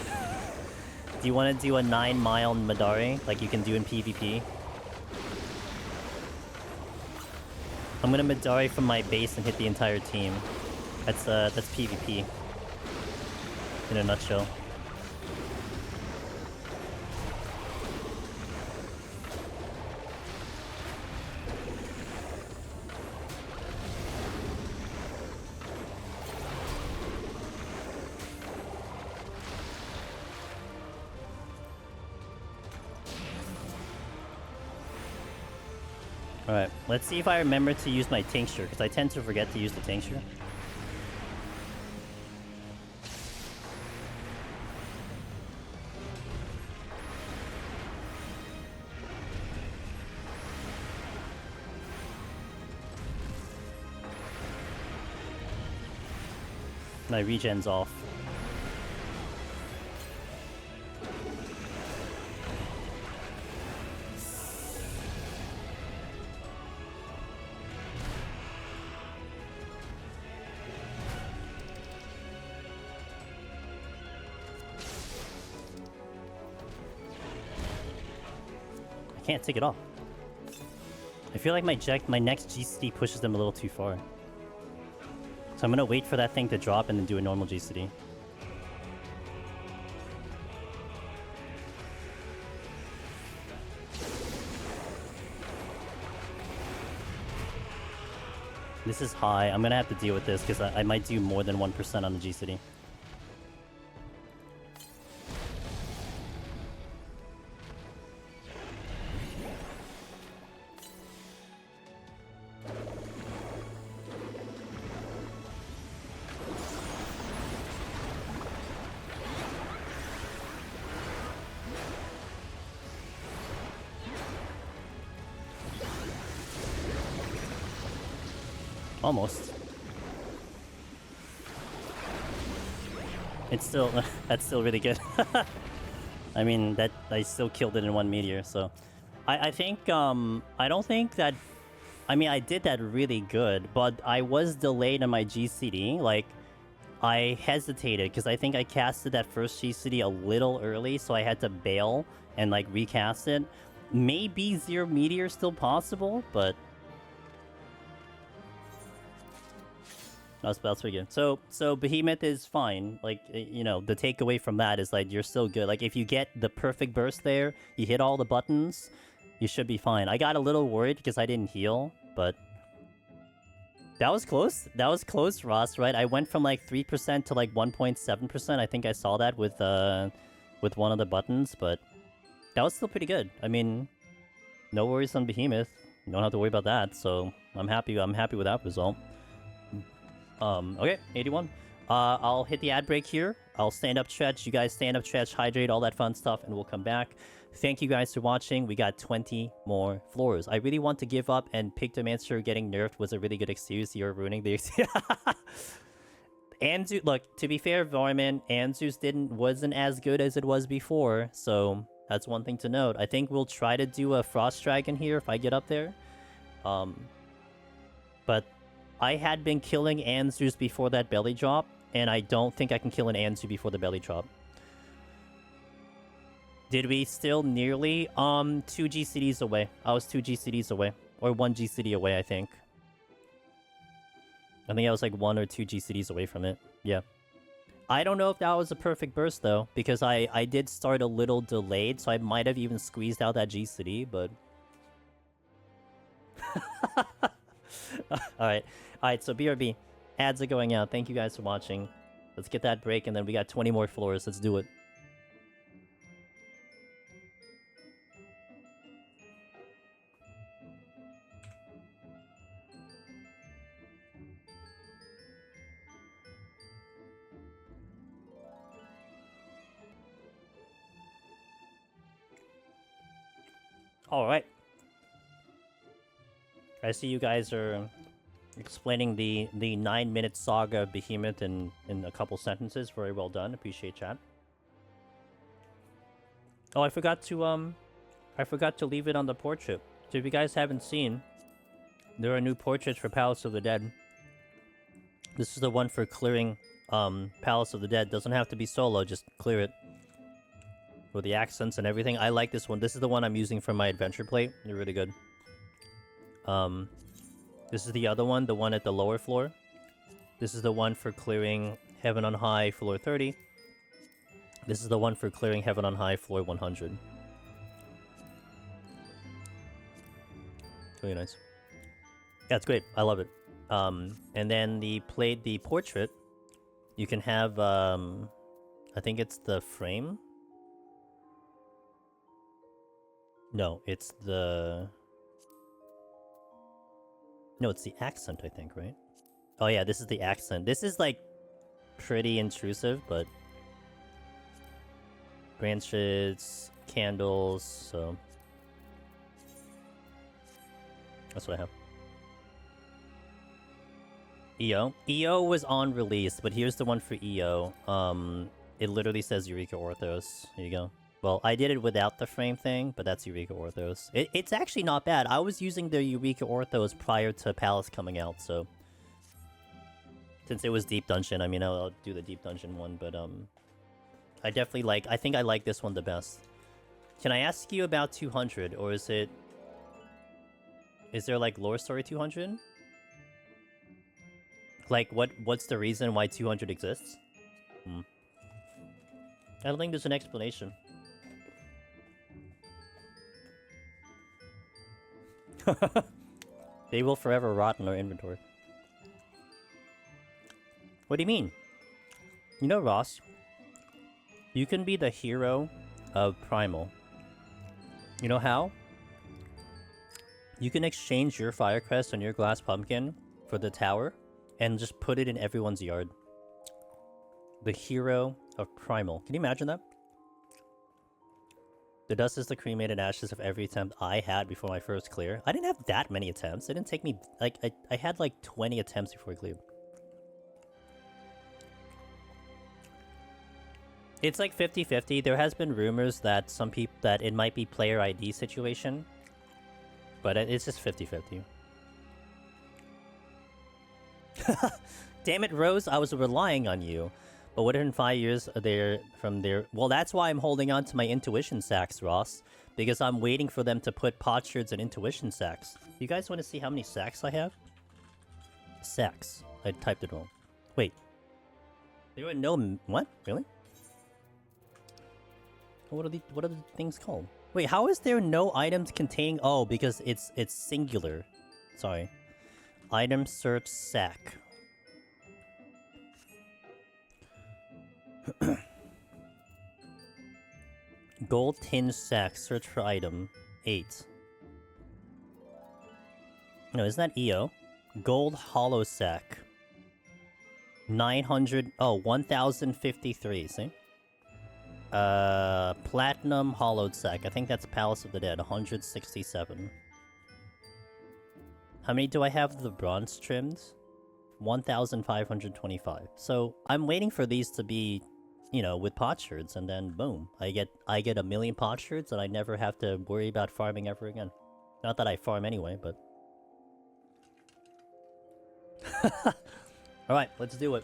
Do you want to do a 9-mile Madari, like you can do in PvP? I'm gonna Madari from my base and hit the entire team. That's PvP. In a nutshell. Alright, let's see if I remember to use my tincture, because I tend to forget to use the tincture. My regen's off. I can't take it off. I feel like my next GCD pushes them a little too far. So I'm gonna wait for that thing to drop and then do a normal GCD. This is high. I'm gonna have to deal with this because I might do more than 1% on the GCD. Almost. It's still... that's still really good. I mean, I still killed it in one meteor, so... I think, I don't think that... I mean, I did that really good, but I was delayed on my GCD. Like, I hesitated, because I think I casted that first GCD a little early, so I had to bail and, like, recast it. Maybe 0 meteor still possible, but... That's pretty good. So Behemoth is fine. Like, you know, the takeaway from that is, like, you're still good. Like, if you get the perfect burst there, you hit all the buttons, you should be fine. I got a little worried because I didn't heal, but... That was close. That was close, Ross, right? I went from, like, 3% to, like, 1.7%. I think I saw that with one of the buttons, but... That was still pretty good. I mean, no worries on Behemoth. You don't have to worry about that, so I'm happy with that result. Okay, 81. I'll hit the ad break here. I'll stand up, stretch. You guys stand up, stretch, hydrate, all that fun stuff, and we'll come back. Thank you guys for watching. We got 20 more floors. I really want to give up, and Pictomancer getting nerfed was a really good excuse. You're ruining the excuse. Anzu, look, to be fair, Varman, Anzu's wasn't as good as it was before, so that's one thing to note. I think we'll try to do a Frost Dragon here if I get up there. But I had been killing Anzus before that belly drop, and I don't think I can kill an Anzu before the belly drop. Did we still nearly 2 GCDs away? I was 2 GCDs away. Or 1 GCD away, I think. I think I was like 1 or 2 GCDs away from it. Yeah. I don't know if that was a perfect burst, though, because I did start a little delayed, so I might have even squeezed out that GCD, but... Alright. Alright, so BRB. Ads are going out. Thank you guys for watching. Let's get that break, and then we got 20 more floors. Let's do it. Alright. I see you guys are explaining the 9-minute saga of Behemoth in a couple sentences. Very well done. Appreciate chat. Oh, I forgot to leave it on the portrait. So if you guys haven't seen, there are new portraits for Palace of the Dead. This is the one for clearing Palace of the Dead. Doesn't have to be solo, just clear it. With the accents and everything. I like this one. This is the one I'm using for my adventure plate. They're really good. This is the other one, the one at the lower floor. This is the one for clearing Heaven on High, floor 30. This is the one for clearing Heaven on High, floor 100. Really nice. Yeah, it's great. I love it. And then the portrait, you can have, I think it's the frame. No, it's the... No, it's the accent, I think, right? Oh yeah, this is the accent. This is, like, pretty intrusive, but... branches, candles, so... That's what I have. EO? EO was on release, but here's the one for EO. It literally says Eureka Orthos. There you go. Well, I did it without the frame thing, but that's Eureka Orthos. It's actually not bad. I was using the Eureka Orthos prior to Palace coming out, so... Since it was Deep Dungeon, I mean, I'll do the Deep Dungeon one, but, I definitely like... I think I like this one the best. Can I ask you about 200, or is it... Is there, like, Lore Story 200? Like, what's the reason why 200 exists? I don't think there's an explanation. They will forever rot in our inventory. What do you mean? You know, Ross, you can be the hero of Primal. You know how? You can exchange your Firecrest and your Glass Pumpkin for the tower and just put it in everyone's yard. The hero of Primal. Can you imagine that? The dust is the cremated ashes of every attempt I had before my first clear. I didn't have that many attempts. It didn't take me... Like, I had like 20 attempts before I cleared. It's like 50-50. There has been rumors that some people... that it might be player ID situation. But it's just 50-50. Damn it, Rose. I was relying on you. But what in 5 years from there? Well, that's why I'm holding on to my intuition sacks, Ross. Because I'm waiting for them to put potsherds and intuition sacks. You guys want to see how many sacks I have? Sacks. I typed it wrong. Wait. There were no... What? Really? What are the things called? Wait, how is there no items containing... Oh, because it's singular. Sorry. Item search sack. Gold tinge sack. Search for item. 8. No, isn't that EO? Gold hollow sack. 900... Oh, 1053, see? Platinum hollowed sack. I think that's Palace of the Dead. 167. How many do I have of the bronze trimmed? 1,525. So, I'm waiting for these to be... You know, with potsherds, and then boom, I get a million potsherds, and I never have to worry about farming ever again. Not that I farm anyway, but... Alright, let's do it.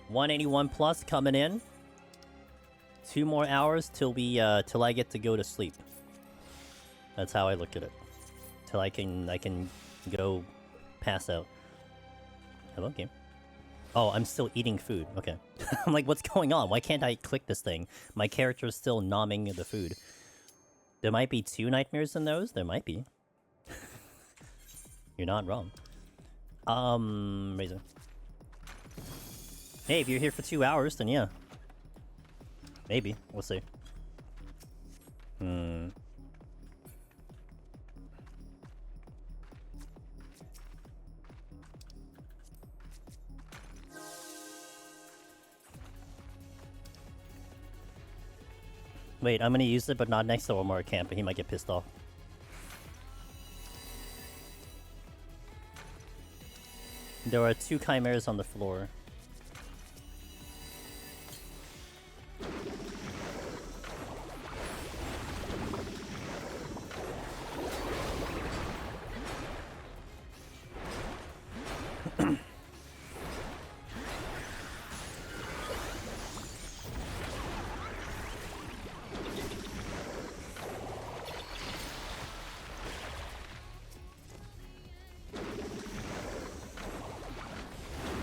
181 plus coming in. 2 more hours till I get to go to sleep. That's how I look at it. Till I can go pass out. Hello, game. Oh, I'm still eating food. Okay. I'm like, what's going on? Why can't I click this thing? My character is still nomming the food. There might be 2 nightmares in those? There might be. You're not wrong. Razor. Hey, if you're here for 2 hours, then yeah. Maybe. We'll see. Wait, I'm gonna use it, but not next to Omar Camp, but he might get pissed off. There are 2 chimeras on the floor.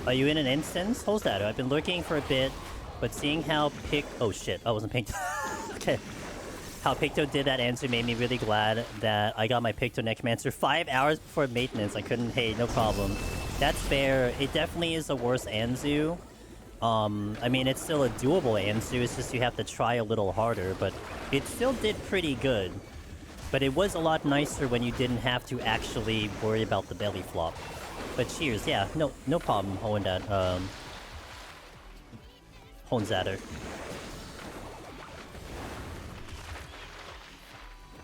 Are you in an instance? Hold that. I've been lurking for a bit, but seeing how oh shit, I wasn't Picto. Okay. How Picto did that answer made me really glad that I got my Pictomancer 5 hours before maintenance. I couldn't, hey, no problem. That's fair. It definitely is a worse Anzu. I mean, it's still a doable Anzu, it's just you have to try a little harder, but it still did pretty good. But it was a lot nicer when you didn't have to actually worry about the belly flop. But cheers, yeah, no problem holding that, Honzatter.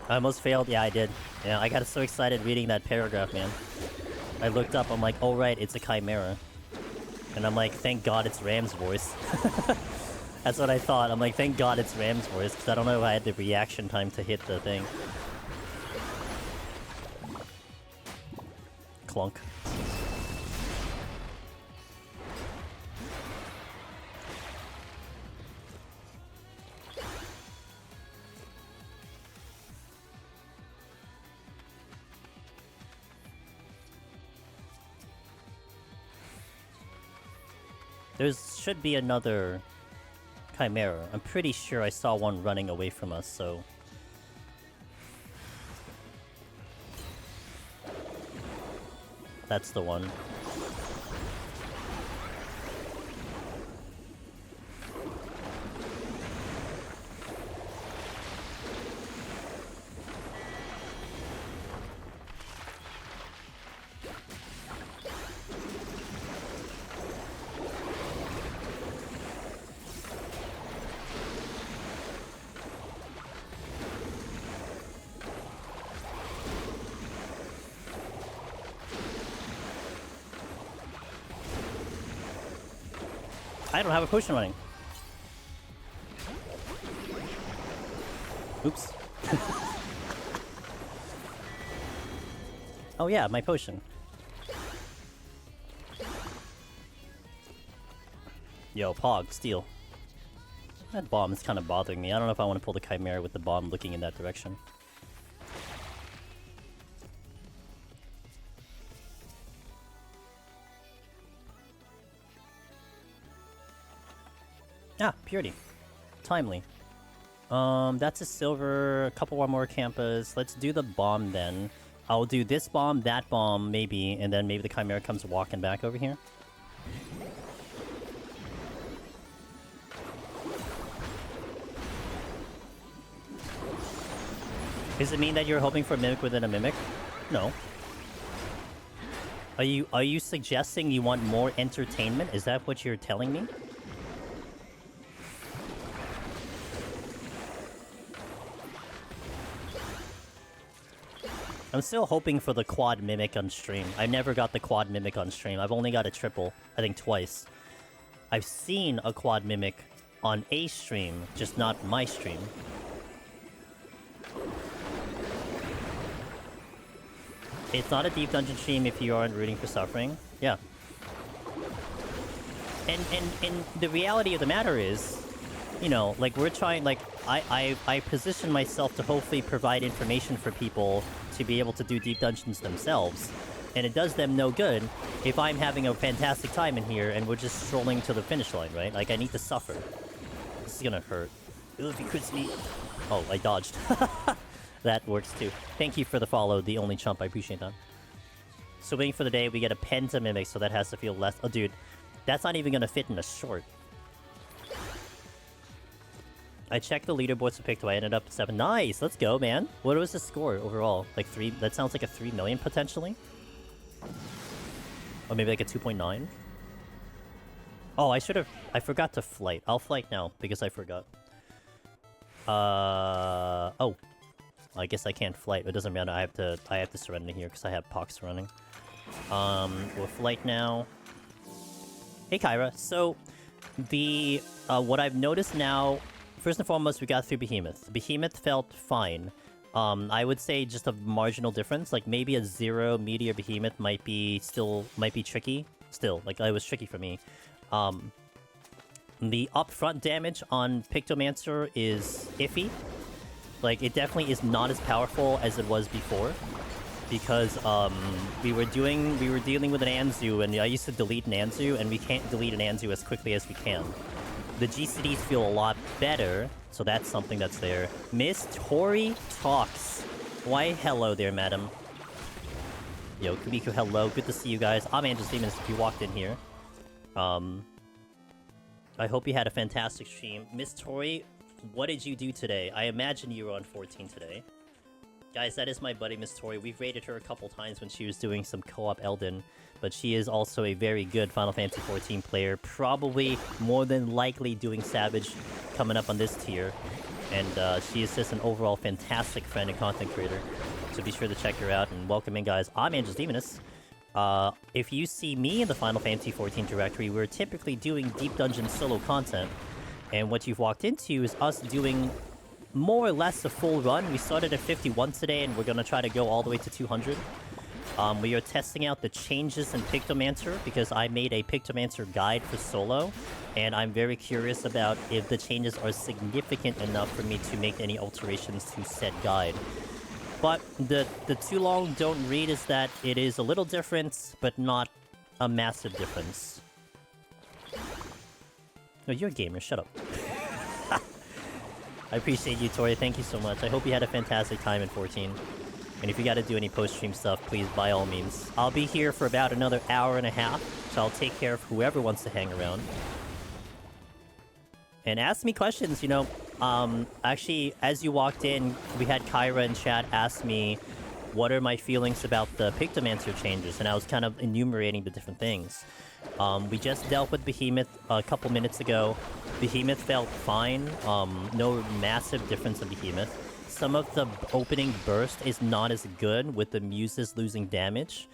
I almost failed, yeah I did. Yeah, I got so excited reading that paragraph, man. I looked up, I'm like, oh right, it's a chimera. And I'm like, thank God it's Ram's voice. That's what I thought, I'm like, thank God it's Ram's voice, because I don't know if I had the reaction time to hit the thing. Clunk. There should be another chimera. I'm pretty sure I saw one running away from us, so... That's the one. I don't have a potion running. Oops. Oh yeah, my potion. Yo, Pog, steal. That bomb is kind of bothering me. I don't know if I want to pull the Chimera with the bomb looking in that direction. Ah, Purity. Timely. That's a silver, a couple more Campas. Let's do the bomb then. I'll do this bomb, that bomb, maybe, and then maybe the Chimera comes walking back over here. Does it mean that you're hoping for a Mimic within a Mimic? No. Are you suggesting you want more entertainment? Is that what you're telling me? I'm still hoping for the quad Mimic on stream. I never got the quad Mimic on stream. I've only got a triple, I think twice. I've seen a quad Mimic on a stream, just not my stream. It's not a deep dungeon stream if you aren't rooting for suffering. Yeah. And the reality of the matter is, you know, like we're trying, like I position myself to hopefully provide information for people to be able to do deep dungeons themselves, and it does them no good if I'm having a fantastic time in here and we're just strolling to the finish line, right? Like I need to suffer. This is gonna hurt. If he crits me. Oh, I dodged. That works too. Thank you for the follow, the only chump. I appreciate that. So waiting for the day, we get a Penta Mimic, so that has to feel less. Oh, dude, that's not even gonna fit in a short. I checked the leaderboards for Picto. I ended up at 7. Nice! Let's go, man. What was the score overall? Like 3? That sounds like a 3 million potentially? Or maybe like a 2.9? Oh, I should have... I forgot to flight. I'll flight now, because I forgot. Oh. I guess I can't flight. It doesn't matter. I have to surrender here, because I have Pox running. We're flight now. Hey, Kyra. So, what I've noticed now, first and foremost, we got through Behemoth. Behemoth felt fine. I would say just a marginal difference. Like, maybe a 0 Meteor Behemoth might be tricky. Still, like, it was tricky for me. The upfront damage on Pictomancer is iffy. Like, it definitely is not as powerful as it was before. Because, we were dealing with an Anzu, and I used to delete an Anzu, and we can't delete an Anzu as quickly as we can. The GCDs feel a lot better, so that's something that's there. Miss Tori talks. Why, hello there, madam. Yo, Kumiko, hello. Good to see you guys. I'm Angel Stevens if you walked in here. I hope you had a fantastic stream. Miss Tori, what did you do today? I imagine you were on 14 today. Guys, that is my buddy, Miss Tori. We've raided her a couple times when she was doing some co-op Elden, but she is also a very good Final Fantasy XIV player, probably more than likely doing Savage coming up on this tier, and she is just an overall fantastic friend and content creator, so be sure to check her out, and welcome in, guys. I'm Angel Demoness. If you see me in the Final Fantasy XIV directory, we're typically doing Deep Dungeon solo content, and what you've walked into is us doing more or less a full run. We started at 51 today, and we're gonna try to go all the way to 200. We are testing out the changes in Pictomancer, because I made a Pictomancer guide for solo, and I'm very curious about if the changes are significant enough for me to make any alterations to said guide. But the too long don't read is that it is a little different, but not a massive difference. No, you're a gamer, shut up. I appreciate you, Tori. Thank you so much. I hope you had a fantastic time in 14. And if you gotta do any post-stream stuff, please, by all means. I'll be here for about another hour and a half, so I'll take care of whoever wants to hang around. And ask me questions, you know. Actually, as you walked in, we had Kyra in chat ask me what are my feelings about the Pictomancer changes, and I was kind of enumerating the different things. We just dealt with Behemoth a couple minutes ago. Behemoth felt fine. No massive difference in Behemoth. Some of the opening burst is not as good with the muses losing damage,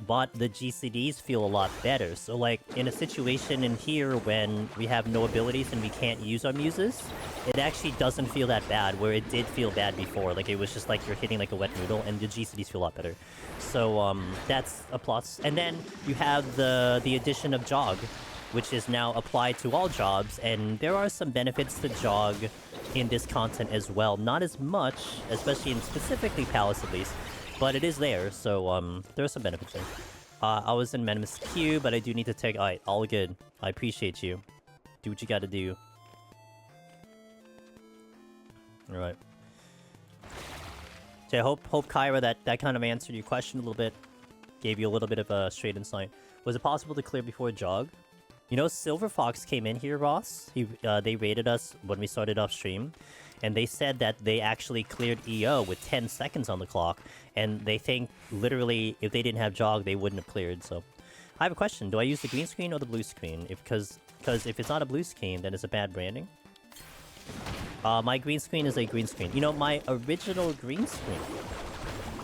but the GCDs feel a lot better. So, like, in a situation in here when we have no abilities and we can't use our muses, it actually doesn't feel that bad, where it did feel bad before. Like, it was just like you're hitting like a wet noodle, and the GCDs feel a lot better. So, that's a plus. And then you have the addition of Jog, which is now applied to all jobs, and there are some benefits to Jog in this content as well. Not as much, especially in specifically Palace at least, but it is there, so there are some benefits there. I was in Minimus Q, but I do need to take... Alright, all good. I appreciate you. Do what you gotta do. Alright. So I hope Kyra, that kind of answered your question a little bit. Gave you a little bit of a straight insight. Was it possible to clear before Jog? You know, Silver Fox came in here, Ross. They raided us when we started off stream, and they said that they actually cleared EO with 10 seconds on the clock, and they think, literally, if they didn't have Jog, they wouldn't have cleared, so... I have a question. Do I use the green screen or the blue screen? Because if it's not a blue screen, then it's a bad branding. My green screen is a green screen. You know, my original green screen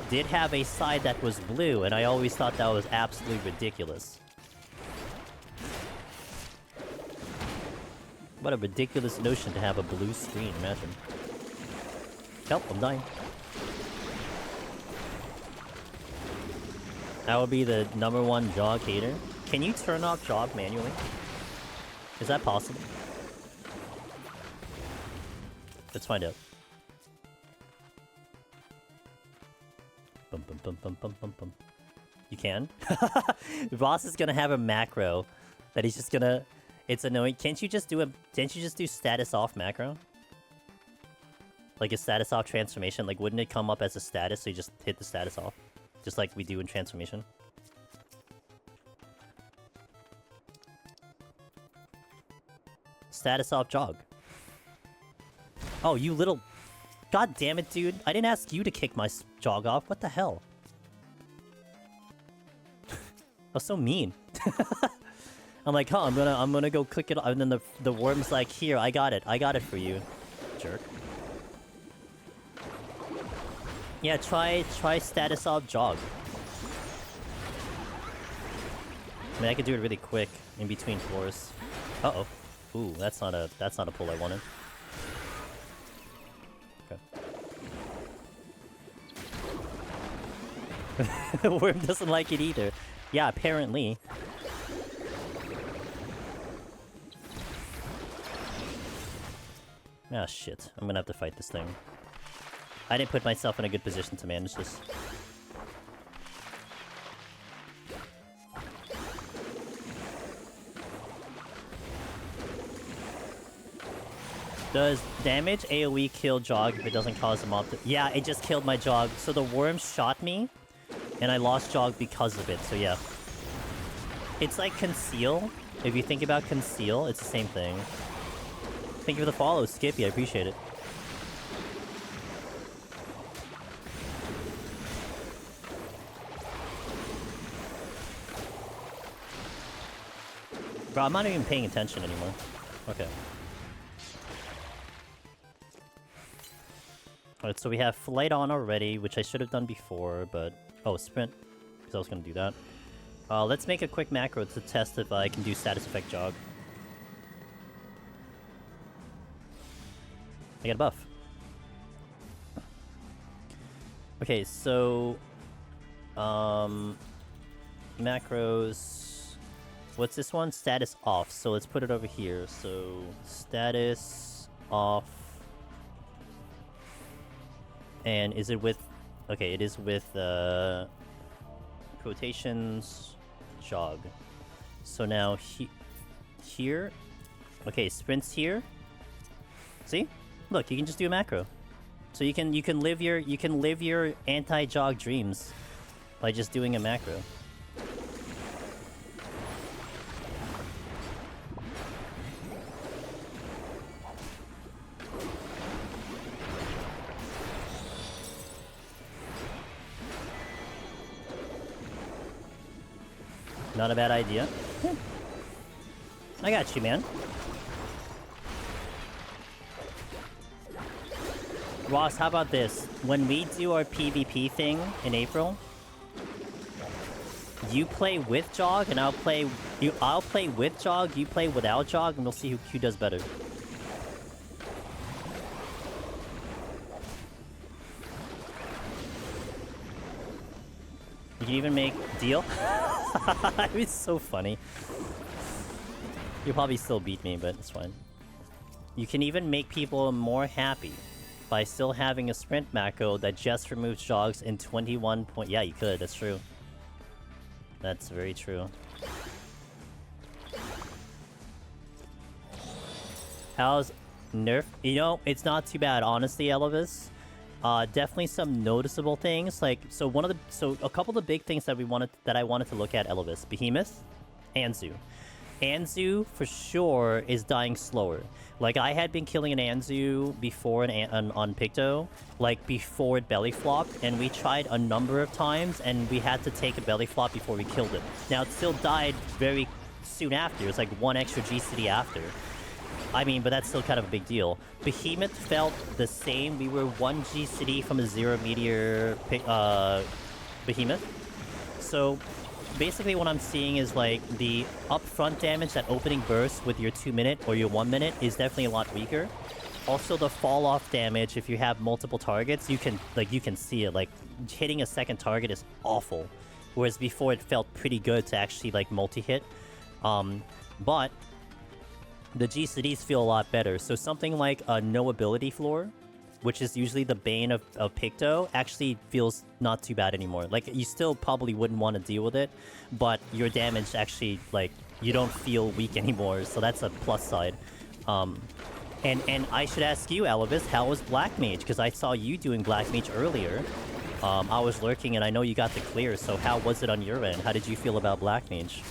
did have a side that was blue, and I always thought that was absolutely ridiculous. What a ridiculous notion to have a blue screen, imagine. Help, I'm dying. That would be the #1 Jog hater. Can you turn off Jog manually? Is that possible? Let's find out. Bum, bum, bum, bum, bum, bum, bum. You can? Ross is gonna have a macro that he's just gonna... It's annoying. Can't you just do status off macro? Like a status off transformation? Like, wouldn't it come up as a status, so you just hit the status off? Just like we do in transformation? Status off Jog. Oh, you little... God damn it, dude. I didn't ask you to kick my Jog off. What the hell? That was so mean. I'm like, huh, I'm gonna go click it off, and then the worm's like, here, I got it for you, jerk. Yeah, try status off Jog. mean, I could do it really quick in between floors. Uh-oh. Ooh, that's not a pull I wanted. Okay. Worm doesn't like it either. Yeah, apparently. Ah, shit. I'm gonna have to fight this thing. I didn't put myself in a good position to manage this. Does damage AoE kill Jog if it doesn't cause a mob to... Yeah, it just killed my Jog. So the worm shot me, and I lost Jog because of it, so yeah. It's like Conceal. If you think about Conceal, it's the same thing. Thank you for the follow, Skippy, I appreciate it. Bro, I'm not even paying attention anymore. Okay. Alright, so we have Flight on already, which I should have done before, but... Oh, Sprint, because I was going to do that. Let's make a quick macro to test if I can do status effect Jog. I got a buff. Okay, so... macros... What's this one? Status off. So let's put it over here. So, status off... And is it with... Okay, it is with, quotations... Jog. So now, here... Okay, sprints here. See? Look, you can just do a macro. So you can live your anti-jog dreams by just doing a macro. Not a bad idea. Yeah. I got you, man. Ross, how about this? When we do our PvP thing in April, you play with Jog and I'll play with Jog, you play without Jog, and we'll see who does better. You can even make deal. It's so funny. You'll probably still beat me, but it's fine. You can even make people more happy by still having a sprint macro that just removes Jogs in 21 point... Yeah, you could. That's true. That's very true. How's Nerf? You know, it's not too bad, honestly, Elvis. Definitely some noticeable things. Like, so a couple of the big things that I wanted to look at, Elvis. Behemoth, Anzu. Anzu, for sure, is dying slower. Like, I had been killing an Anzu before on Picto, like, before it belly flopped, and we tried a number of times, and we had to take a belly flop before we killed it. Now, it still died very soon after. It was like one extra GCD after. I mean, but that's still kind of a big deal. Behemoth felt the same. We were one GCD from a 0 meteor Behemoth. So... basically what I'm seeing is like the upfront damage, that opening burst with your 2 minute or your 1 minute is definitely a lot weaker. Also the fall off damage, if you have multiple targets, you can see it. Like hitting a second target is awful. Whereas before it felt pretty good to actually like multi-hit. But the GCDs feel a lot better. So something like a no ability floor, which is usually the bane of Picto, actually feels not too bad anymore. Like, you still probably wouldn't want to deal with it, but your damage actually, like, you don't feel weak anymore, so that's a plus side. And I should ask you, Elvis, how was Black Mage? Because I saw you doing Black Mage earlier. I was lurking, and I know you got the clear, so how was it on your end? How did you feel about Black Mage?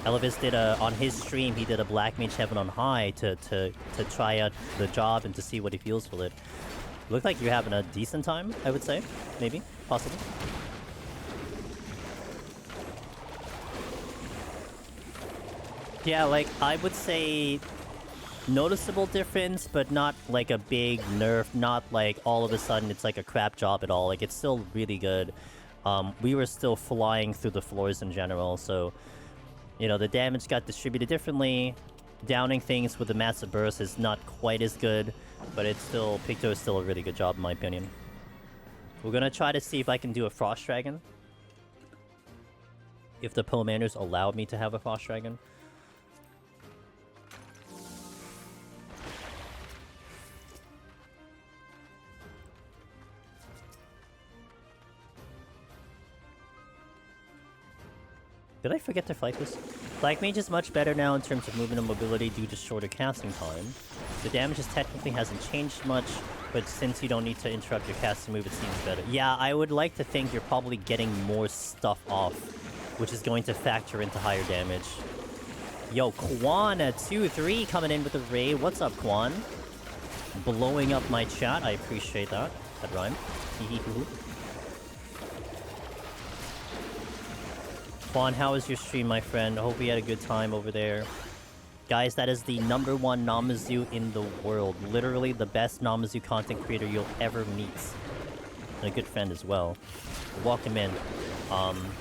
Elvis did on his stream, he did a Black Mage Heaven on High to try out the job and to see what he feels with it. Looked like you're having a decent time, I would say. Maybe. Possibly. Yeah, like, I would say noticeable difference, but not like a big nerf. Not like all of a sudden it's like a crap job at all. Like, it's still really good. We were still flying through the floors in general, so... You know, the damage got distributed differently. Downing things with the massive burst is not quite as good, but it's still... Picto is still a really good job, in my opinion. We're gonna try to see if I can do a Frost Dragon. If the Pictomanners allowed me to have a Frost Dragon. Did I forget to fight this? Black Mage is much better now in terms of movement and mobility due to shorter casting time. The damage technically hasn't changed much, but since you don't need to interrupt your casting move, it seems better. Yeah, I would like to think you're probably getting more stuff off, which is going to factor into higher damage. Yo, Quan at 2-3 coming in with a raid. What's up, Quan? Blowing up my chat. I appreciate that. That rhymed. Quan, how was your stream, my friend? I hope you had a good time over there. Guys, that is the #1 Namazu in the world. Literally the best Namazu content creator you'll ever meet. And a good friend as well. Welcome in.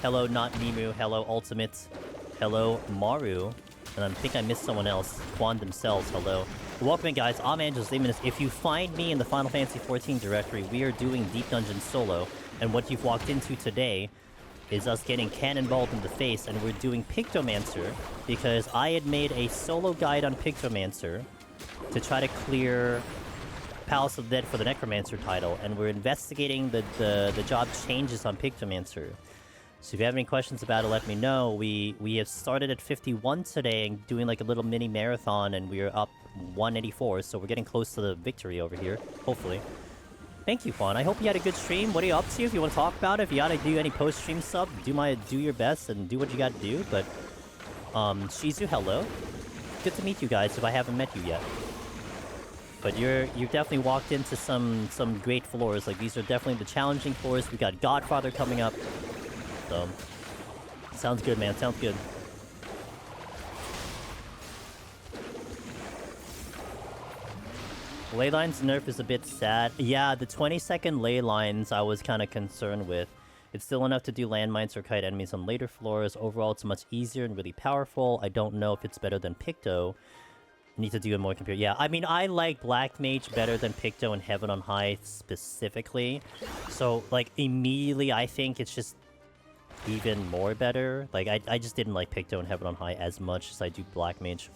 Hello, not Mimu. Hello, Ultimate. Hello, Maru. And I think I missed someone else. Quan themselves. Hello. Welcome in, guys. I'm Angel's Demonist. If you find me in the Final Fantasy XIV directory, we are doing Deep Dungeon solo. And what you've walked into today is us getting cannonballed in the face, and we're doing Pictomancer because I had made a solo guide on Pictomancer to try to clear Palace of the Dead for the Necromancer title, and we're investigating the job changes on Pictomancer. So if you have any questions about it, let me know. We have started at 51 today and doing like a little mini marathon, and we're up 184, so we're getting close to the victory over here, hopefully. Thank you, Fawn. I hope you had a good stream. What are you up to? If you want to talk about it, if you gotta do any post-stream sub, do your best and do what you gotta do. But, Shizu, hello. Good to meet you guys if I haven't met you yet. But you've definitely walked into some great floors. Like, these are definitely the challenging floors. We got Godfather coming up. So, sounds good, man. Sounds good. Ley lines nerf is a bit sad. Yeah, the 20-second ley lines I was kind of concerned with. It's still enough to do landmines or kite enemies on later floors. Overall, it's much easier and really powerful. I don't know if it's better than Picto. Need to do a more compare. Yeah, I mean, I like Black Mage better than Picto and Heaven on High specifically. So, like, immediately I think it's just even more better. Like, I just didn't like Picto and Heaven on High as much as I do Black Mage.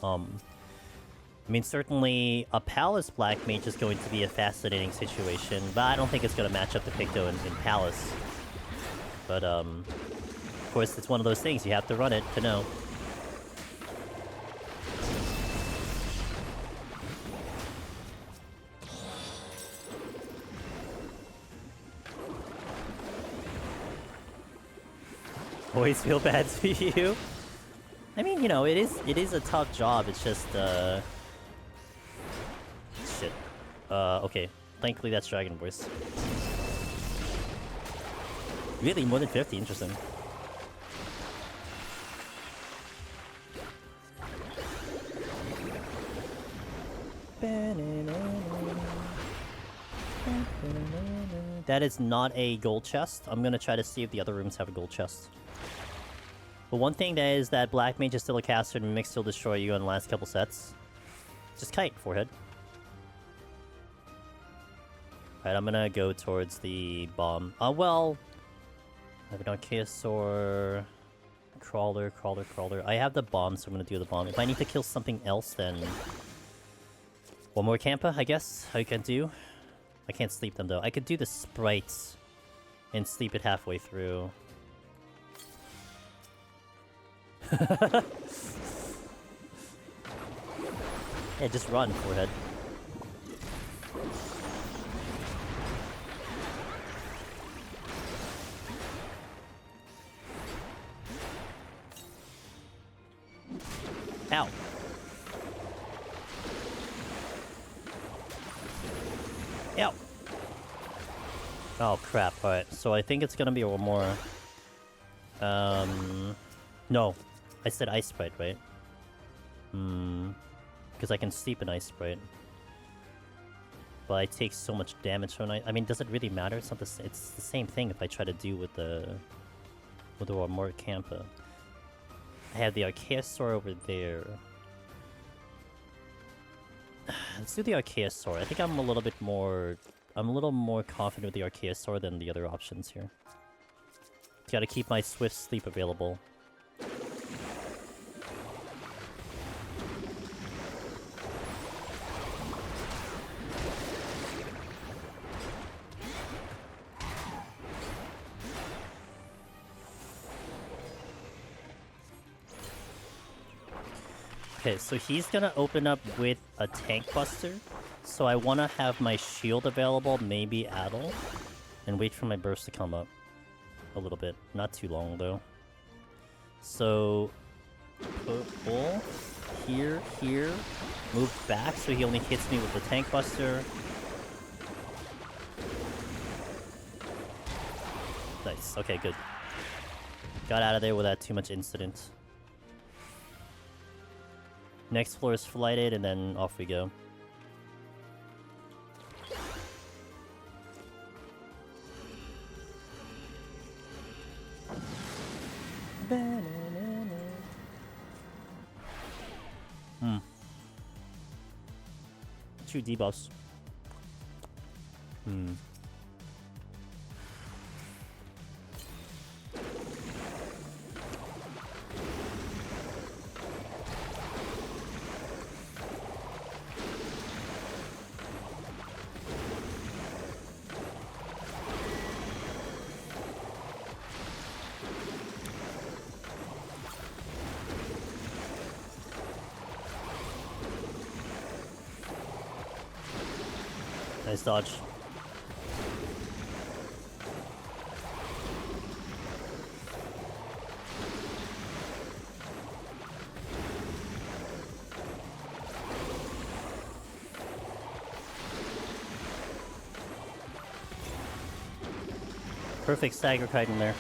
I mean, certainly a Palace Black Mage is going to be a fascinating situation, but I don't think it's going to match up to Picto in Palace. But, of course, it's one of those things. You have to run it to know. Always feel bad for you. I mean, you know, it is a tough job. It's just, shit. Okay. Thankfully, that's Dragon Voice. Really? More than 50? Interesting. That is not a gold chest. I'm gonna try to see if the other rooms have a gold chest. But one thing that is that Black Mage is still a caster and Mimic still destroy you in the last couple sets. Just kite, forehead. Alright, I'm gonna go towards the bomb. Well... I have an Archaeosaur... Crawler. I have the bomb, so I'm gonna do the bomb. If I need to kill something else, then... One more Kampa, I guess, I can do. I can't sleep them, though. I could do the sprites and sleep it halfway through. Yeah, just run, forehead. Ow. Ow. Oh, crap. Alright, so I think it's gonna be one more. No. I said Ice Sprite, right? Because I can sleep an Ice Sprite. But I take so much damage from it. I mean, does it really matter? It's not the same thing if I try to do with the... With the more Kampa. I have the Archaeosaur over there. Let's do the Archaeosaur. I think I'm a little more confident with the Archaeosaur than the other options here. Gotta keep my Swift Sleep available. Okay, so he's gonna open up with a Tank Buster. So I wanna have my shield available, maybe Addle, and wait for my burst to come up a little bit. Not too long though. So pull here, move back so he only hits me with the Tank Buster. Nice. Okay, good. Got out of there without too much incident. Next floor is flighted, and then off we go. Two debuffs. Nice dodge. Perfect stagger kite in there.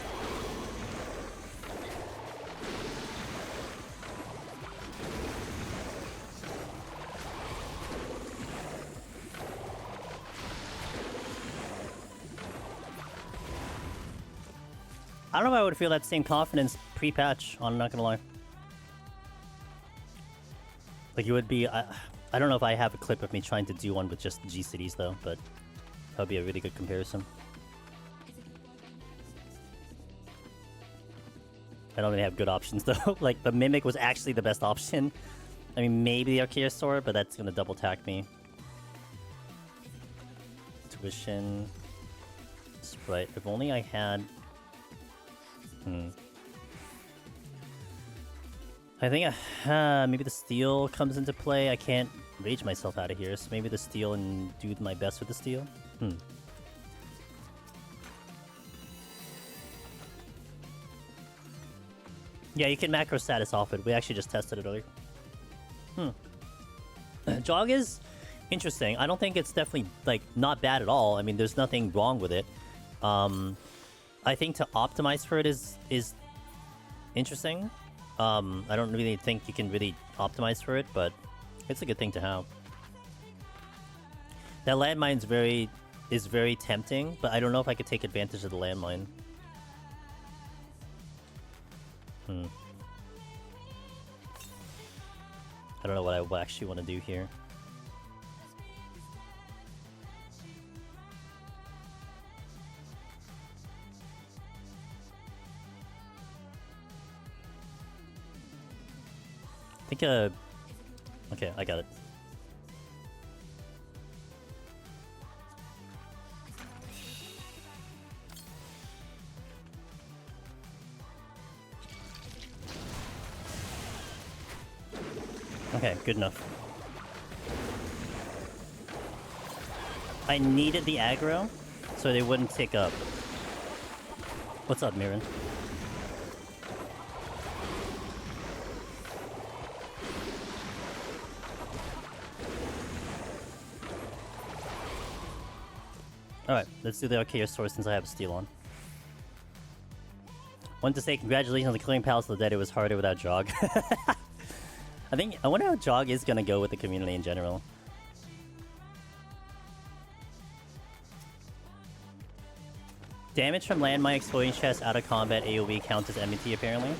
I don't know if I would feel that same confidence pre-patch, I'm not gonna lie. Like, it would be... I don't know if I have a clip of me trying to do one with just G-Cities, though, but that would be a really good comparison. I don't really have good options, though. Like, the Mimic was actually the best option. I mean, maybe the Archaeosaur, but that's gonna double tack me. Tuition... Sprite. If only I had... I think maybe the steel comes into play. I can't rage myself out of here, so maybe the steel and do my best with the steel. Yeah, you can macro status off it. We actually just tested it earlier. Jog is interesting. I don't think it's definitely, like, not bad at all. I mean, there's nothing wrong with it. I think to optimize for it is interesting. I don't really think you can really optimize for it, but it's a good thing to have. That landmine is very tempting, but I don't know if I could take advantage of the landmine. I don't know what I actually want to do here. I think, okay, I got it. Okay, good enough. I needed the aggro, so they wouldn't tick up. What's up, Mirren? Alright, let's do the Archaeosaur since I have steel on. Wanted to say congratulations on the clearing Palace of the Dead. It was harder without Jog. I wonder how Jog is gonna go with the community in general. Damage from landmine exploding chest out of combat AoE counts as enmity apparently.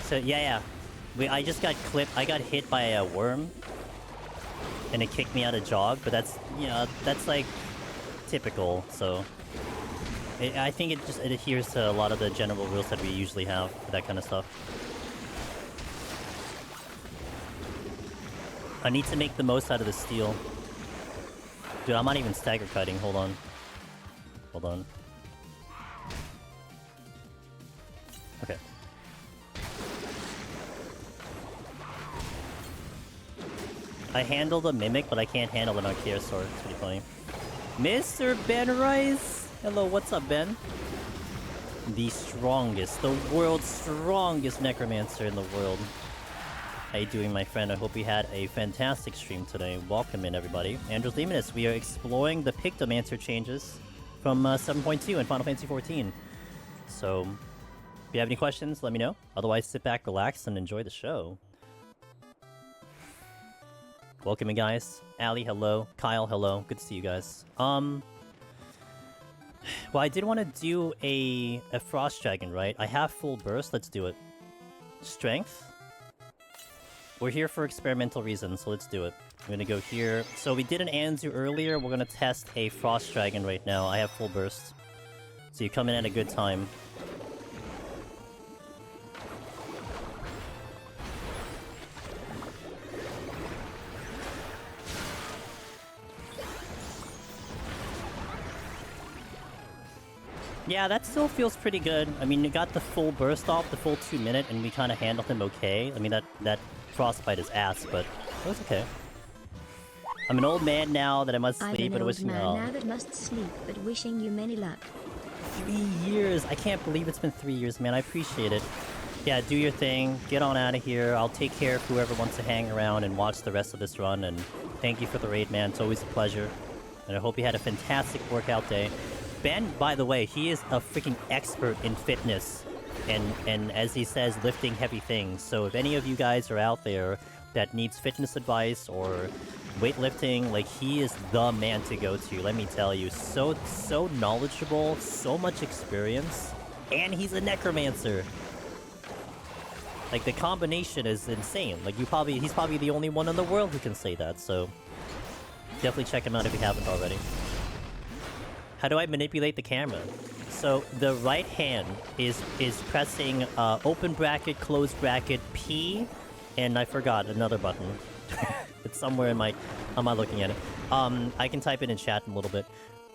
So yeah. I just got clipped. I got hit by a worm, and it kicked me out of jog. But that's that's like typical. So I think it adheres to a lot of the general rules that we usually have for that kind of stuff. I need to make the most out of the steel. Dude, I'm not even stagger cutting. Hold on. Okay. I handle the Mimic, but I can't handle an Archaeosaur. It's pretty funny. Mr. Ben Rice! Hello, what's up, Ben? The world's strongest Necromancer in the world. How you doing, my friend? I hope you had a fantastic stream today. Welcome in, everybody. Andros Demonus, we are exploring the Pictomancer changes from 7.2 in Final Fantasy XIV. So, if you have any questions, let me know. Otherwise, sit back, relax, and enjoy the show. Welcome in, guys. Ali, hello. Kyle, hello. Good to see you guys. Well, I did want to do a Frost Dragon, right? I have full burst. Let's do it. Strength. We're here for experimental reasons, so let's do it. I'm gonna go here. So we did an Anzu earlier. We're gonna test a Frost Dragon right now. I have full burst. So you come in at a good time. Yeah, that still feels pretty good. I mean, you got the full burst off, the full 2 minute, and we kind of handled him okay. I mean, that frostbite is ass, but it was okay. I'm an old man now that I must sleep, but wishing now that must sleep, but wishing you many luck. 3 years! I can't believe it's been 3 years, man. I appreciate it. Yeah, do your thing. Get on out of here. I'll take care of whoever wants to hang around and watch the rest of this run, and thank you for the raid, man. It's always a pleasure. And I hope you had a fantastic workout day. Ben, by the way, he is a freaking expert in fitness, and as he says, lifting heavy things. So if any of you guys are out there that needs fitness advice or weightlifting, like, he is the man to go to, let me tell you. So knowledgeable, so much experience, and he's a necromancer. Like, the combination is insane. Like, he's probably the only one in the world who can say that, so definitely check him out if you haven't already. How do I manipulate the camera? So the right hand is pressing open bracket, close bracket, P, and I forgot another button. It's somewhere in my... I'm not looking at it. I can type it in chat in a little bit.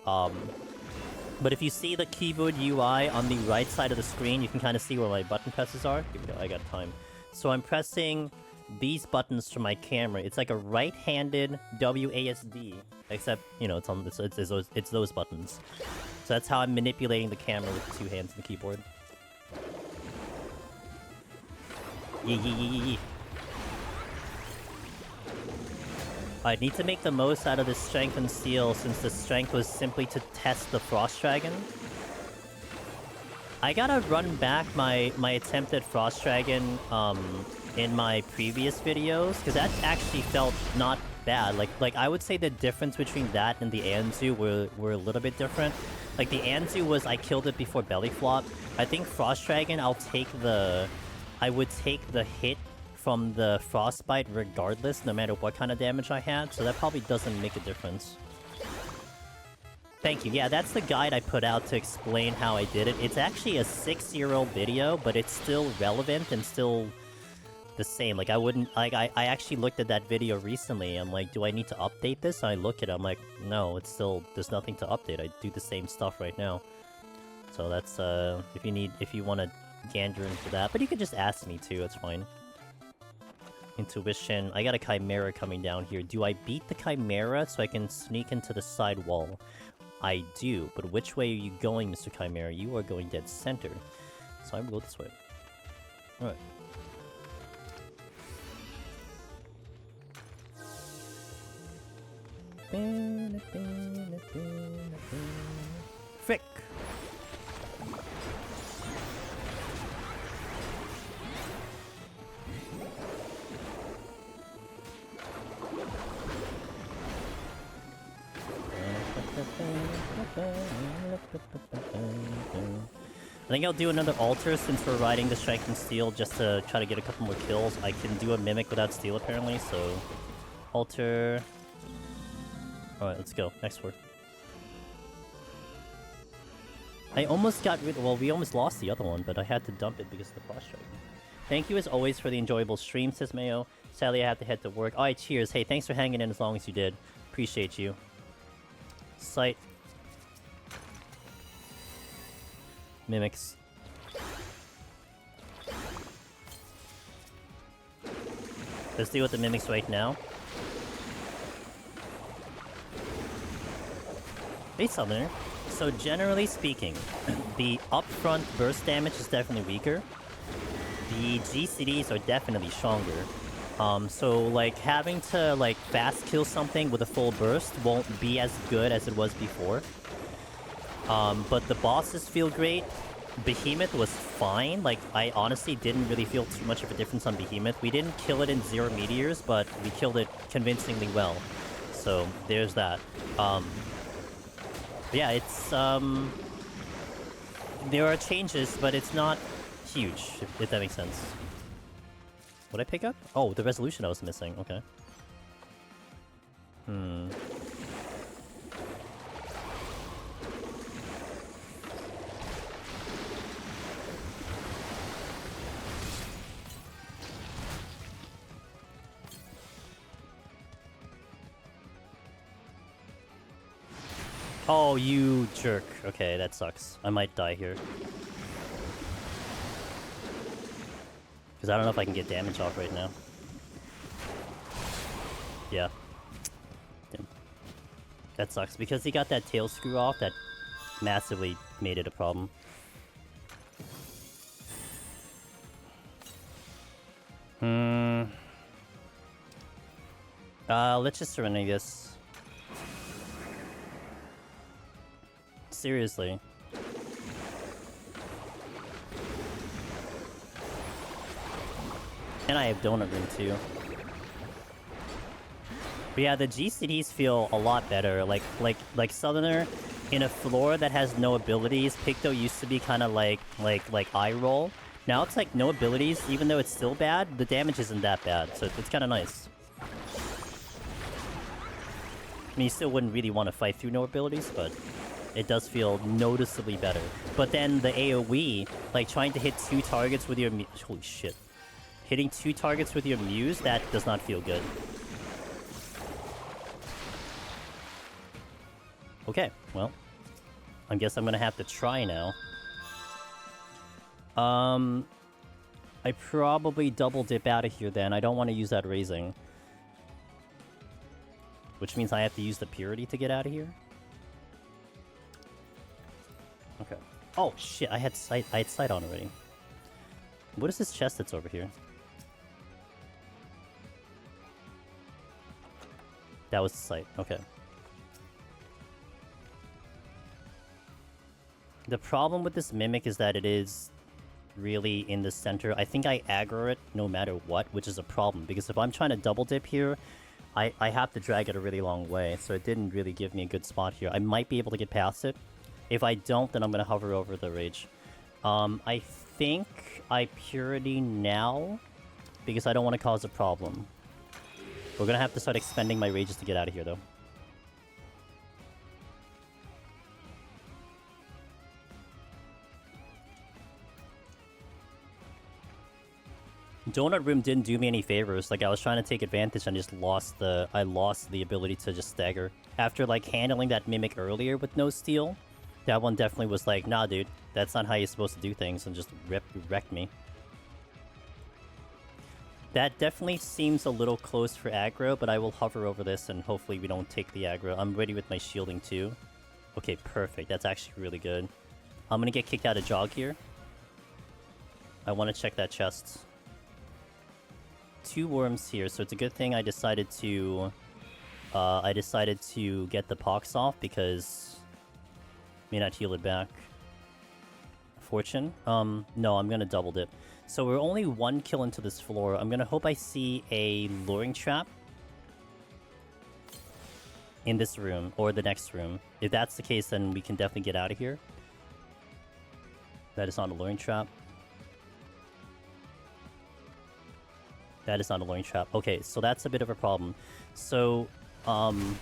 But if you see the keyboard UI on the right side of the screen, you can kind of see where my button presses are. Here we go, I got time. So I'm pressing these buttons for my camera. It's like a right-handed WASD, except, you know, it's those buttons. So that's how I'm manipulating the camera with 2 hands on the keyboard. Yee. I need to make the most out of this strength and steel, since the strength was simply to test the Frost Dragon. I gotta run back my attempt at Frost Dragon in my previous videos, because that actually felt not bad. Like I would say the difference between that and the Anzu were a little bit different. Like, the Anzu was I killed it before belly flop. I think Frost Dragon, I would take the hit from the frostbite regardless, no matter what kind of damage I had, so that probably doesn't make a difference. Thank you. Yeah, that's the guide I put out to explain how I did it. It's actually a 6-year-old video, but it's still relevant and still the same. Like, I wouldn't... Like, I actually looked at that video recently. I'm like, do I need to update this? And I look at it, I'm like, no, it's still... There's nothing to update. I do the same stuff right now. So that's, if you want to gander into that. But you could just ask me, too. It's fine. Intuition. I got a Chimera coming down here. Do I beat the Chimera so I can sneak into the side wall? I do, but which way are you going, Mr. Chimera? You are going dead center. So I will go this way. Alright. Frick! I think I'll do another altar since we're riding the strength and steel just to try to get a couple more kills. I can do a mimic without steel apparently, so altar. Alright, let's go. Next word. I almost got rid. Well, we almost lost the other one, but I had to dump it because of the cross strike. Thank you as always for the enjoyable stream, says Mayo. Sadly, I have to head to work. Alright, cheers. Hey, thanks for hanging in as long as you did. Appreciate you. Sight. Mimics. Let's deal with the mimics right now. Hey, Southerner. So generally speaking, the upfront burst damage is definitely weaker. The GCDs are definitely stronger. So like having to like fast kill something with a full burst won't be as good as it was before. But the bosses feel great. Behemoth was fine. Like I honestly didn't really feel too much of a difference on Behemoth. We didn't kill it in 0 meteors, but we killed it convincingly well. So there's that. Yeah, it's there are changes, but it's not huge, if that makes sense. What did I pick up? Oh, the resolution I was missing. Okay. Oh, you jerk. Okay, that sucks. I might die here. Because I don't know if I can get damage off right now. Yeah. Damn. That sucks. Because he got that tail screw off, that massively made it a problem. Let's just Serenity this. Seriously. And I have Donut Room too. But yeah, the GCDs feel a lot better. Like Southerner in a floor that has no abilities. Picto used to be kind of like eye roll. Now it's like no abilities, even though it's still bad. The damage isn't that bad, so it's kind of nice. I mean, you still wouldn't really want to fight through no abilities, but it does feel noticeably better. But then the AoE, like trying to hit 2 targets with your holy shit. Hitting 2 targets with your Muse, that does not feel good. Okay, well, I guess I'm gonna have to try now. I probably double dip out of here then. I don't want to use that raising. Which means I have to use the purity to get out of here. Okay. Oh shit, I had sight on already. What is this chest that's over here? That was the sight. Okay. The problem with this Mimic is that it is really in the center. I think I aggro it no matter what, which is a problem. Because if I'm trying to double dip here, I have to drag it a really long way. So it didn't really give me a good spot here. I might be able to get past it. If I don't, then I'm going to hover over the Rage. I think I Purity now, because I don't want to cause a problem. We're going to have to start expending my Rages to get out of here, though. Donut Room didn't do me any favors. Like, I was trying to take advantage and just lost the... I lost the ability to just stagger. After, like, handling that Mimic earlier with no steel, that one definitely was like, nah, dude, that's not how you're supposed to do things, and just wrecked me. That definitely seems a little close for aggro, but I will hover over this, and hopefully we don't take the aggro. I'm ready with my shielding, too. Okay, perfect. That's actually really good. I'm gonna get kicked out of Jog here. I want to check that chest. 2 worms here, so it's a good thing I decided to get the pox off, because may not heal it back. Fortune? No, I'm gonna double dip. So we're only 1 kill into this floor. I'm gonna hope I see a luring trap in this room, or the next room. If that's the case, then we can definitely get out of here. That is not a luring trap. That is not a luring trap. Okay, so that's a bit of a problem. So, Hmm.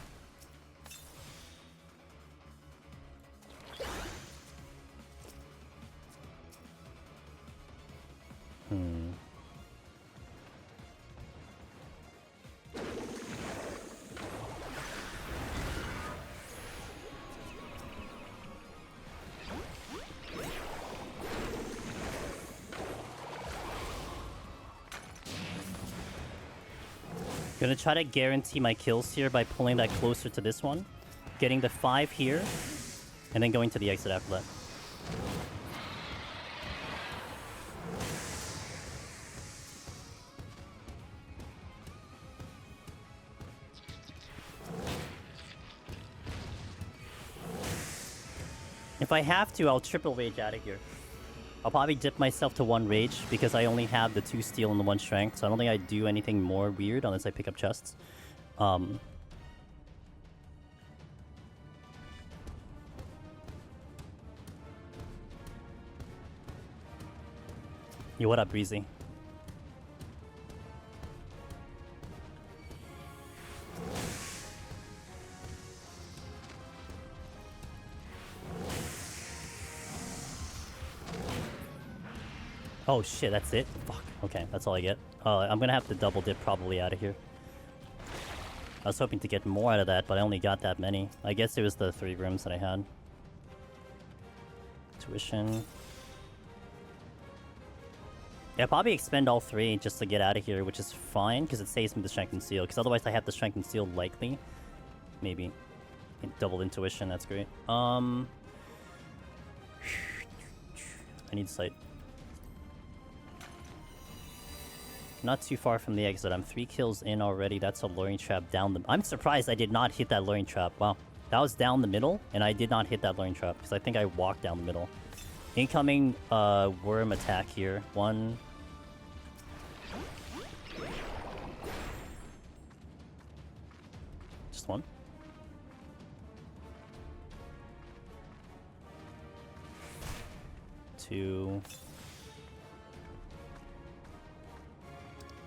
Gonna try to guarantee my kills here by pulling that closer to this one. Getting the 5 here. And then going to the exit after that. If I have to, I'll triple rage out of here. I'll probably dip myself to 1 rage because I only have the 2 steel and the 1 strength, so I don't think I do anything more weird unless I pick up chests. Yo, what up, Breezy? Oh shit, that's it? Fuck. Okay, that's all I get. I'm gonna have to double dip probably out of here. I was hoping to get more out of that, but I only got that many. I guess it was the 3 rooms that I had. Tuition. Yeah, I'll probably expend all 3 just to get out of here, which is fine, because it saves me the strength and seal. Because otherwise I have the strength and seal likely. Maybe. Double intuition, that's great. I need sight. Not too far from the exit. I'm 3 kills in already. That's a luring trap down the... I'm surprised I did not hit that luring trap. Wow. That was down the middle, and I did not hit that luring trap, because I think I walked down the middle. Incoming worm attack here. 1... Just 1. 2...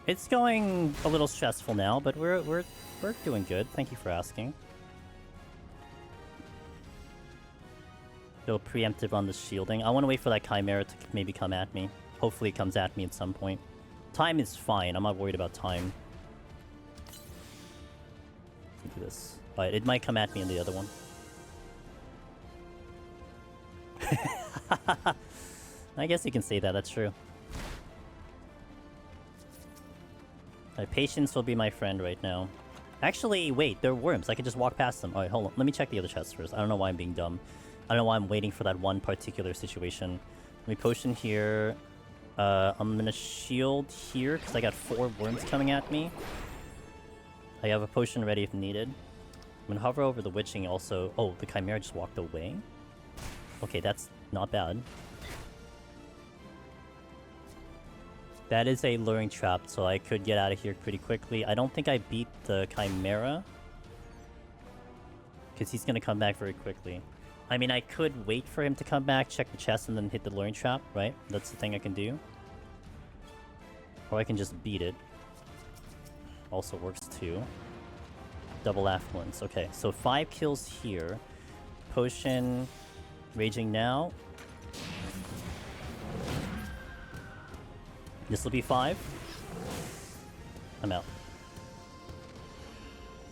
It's going a little stressful now, but we're doing good. Thank you for asking. Go preemptive on the shielding. I want to wait for that Chimera to maybe come at me. Hopefully it comes at me at some point. Time is fine. I'm not worried about time. Let's do this. Alright, it might come at me in the other one. I guess you can say that. That's true. My patience will be my friend right now. Actually, wait, they're worms. I can just walk past them. Alright, hold on. Let me check the other chests first. I don't know why I'm being dumb. I don't know why I'm waiting for that one particular situation. Let me potion here. I'm gonna shield here, because I got 4 worms coming at me. I have a potion ready if needed. I'm gonna hover over the witching also. Oh, the Chimera just walked away? Okay, that's not bad. That is a luring trap, so I could get out of here pretty quickly. I don't think I beat the Chimera, because he's going to come back very quickly. I mean, I could wait for him to come back, check the chest, and then hit the luring trap, right? That's the thing I can do. Or I can just beat it. Also works too. Double affluence. Okay, so 5 kills here. Potion. Raging now. This will be 5. I'm out.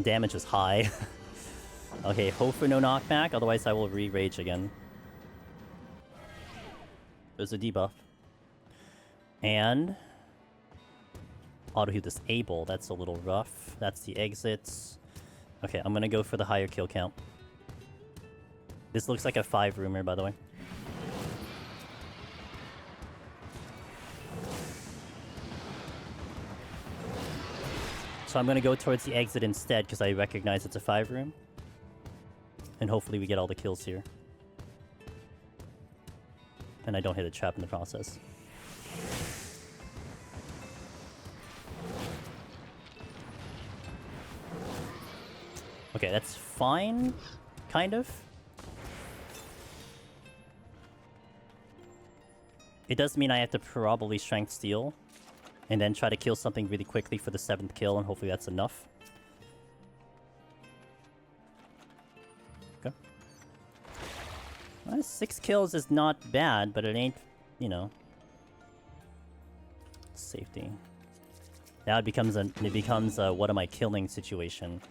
Damage is high. Okay, hope for no knockback, otherwise I will re-rage again. There's a debuff. And... auto-heal disable, that's a little rough. That's the exits. Okay, I'm gonna go for the higher kill count. This looks like a 5 rumor, by the way. So I'm gonna go towards the exit instead, because I recognize it's a 5 room. And hopefully we get all the kills here. And I don't hit a trap in the process. Okay, that's fine. Kind of. It does mean I have to probably Strength Steel. And then try to kill something really quickly for the 7th kill, and hopefully that's enough. Okay. 6 kills is not bad, but it ain't, you know... Safety. Now it becomes a what am I killing situation.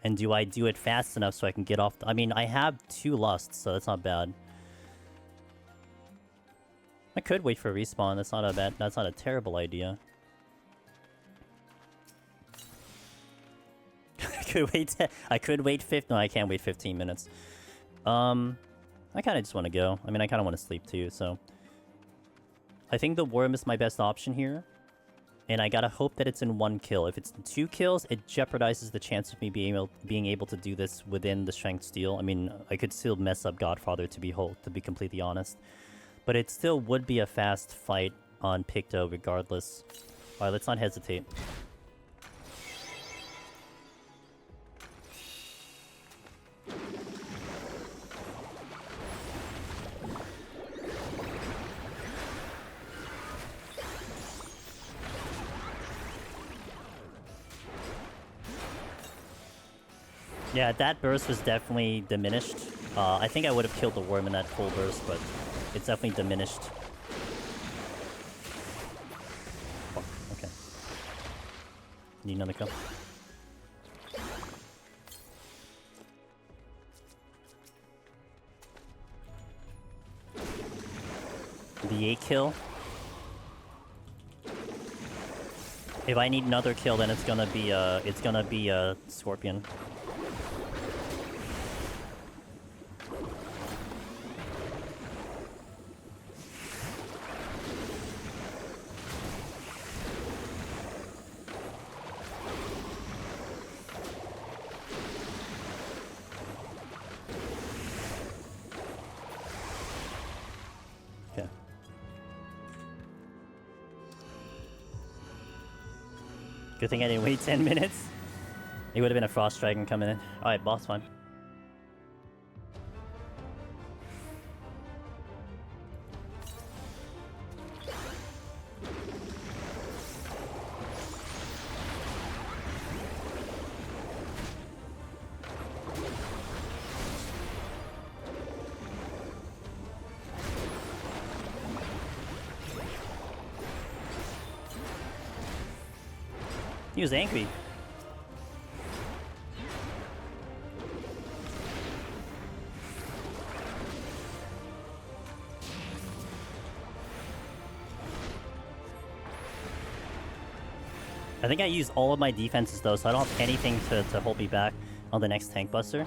And do I do it fast enough so I can get off... I mean, I have 2 lusts, so that's not bad. I could wait for a respawn. That's not a terrible idea. I could wait 15. No, I can't wait 15 minutes. I kind of just want to go. I mean, I kind of want to sleep too, so I think the worm is my best option here. And I gotta hope that it's in 1 kill. If it's in 2 kills, it jeopardizes the chance of me being able to do this within the Strength Steel. I mean, I could still mess up Godfather to be completely honest. But it still would be a fast fight on Picto regardless. Alright, let's not hesitate. Yeah, that burst was definitely diminished. I think I would have killed the worm in that full burst, but it's definitely diminished. Oh, okay. Need another kill. The 8 kill. If I need another kill, then it's gonna be a Scorpion. Good thing I didn't wait 10 minutes. It would have been a Frost Dragon coming in. Alright, boss fine. He was angry. I think I used all of my defenses though, so I don't have anything to hold me back on the next Tank Buster.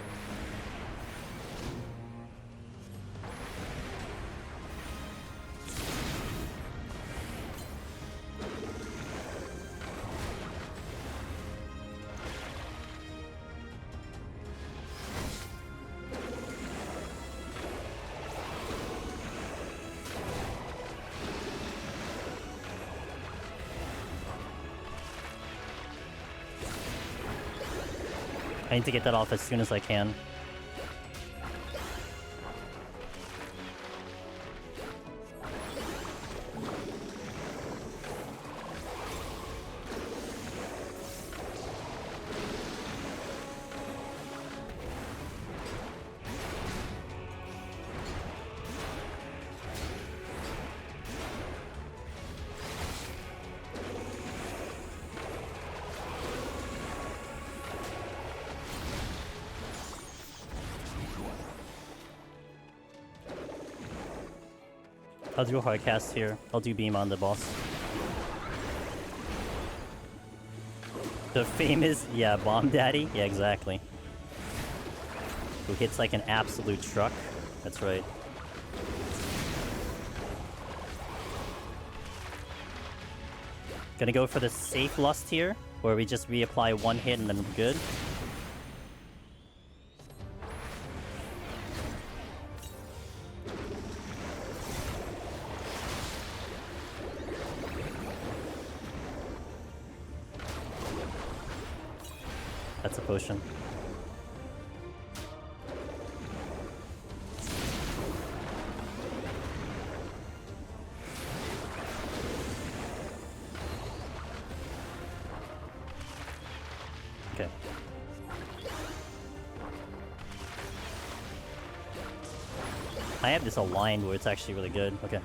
I need to get that off as soon as I can. I'll do a hard cast here. I'll do beam on the boss. The famous, yeah, Bomb Daddy? Yeah, exactly. Who hits like an absolute truck. That's right. Gonna go for the safe lust here, where we just reapply 1 hit and then we're good. That's a potion. I have this aligned where it's actually really good. Okay.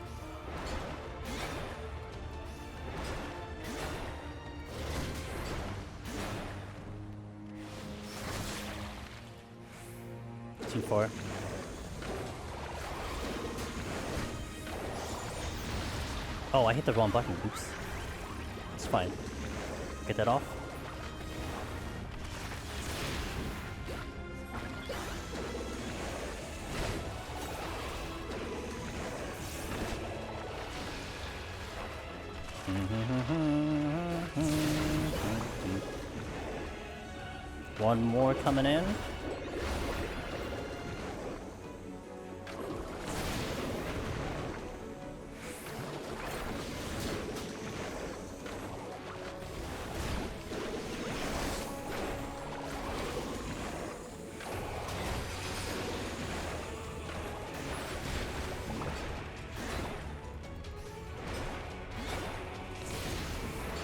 Too far. Oh, I hit the wrong button. Oops. It's fine. Get that off. One more coming in.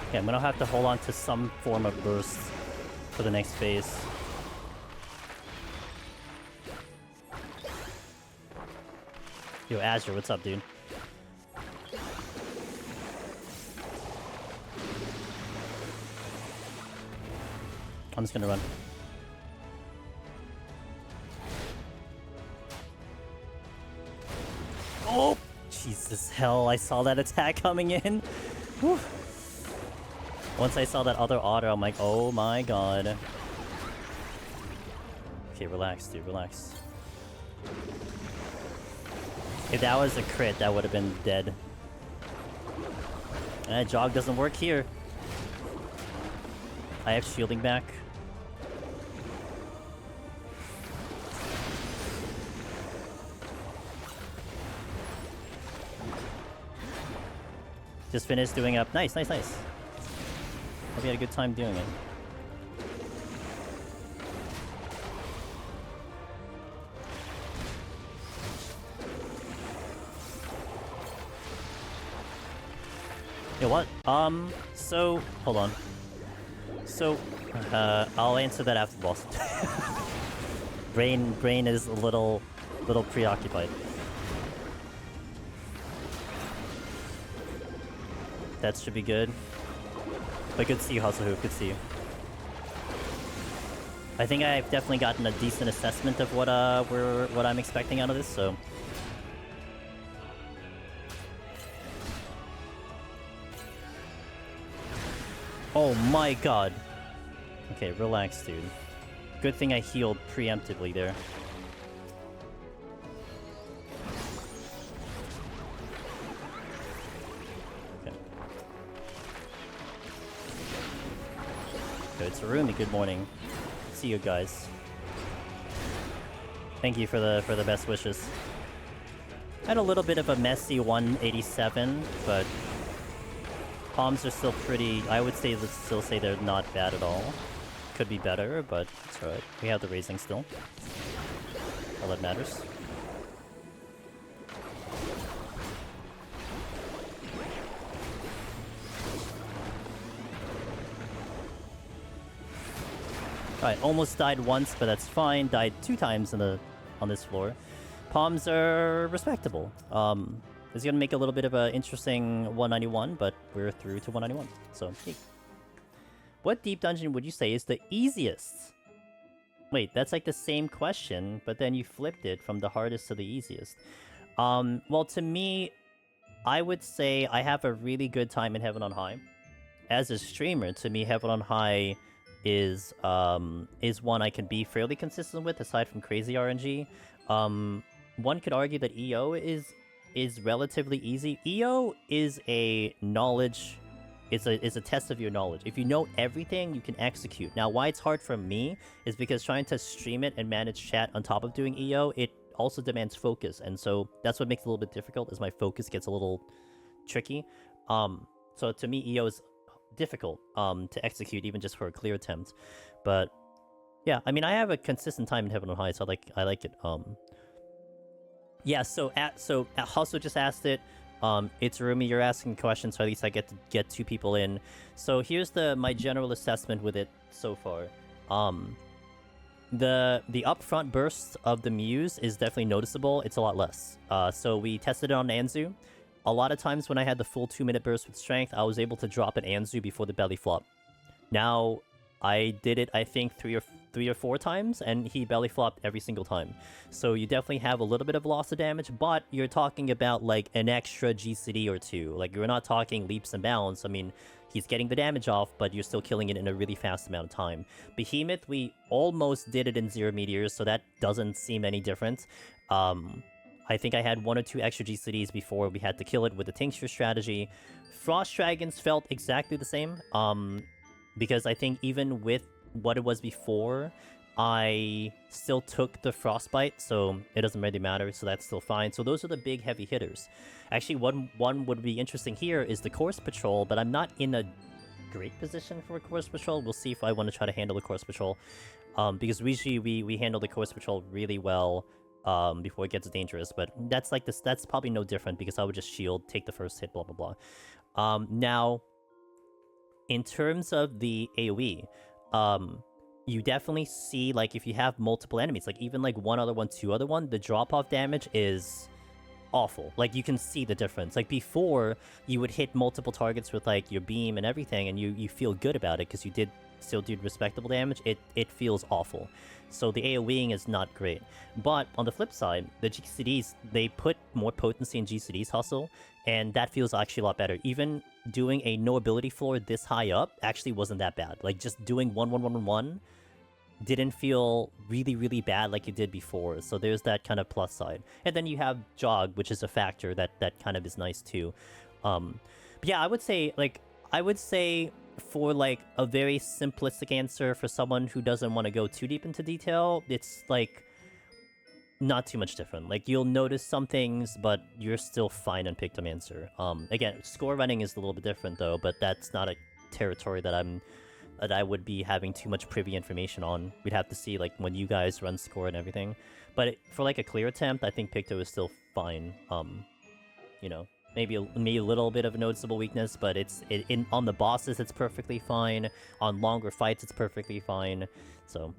Okay, I'm gonna have to hold on to some form of burst for the next phase. Yo, Azure, what's up, dude? I'm just gonna run. Oh! Jesus, hell, I saw that attack coming in. Whew. Once I saw that other otter, I'm like, oh my god. Okay, relax, dude, relax. If that was a crit, that would have been dead. Jog doesn't work here. I have shielding back. Just finished doing up. Nice, nice, nice. Hope you had a good time doing it. You know what? So hold on. So, I'll answer that after the boss. Brain is a little preoccupied. That should be good. But good to see you, Hustle. Good to see you. I think I've definitely gotten a decent assessment of what I'm expecting out of this. So. Oh my god. Okay, relax, dude. Good thing I healed preemptively there. Okay. Good, Sarumi, good morning. See you guys. Thank you for the best wishes. Had a little bit of a messy 187, but palms are still pretty. I would say, let's still say they're not bad at all. Could be better, but it's alright. We have the raising still. All that matters. Alright, almost died once, but that's fine. Died 2 times on this floor. Palms are respectable. It's gonna make a little bit of an interesting 191, but we're through to 191. So, hey. What deep dungeon would you say is the easiest? Wait, that's like the same question, but then you flipped it from the hardest to the easiest. Well, to me, I would say I have a really good time in Heaven on High. As a streamer, to me, Heaven on High is one I can be fairly consistent with, aside from crazy RNG. One could argue that EO is relatively easy. EO is a knowledge. It's a test of your knowledge. If you know everything, you can execute. Now, why it's hard for me is because trying to stream it and manage chat on top of doing EO, it also demands focus, and so that's what makes it a little bit difficult. Is my focus gets a little tricky. So to me, EO is difficult to execute even just for a clear attempt. But yeah, I mean, I have a consistent time in Heaven on High, so I like it. Yeah, so Hustle just asked it. It's Rumi, you're asking questions, so at least I get to get 2 people in. So here's my general assessment with it so far. the upfront burst of the Muse is definitely noticeable. It's a lot less. So we tested it on Anzu. A lot of times when I had the full 2-minute burst with strength, I was able to drop an Anzu before the belly flop. Now, I did it, I think, three or four times, and he belly flopped every single time. So you definitely have a little bit of loss of damage, but you're talking about, like, an extra GCD or two. Like, you're not talking leaps and bounds. I mean, he's getting the damage off, but you're still killing it in a really fast amount of time. Behemoth, we almost did it in 0 meteors, so that doesn't seem any different. I think I had 1 or 2 extra GCDs before we had to kill it with the Tincture strategy. Frost Dragons felt exactly the same, because I think even with what it was before, I still took the Frostbite, so it doesn't really matter, so that's still fine. So those are the big heavy hitters. Actually, one would be interesting here is the Course Patrol, but I'm not in a great position for a Course Patrol. We'll see if I want to try to handle the Course Patrol, because usually we handle the Course Patrol really well before it gets dangerous, but that's probably no different because I would just shield, take the first hit, blah blah blah. Now, in terms of the AoE, you definitely see, like, if you have multiple enemies, like even like 1 other one, 2 other one, the drop-off damage is awful. Like, you can see the difference. Like, before, you would hit multiple targets with, like, your beam and everything, and you feel good about it because you still did respectable damage. It feels awful. So the AoEing is not great. But on the flip side, the GCDs, they put more potency in GCD's hustle, and that feels actually a lot better. Even doing a no ability floor this high up actually wasn't that bad. Like, just doing 1-1-1-1 didn't feel really, really bad like it did before. So there's that kind of plus side. And then you have Jog, which is a factor that kind of is nice too. But yeah, I would say for like a very simplistic answer for someone who doesn't want to go too deep into detail, it's like not too much different. Like, you'll notice some things, but you're still fine on Pictomancer. Again, score running is a little bit different though, but that's not a territory that I would be having too much privy information on. We'd have to see, like, when you guys run score and everything. But for, like, a clear attempt, I think Picto is still fine. You know, maybe a little bit of a noticeable weakness, but on the bosses, it's perfectly fine. On longer fights, it's perfectly fine. So,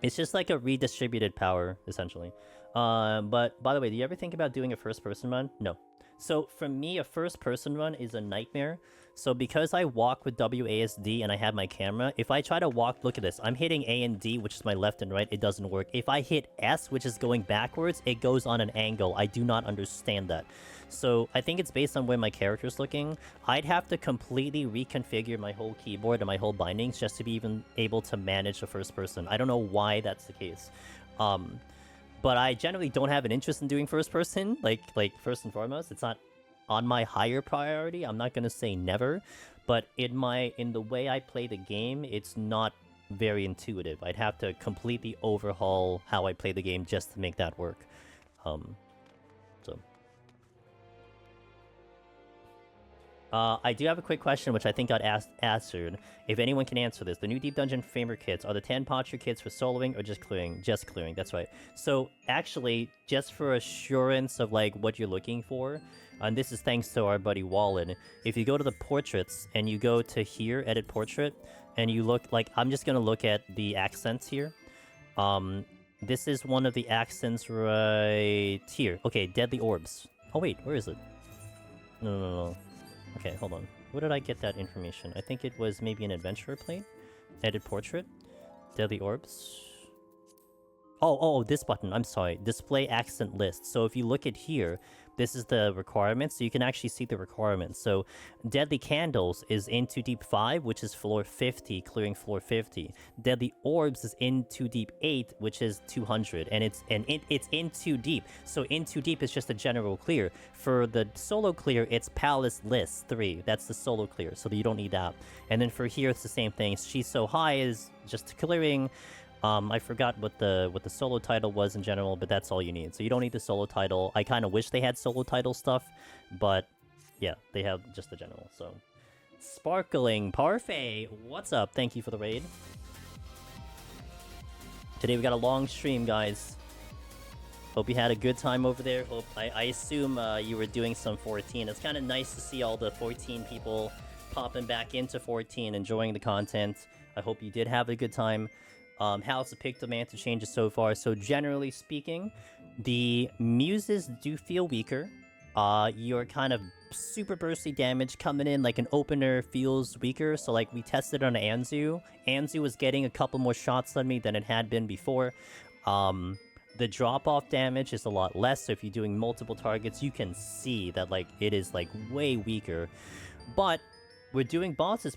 it's just like a redistributed power, essentially. But, by the way, do you ever think about doing a first-person run? No. So, for me, a first-person run is a nightmare. So because I walk with WASD and I have my camera, if I try to walk, look at this, I'm hitting A and D, which is my left and right, it doesn't work. If I hit S, which is going backwards, it goes on an angle. I do not understand that. So I think it's based on where my character's looking. I'd have to completely reconfigure my whole keyboard and my whole bindings just to be even able to manage the first person. I don't know why that's the case. But I generally don't have an interest in doing first person, like first and foremost. It's not on my higher priority. I'm not gonna say never, but in the way I play the game, it's not very intuitive. I'd have to completely overhaul how I play the game just to make that work. I do have a quick question, which I think got answered. If anyone can answer this, the new Deep Dungeon Framer kits, are the 10 posture kits for soloing or just clearing? Just clearing, that's right. So, actually, just for assurance of, like, what you're looking for, and this is thanks to our buddy Wallen, if you go to the portraits, and you go to here, edit portrait, and you look, like, I'm just gonna look at the accents here. This is one of the accents right here. Okay, Deadly Orbs. Oh wait, where is it? No. Okay, hold on. Where did I get that information? I think it was maybe an adventurer plate? Edit portrait? Deadly Orbs? Oh, this button. I'm sorry. Display accent list. So if you look at here, this is the requirements, so you can actually see the requirements. So Deadly Candles is in Too Deep 5, which is floor 50, clearing floor 50. Deadly Orbs is in Too Deep 8, which is 200, and it's in Too Deep. So in Too Deep is just a general clear. For the solo clear, it's Palace List 3. That's the solo clear, so you don't need that. And then for here, it's the same thing. She's So High is just clearing. I forgot what the solo title was in general, but that's all you need. So you don't need the solo title. I kind of wish they had solo title stuff, but yeah, they have just the general. So Sparkling Parfait, what's up? Thank you for the raid. Today we got a long stream, guys. Hope you had a good time over there. Hope I assume you were doing some 14. It's kind of nice to see all the 14 people popping back into 14, enjoying the content. I hope you did have a good time. How's the Pictomancer changes so far? So generally speaking, the muses do feel weaker. Your kind of super bursty damage coming in like an opener feels weaker. So like we tested on Anzu. Anzu was getting a couple more shots on me than it had been before. The drop-off damage is a lot less. So if you're doing multiple targets, you can see that like it is like way weaker. But we're doing bosses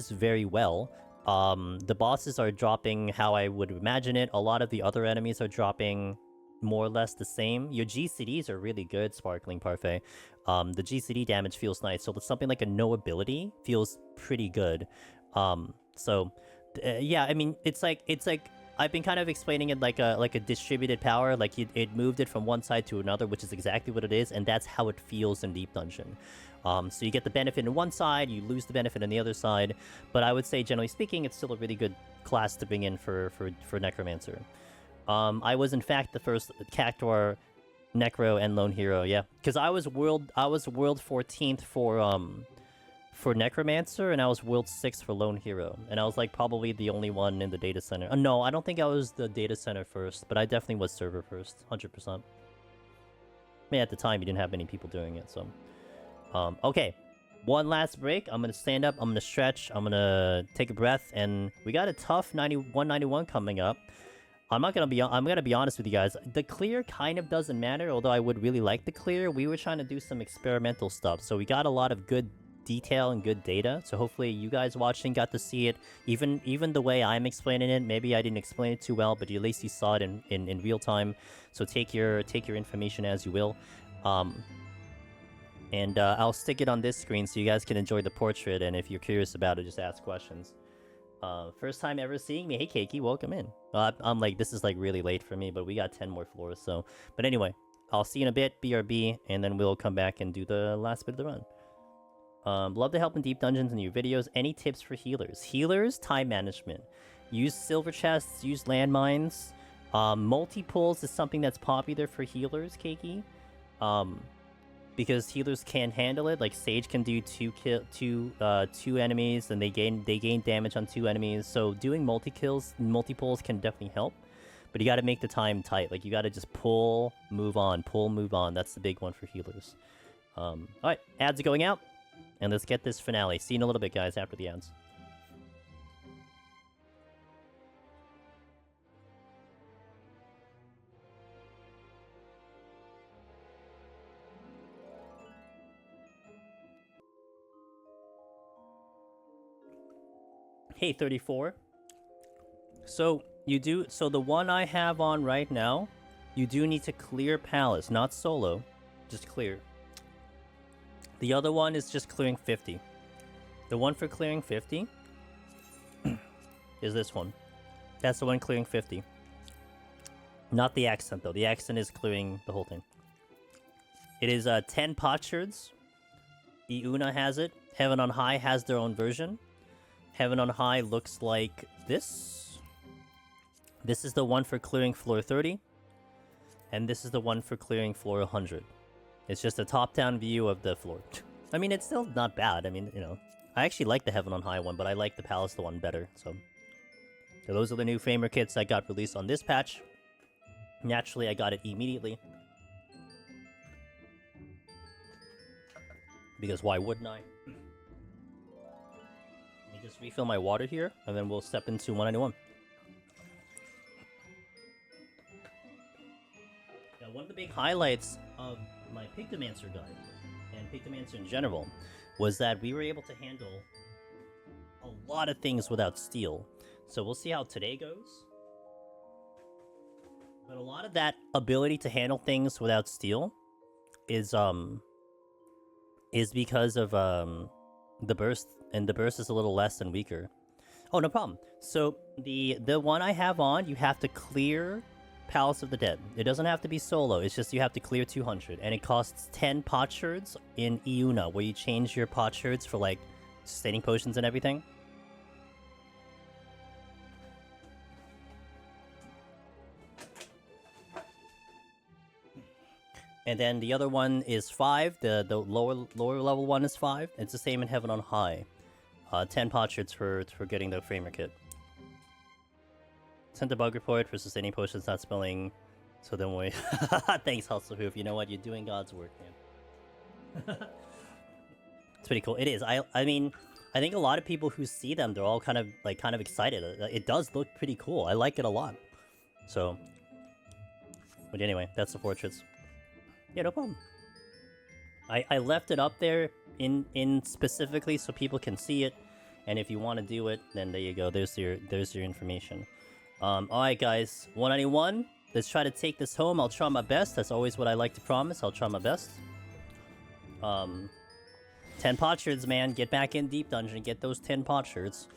very well. The bosses are dropping how I would imagine it. A lot of the other enemies are dropping more or less the same. Your GCDs are really good, Sparkling Parfait. The GCD damage feels nice. So something like a no ability feels pretty good. Yeah, I mean, it's like I've been kind of explaining it like a distributed power. Like it moved it from one side to another, which is exactly what it is, and that's how it feels in Deep Dungeon. So you get the benefit in one side, you lose the benefit on the other side. But I would say, generally speaking, it's still a really good class to bring in for Necromancer. I was in fact the first Cactuar, Necro, and Lone Hero. Yeah, because I was world 14th for Necromancer, and I was world 6th for Lone Hero, and I was like probably the only one in the data center. No, I don't think I was the data center first, but I definitely was server first, 100%. I mean, at the time, you didn't have many people doing it, so. Okay, one last break. I'm gonna stand up, I'm gonna stretch, I'm gonna take a breath, and we got a tough 191 coming up. I'm gonna be honest with you guys. The clear kind of doesn't matter, although I would really like the clear. We were trying to do some experimental stuff, so we got a lot of good detail and good data. So hopefully you guys watching got to see it. Even the way I'm explaining it, maybe I didn't explain it too well, but at least you saw it in real time. So take your information as you will. And I'll stick it on this screen so you guys can enjoy the portrait, and if you're curious about it, just ask questions. First time ever seeing me. Hey, Keiki, welcome in. I'm like, this is like really late for me, but we got 10 more floors, so... But anyway, I'll see you in a bit, BRB, and then we'll come back and do the last bit of the run. Love to help in deep dungeons and your videos. Any tips for healers? Healers, time management. Use silver chests, use landmines. Multi-pulls is something that's popular for healers, Keiki. Because healers can't handle it. Like Sage can do two enemies, and they gain damage on 2 enemies. So doing multi-pulls can definitely help. But you got to make the time tight. Like you got to just pull, move on, pull, move on. That's the big one for healers. All right, ads are going out, and let's get this finale. See you in a little bit, guys, after the ads. Hey, 34. So the one I have on right now, you do need to clear Palace, not solo, just clear. The other one is just clearing 50. The one for clearing 50 is this one. That's the one clearing 50. Not the accent though. The accent is clearing the whole thing. It is 10 potsherds. Iuna has it. Heaven on High has their own version. Heaven on High looks like this. This is the one for clearing floor 30. And this is the one for clearing floor 100. It's just a top-down view of the floor. I mean, it's still not bad. I mean, you know, I actually like the Heaven on High one, but I like the Palace the one better. So those are the new Famer kits that got released on this patch. Naturally, I got it immediately. Because why wouldn't I? Let me just refill my water here, and then we'll step into 191. Now, one of the big highlights of my Pictomancer guide, and Pictomancer in general, was that we were able to handle a lot of things without steel. So we'll see how today goes. But a lot of that ability to handle things without steel is because of the burst, and the burst is a little less and weaker. Oh, no problem. So the one I have on, you have to clear Palace of the Dead. It doesn't have to be solo, it's just you have to clear 200, and it costs 10 potsherds in Iuna, where you change your potsherds for like sustaining potions and everything. And then the other one is 5. The lower level one is 5. It's the same in Heaven on High. 10 potsherds for getting the Framer kit. Sent a bug report for sustaining potions not spelling. So don't worry. Thanks, Hustlehoof. You know what? You're doing God's work, man. It's pretty cool. It is. I mean, I think a lot of people who see them, they're all kind of excited. It does look pretty cool. I like it a lot. So, but anyway, that's the fortress. Yeah, no problem. I left it up there in specifically so people can see it, and if you want to do it, then there you go. There's your information. All right, guys. 191. Let's try to take this home. I'll try my best. That's always what I like to promise. I'll try my best. 10 potsherds, man. Get back in Deep Dungeon. Get those 10 potsherds.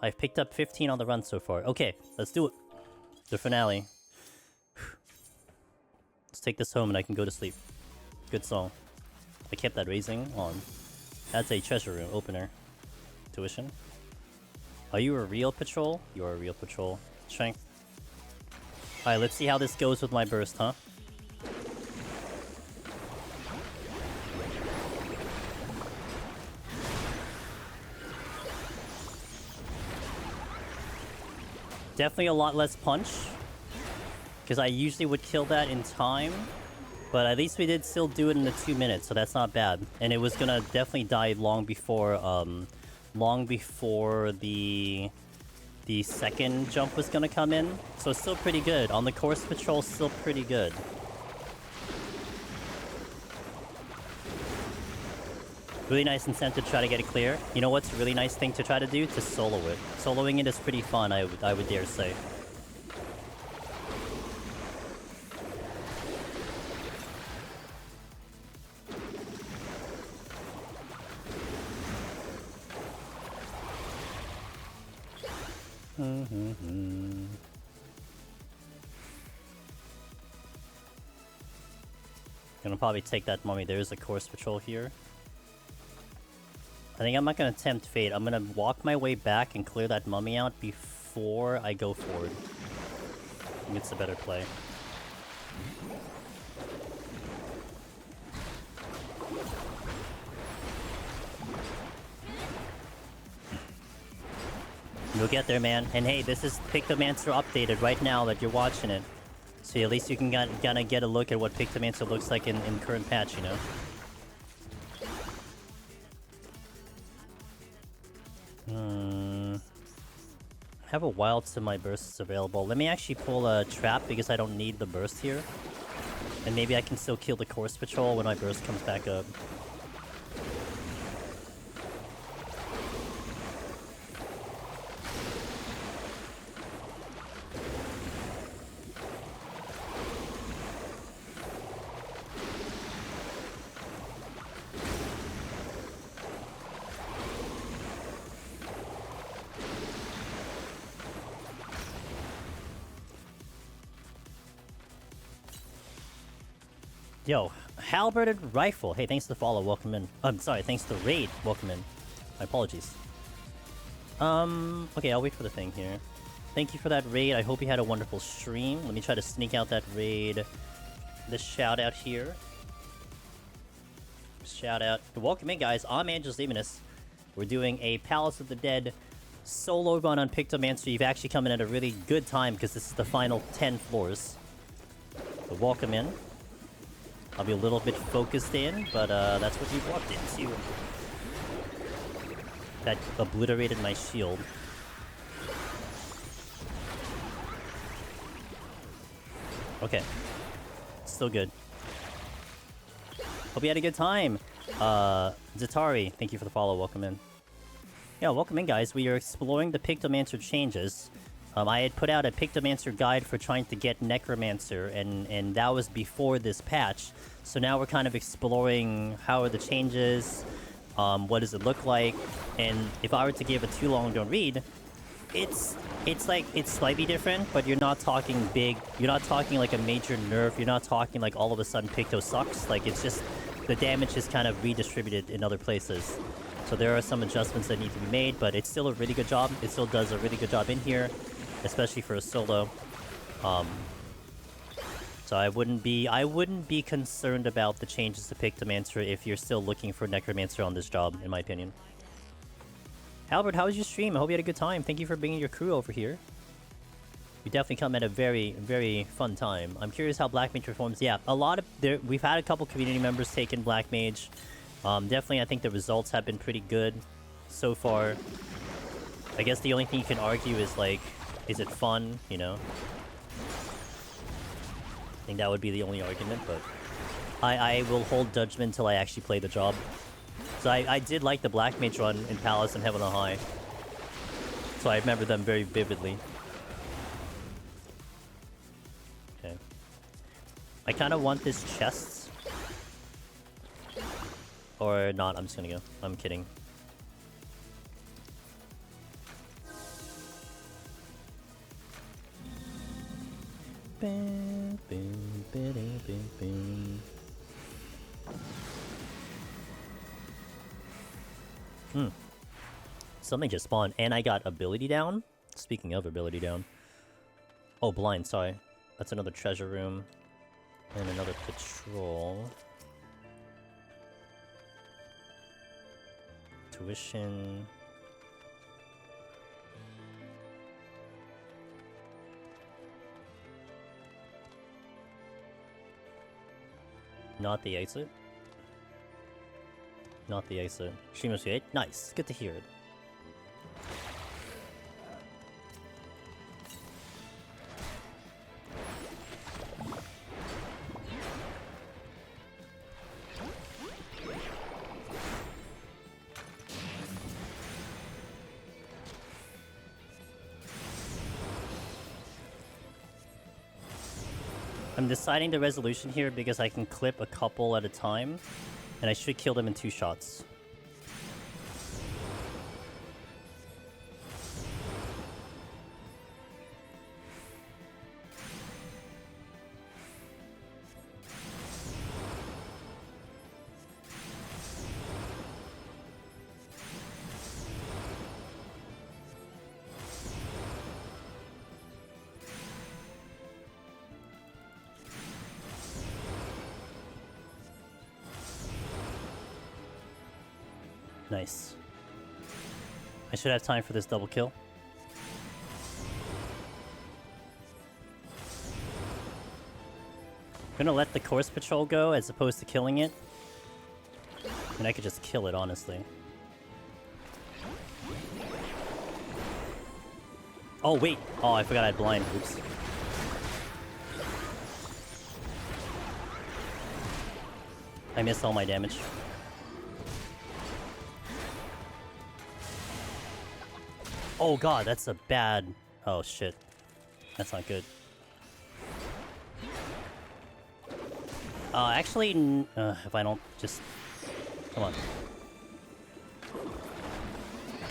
I've picked up 15 on the run so far. Okay, let's do it. The finale. Let's take this home and I can go to sleep. Good song. I kept that raising on. That's a treasure room opener. Tuition. Are you a real patrol? You are a real patrol. Strength. Alright, let's see how this goes with my burst, huh? Definitely a lot less punch. Because I usually would kill that in time. But at least we did still do it in the 2 minutes, so that's not bad. And it was gonna definitely die long before the second jump was gonna come in. So it's still pretty good. On the course patrol, still pretty good. Really nice incentive to try to get it clear. You know what's a really nice thing to try to do? To solo it. Soloing it is pretty fun, I would dare say. Gonna probably take that mummy. There is a course patrol here. I think I'm not gonna tempt fate. I'm gonna walk my way back and clear that mummy out before I go forward. I think it's a better play. You'll get there, man. And hey, this is Pictomancer updated right now that you're watching it. So at least you can kind of get a look at what Pictomancer looks like in current patch, you know? I have a while till my burst is available. Let me actually pull a trap because I don't need the burst here. And maybe I can still kill the course patrol when my burst comes back up. Yo, halberded rifle. Hey, thanks for the follow. Welcome in. I'm sorry, thanks to the raid. Welcome in. My apologies. Okay, I'll wait for the thing here. Thank you for that raid. I hope you had a wonderful stream. Let me try to sneak out that raid. This shout out here. Shout out. Welcome in, guys. I'm Angelus Demonus. We're doing a Palace of the Dead solo run on Pictomancer. You've actually come in at a really good time because this is the final 10 floors. So welcome in. I'll be a little bit focused in, but that's what you walked into. That obliterated my shield. Okay. Still good. Hope you had a good time. Zatari, thank you for the follow. Welcome in. Yeah, welcome in, guys. We are exploring the Pictomancer changes. I had put out a Pictomancer guide for trying to get Necromancer, and that was before this patch. So now we're kind of exploring how are the changes, what does it look like, and if I were to give a too long don't read, it's slightly different, but you're not talking big, you're not talking like a major nerf, you're not talking like all of a sudden Picto sucks, like it's just the damage is kind of redistributed in other places. So there are some adjustments that need to be made, but it's still a really good job. It still does a really good job in here, especially for a solo. So I wouldn't be concerned about the changes to Pictomancer if you're still looking for Necromancer on this job, in my opinion. Albert, how was your stream? I hope you had a good time. Thank you for bringing your crew over here. We definitely come at a very, very fun time. I'm curious how Black Mage performs. Yeah, a lot of we've had a couple community members take in Black Mage. Definitely, I think the results have been pretty good so far. I guess the only thing you can argue is like, is it fun? You know, I think that would be the only argument. But I will hold judgment until I actually play the job. So I did like the Black Mage run in Palace and Heaven on High. So I remember them very vividly. Okay. I kind of want this chest. Or not, I'm just gonna go. I'm kidding. Something just spawned, and I got ability down. Speaking of ability down. Oh, blind, sorry. That's another treasure room. And another patrol. Tuition. Not the exit. Not the exit. Shima's 8. Nice. Good to hear it. I'm deciding the resolution here because I can clip a couple at a time, and I should kill them in 2 shots. Nice. I should have time for this double kill. I'm gonna let the course patrol go as opposed to killing it. And I could just kill it, honestly. Oh, wait! Oh, I forgot I had blind. Oops. I missed all my damage. Oh god, that's a bad... Oh shit. That's not good. Actually, if I don't just... Come on.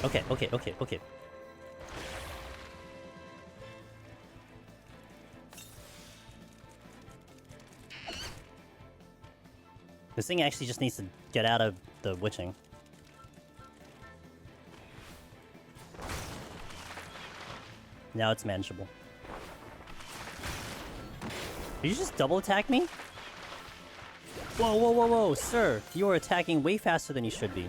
Okay, okay, okay, okay. This thing actually just needs to get out of the witching. Now it's manageable. Did you just double attack me? Whoa, whoa, whoa, whoa, sir! You are attacking way faster than you should be.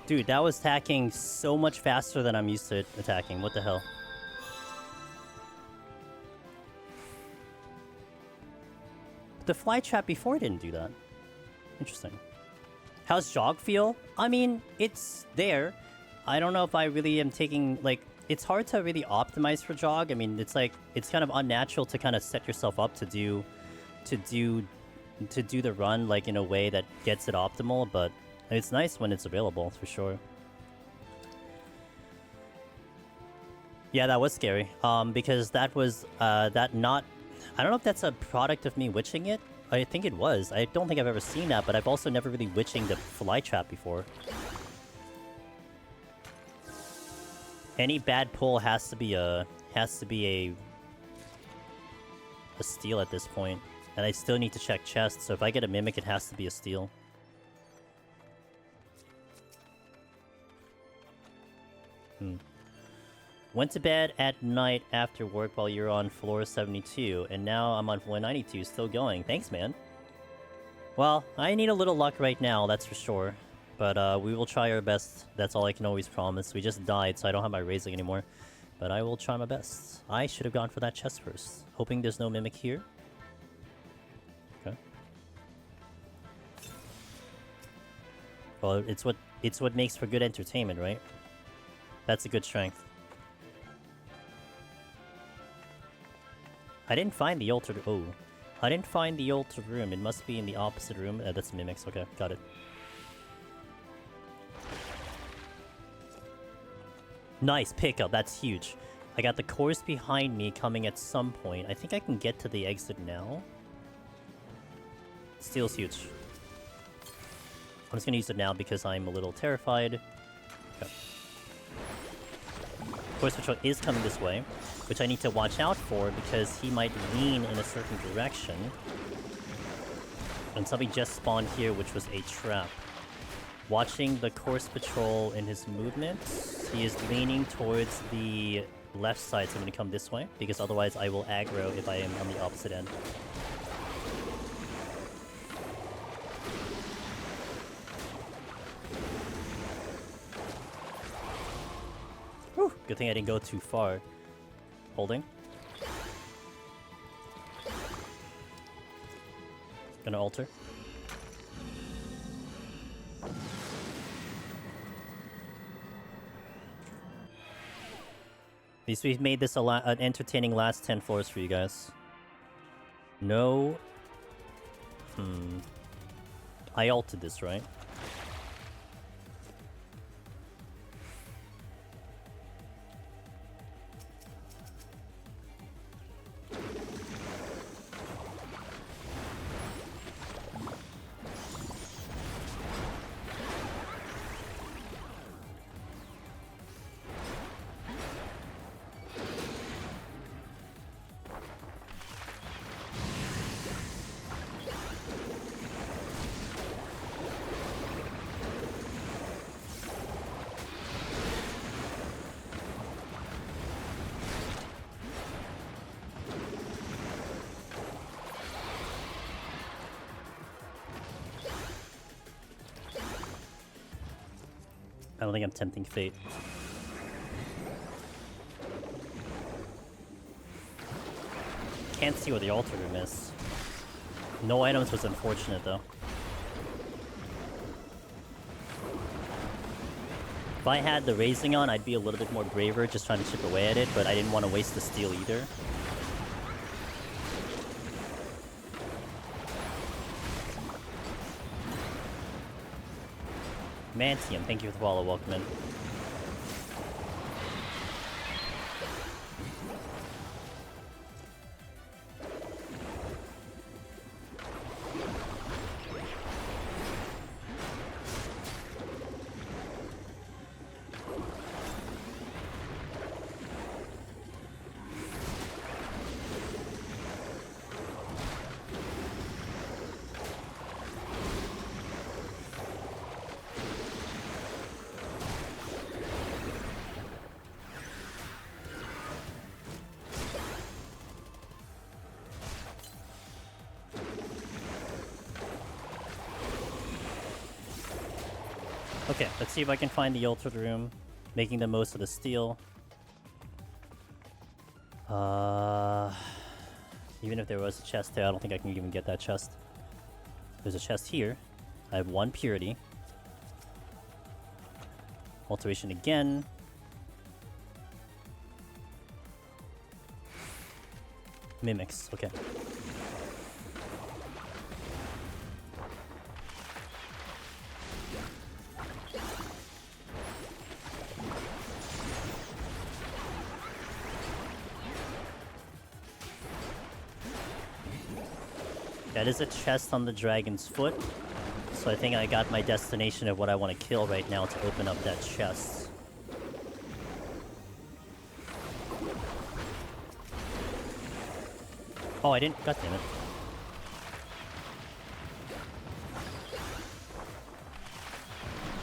Dude, that was attacking so much faster than I'm used to attacking. What the hell? The fly trap before didn't do that. Interesting. How's Jog feel? I mean, it's there. I don't know if I really am taking, like, it's hard to really optimize for Jog. I mean, it's like, it's kind of unnatural to kind of set yourself up to do the run, like, in a way that gets it optimal, but it's nice when it's available, for sure. Yeah, that was scary. Because that was, I don't know if that's a product of me witching it. I think it was. I don't think I've ever seen that, but I've also never really witching the fly trap before. Any bad pull has to be a steal at this point. And I still need to check chests, so if I get a mimic, it has to be a steal. Went to bed at night after work while you're on floor 72, and now I'm on floor 92, still going. Thanks, man. Well, I need a little luck right now, that's for sure. But we will try our best. That's all I can always promise. We just died, so I don't have my raising anymore. But I will try my best. I should have gone for that chest first. Hoping there's no Mimic here. Okay. Well, it's what makes for good entertainment, right? That's a good strength. I didn't find the altered... Oh. I didn't find the altered room. It must be in the opposite room. That's Mimics. Okay, got it. Nice pickup. That's huge. I got the course behind me coming at some point. I think I can get to the exit now. Steel's huge. I'm just gonna use it now because I'm a little terrified. Okay. Course patrol is coming this way, which I need to watch out for because he might lean in a certain direction. And somebody just spawned here, which was a trap. Watching the course patrol in his movements, he is leaning towards the left side, so I'm going to come this way, because otherwise I will aggro if I am on the opposite end. Whew, good thing I didn't go too far. Holding. Gonna alter. At least we've made this an entertaining last 10 floors for you guys. No... I ulted this, right? I don't think I'm tempting fate. Can't see where the altar room is. No items was unfortunate though. If I had the raising on, I'd be a little bit more braver just trying to chip away at it, but I didn't want to waste the steel either. Mantium, thank you for the follow, welcome in. Okay, let's see if I can find the altered room, making the most of the steel. Even if there was a chest there, I don't think I can even get that chest. There's a chest here. I have 1 purity. Alteration again. Mimics, okay. That is a chest on the dragon's foot, so I think I got my destination of what I want to kill right now to open up that chest. Oh, I didn't. God damn it.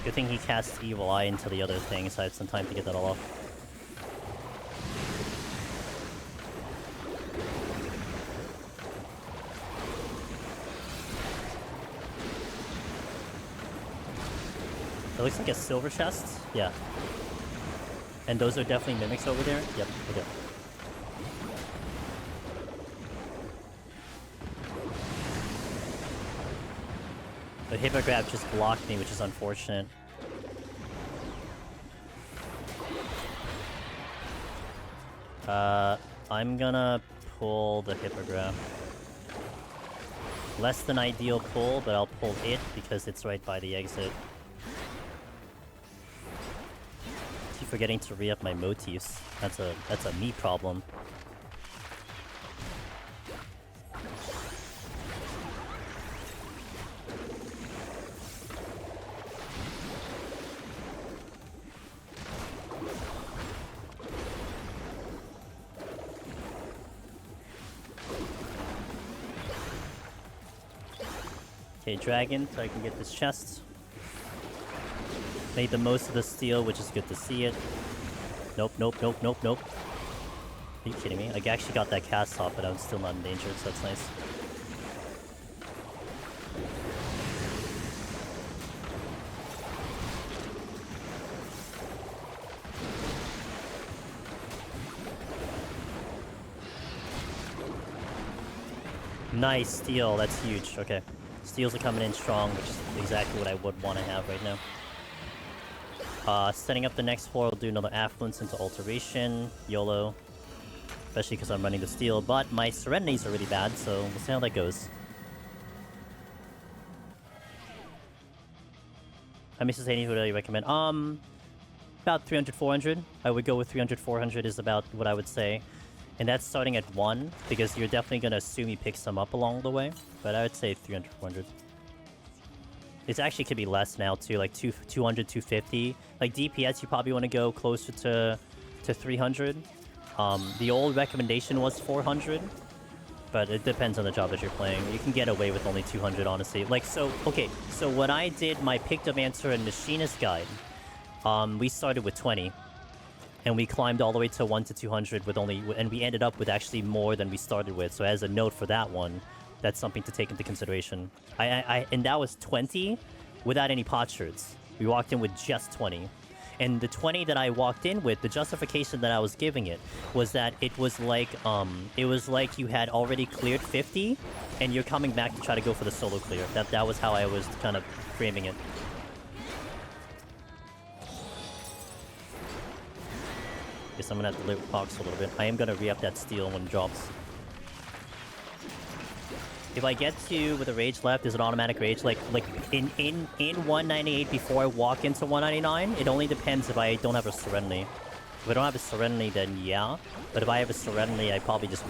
Good thing he casts Evil Eye into the other thing, so I have some time to get that all off. It looks like a silver chest. Yeah. And those are definitely mimics over there. Yep. Okay. The hippograph just blocked me, which is unfortunate. I'm gonna pull the hippograph. Less than ideal pull, but I'll pull it because it's right by the exit. Keep forgetting to re-up my motifs. That's a me problem. Okay, dragon, so I can get this chest. Made the most of the steel, which is good to see it. Nope, nope, nope, nope, nope. Are you kidding me? I actually got that cast off, but I'm still not endangered, so that's nice. Nice, steel, that's huge, okay. Steals are coming in strong, which is exactly what I would want to have right now. Setting up the next floor, we'll do another affluence into alteration, YOLO. Especially because I'm running the steel, but my serenities are really bad, so we'll see how that goes. How many sustain would I recommend? About 300, 400. I would go with 300, 400 is about what I would say. And that's starting at 1, because you're definitely going to assume you pick some up along the way. But I would say 300, 400. It actually could be less now, too, like 200, 250. Like DPS, you probably want to go closer to 300. The old recommendation was 400. But it depends on the job that you're playing. You can get away with only 200, honestly. Like, so, okay. So when I did my Pictomancer and Machinist guide, we started with 20. And we climbed all the way to 1 to 200 with only... And we ended up with actually more than we started with. So as a note for that one, that's something to take into consideration. And that was 20 without any potsherds. We walked in with just 20. And the 20 that I walked in with, the justification that I was giving it was that it was like you had already cleared 50 and you're coming back to try to go for the solo clear. That was how I was kind of framing it. Guess I'm gonna have to live with Pox a little bit. I am gonna re-up that steel when it drops. If I get to with a rage left, is an automatic rage. Like in 198 before I walk into 199, it only depends if I don't have a Serenity. If I don't have a Serenity, then yeah. But if I have a Serenity, I probably just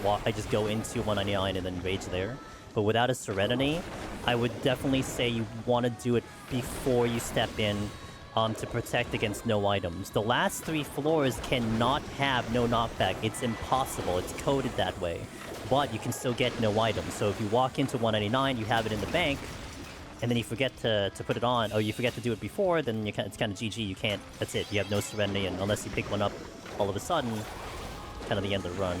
go into 199 and then rage there. But without a Serenity, I would definitely say you want to do it before you step in. To protect against no items. The last 3 floors cannot have no knockback. It's impossible. It's coded that way. But you can still get no items. So if you walk into 199, you have it in the bank, and then you forget to put it on, or you forget to do it before, then it's kind of GG. You can't... That's it. You have no Serenity, and unless you pick one up all of a sudden, kind of the end of the run.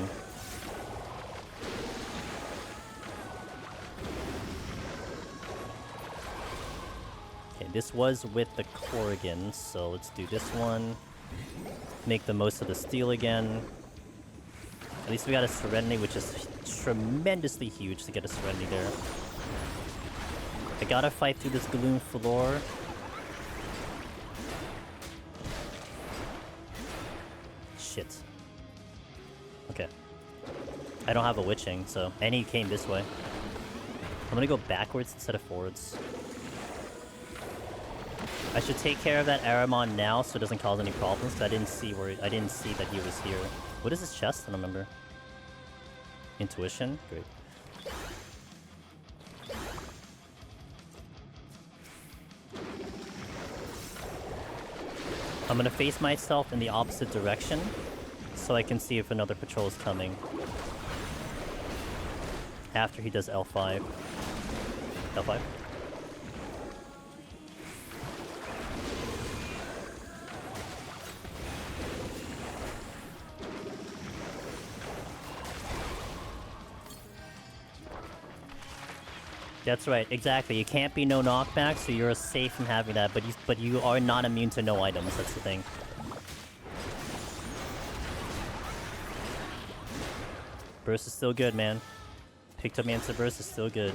Okay, this was with the Corrigan, so let's do this one. Make the most of the steel again. At least we got a Serenity, which is tremendously huge to get a Serenity there. I gotta fight through this Gloom floor. Shit. Okay. I don't have a Witching, so... And he came this way. I'm gonna go backwards instead of forwards. I should take care of that Aramon now so it doesn't cause any problems, because I didn't see that he was here. What is this chest? I don't remember. Intuition? Great. I'm gonna face myself in the opposite direction so I can see if another patrol is coming. After he does L5. L5? That's right, exactly. You can't be no knockback, so you're safe from having that, but you are not immune to no items, that's the thing. Burst is still good, man. Pictomancer burst is still good.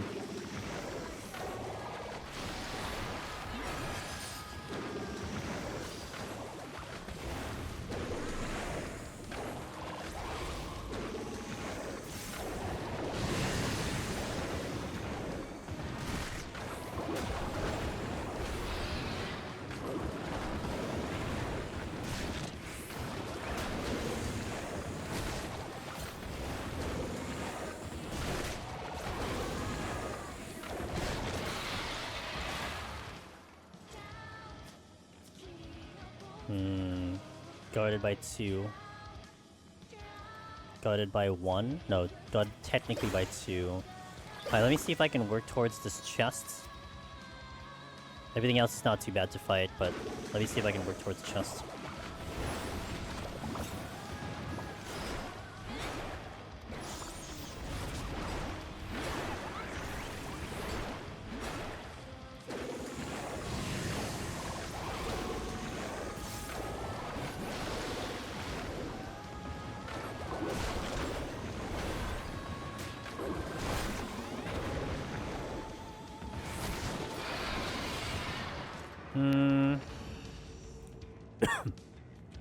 Guarded by 2. Guarded by 1? No, guarded technically by 2. Alright, let me see if I can work towards this chest. Everything else is not too bad to fight, but let me see if I can work towards the chest.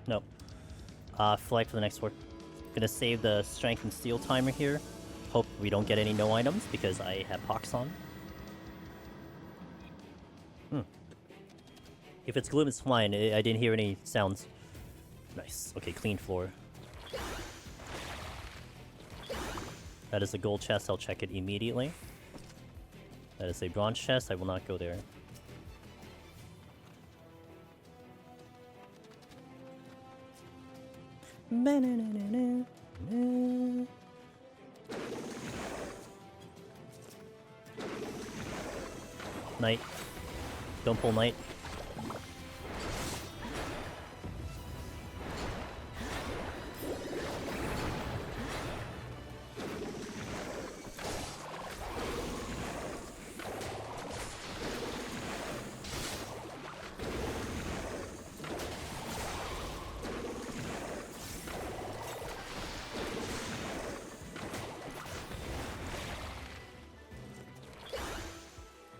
No. Flag for the next work. Gonna save the strength and steel timer here. Hope we don't get any no items because I have Hawks on. If it's gloom, it's fine. I didn't hear any sounds. Nice. Okay, clean floor. That is a gold chest. I'll check it immediately. That is a bronze chest. I will not go there. Knight. Don't pull Knight.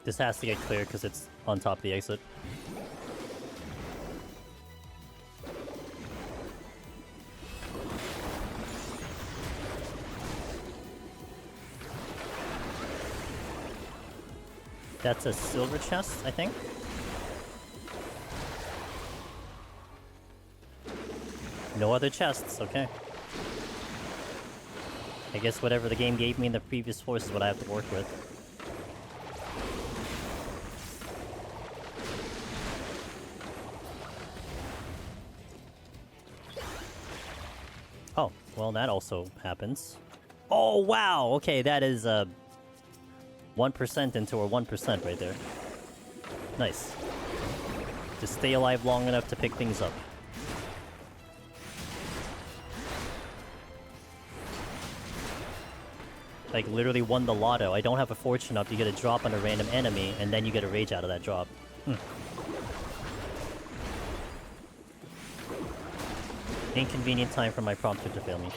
This has to get clear because it's on top of the exit. That's a silver chest, I think. No other chests, okay. I guess whatever the game gave me in the previous force is what I have to work with. Oh, well that also happens. Oh wow, okay, that is 1% into a 1% right there. Nice. Just stay alive long enough to pick things up. Like, literally won the lotto. I don't have a fortune up, you get a drop on a random enemy, and then you get a rage out of that drop. Inconvenient time for my prompter to fail me.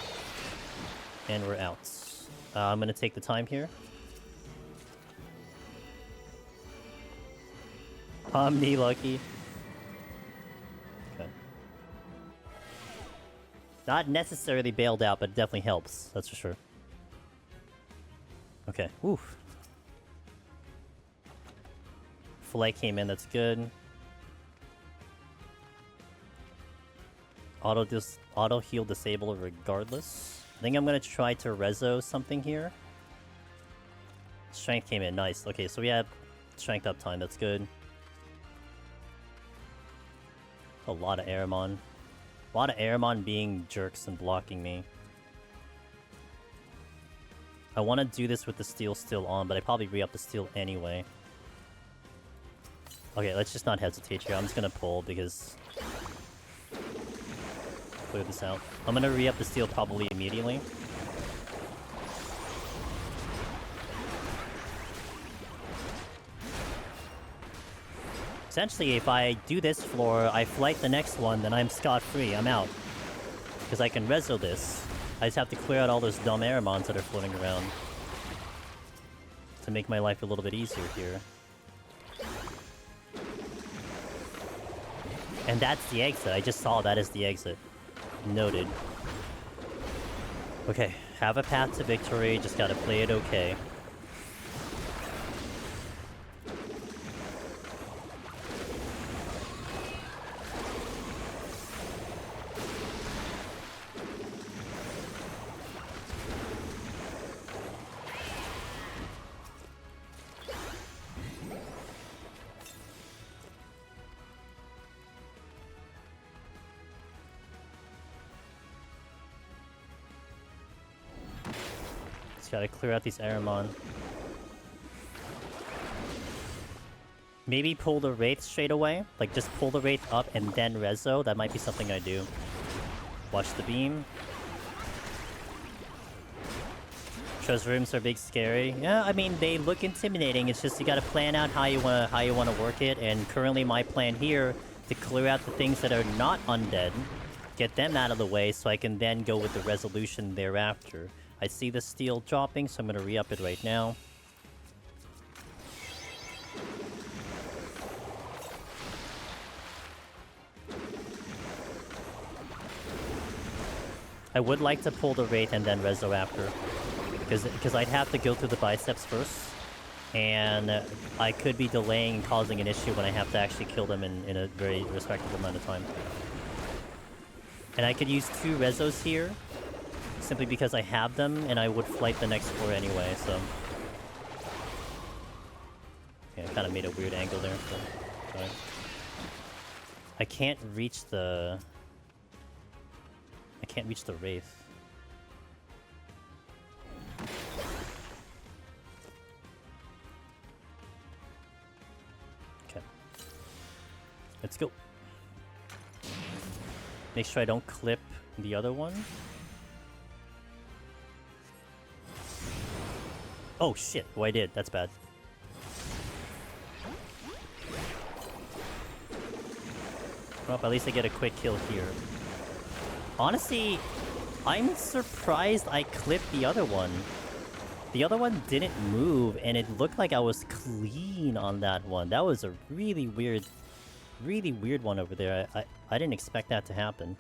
And we're out. I'm gonna take the time here. Omni lucky. Okay. Not necessarily bailed out, but it definitely helps. That's for sure. Okay. Oof. Fillet came in. That's good. Auto heal disable regardless. I think I'm gonna try to rezo something here. Strength came in. Nice. Okay, so we have strength uptime. That's good. A lot of Aramon. A lot of Aramon being jerks and blocking me. I want to do this with the steel still on, but I probably re-up the steel anyway. Okay, let's just not hesitate here. I'm just gonna pull because... Clear this out. I'm gonna re-up the steel probably immediately. Essentially, if I do this floor, I flight the next one, then I'm scot-free. I'm out. Because I can reso this. I just have to clear out all those dumb Aramons that are floating around. To make my life a little bit easier here. And that's the exit. I just saw that as the exit. Noted. Okay, have a path to victory, just gotta play it okay. Gotta clear out these Aramon. Maybe pull the Wraith straight away? Like, just pull the Wraith up and then Rezo? That might be something I do. Watch the beam. Treasure rooms are big scary. Yeah, I mean, they look intimidating. It's just you gotta plan out how you wanna work it. And currently my plan here, to clear out the things that are not undead, get them out of the way so I can then go with the resolution thereafter. I see the steel dropping, so I'm gonna re-up it right now. I would like to pull the Wraith and then Rezo after. Because I'd have to go through the biceps first. And I could be delaying and causing an issue when I have to actually kill them in a very respectable amount of time. And I could use 2 Rezos here. Simply because I have them, and I would flight the next floor anyway, so... Yeah, I kind of made a weird angle there, so... Right. I can't reach the... I can't reach the Wraith. Okay. Let's go. Make sure I don't clip the other one. Oh shit, oh I did, that's bad. Well, at least I get a quick kill here. Honestly, I'm surprised I clipped the other one. The other one didn't move, and it looked like I was clean on that one. That was a really weird one over there. I didn't expect that to happen.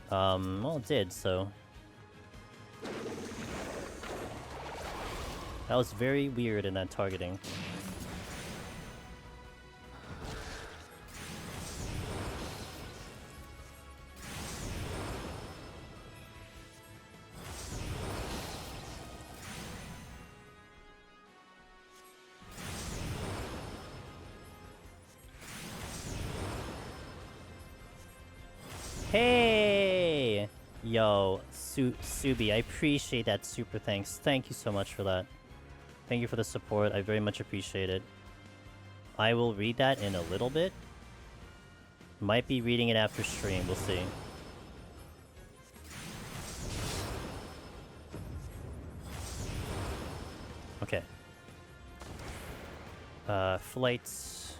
Well, it did, so... That was very weird in that targeting. Hey! Yo, Subi, I appreciate that super thanks. Thank you so much for that. Thank you for the support. I very much appreciate it. I will read that in a little bit. Might be reading it after stream. We'll see. Okay. Flights.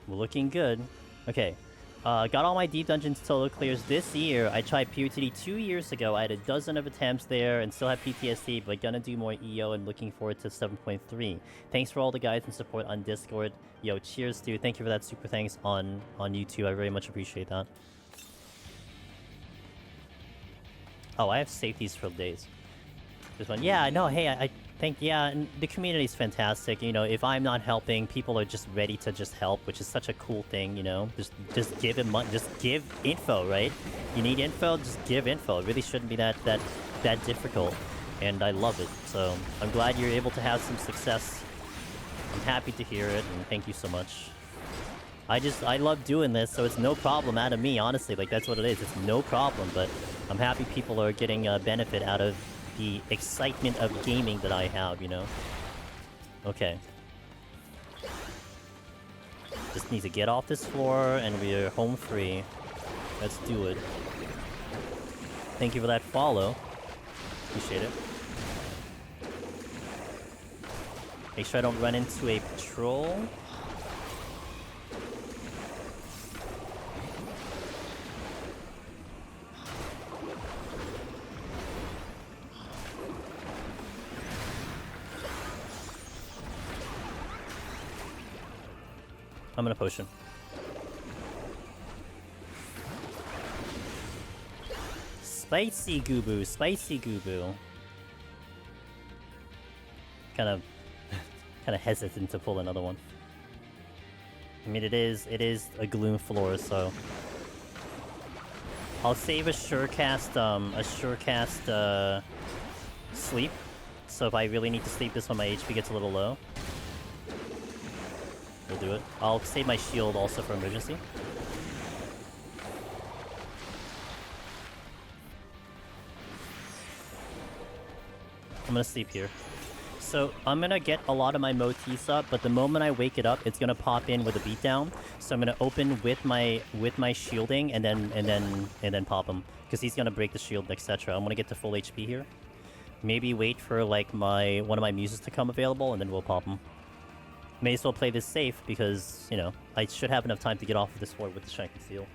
Looking good. Okay. Got all my deep dungeons solo clears this year. I tried PoTD 2 years ago. I had a dozen of attempts there and still have PTSD, but gonna do more EO and looking forward to 7.3. Thanks for all the guys and support on Discord. Yo, cheers, dude. Thank you for that super thanks on YouTube. I very much appreciate that. Oh, I have safeties for days. This one, yeah, no, hey, I think, yeah, and the community's fantastic. You know, if I'm not helping, people are just ready to just help, which is such a cool thing, you know? Just give it money, just give info, right? You need info, just give info. It really shouldn't be that difficult, and I love it. So, I'm glad you're able to have some success. I'm happy to hear it, and thank you so much. I love doing this, so it's no problem out of me, honestly. Like, that's what it is. It's no problem, but I'm happy people are getting a benefit out of the excitement of gaming that I have, you know? Okay. Just need to get off this floor, and we're home free. Let's do it. Thank you for that follow. Appreciate it. Make sure I don't run into a patrol. I'm gonna potion. Spicy Goobboo, spicy Goobboo. Kind of hesitant to pull another one. I mean, it is a gloom floor, so I'll save a surecast sleep. So if I really need to sleep this when my HP gets a little low, we'll do it. I'll save my shield also for emergency. I'm gonna sleep here. So I'm gonna get a lot of my motifs up, but the moment I wake it up, it's gonna pop in with a beatdown. So I'm gonna open with my shielding and then pop him, because he's gonna break the shield, etc. I'm gonna get to full HP here. Maybe wait for like one of my muses to come available, and then we'll pop him. May as well play this safe because, you know, I should have enough time to get off of this fort with the strength and steel.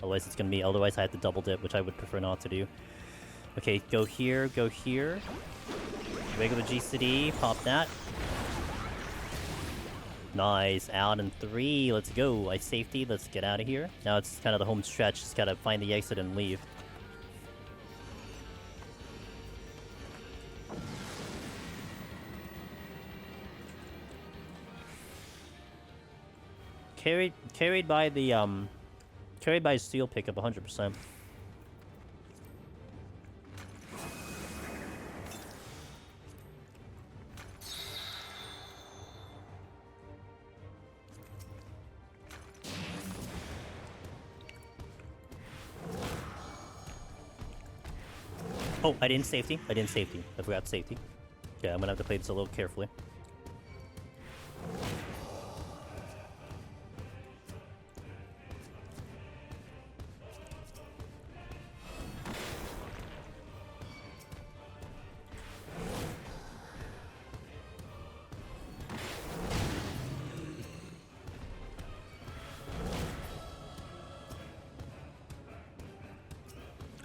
Otherwise I have to double dip, which I would prefer not to do. Okay, go here, go here. Regular GCD, pop that. Nice, out in 3, let's go. I safety, let's get out of here. Now it's kind of the home stretch, just gotta find the exit and leave. Carried by steel pickup 100%. Oh, I didn't safety. I forgot safety. Yeah, I'm gonna have to play this a little carefully.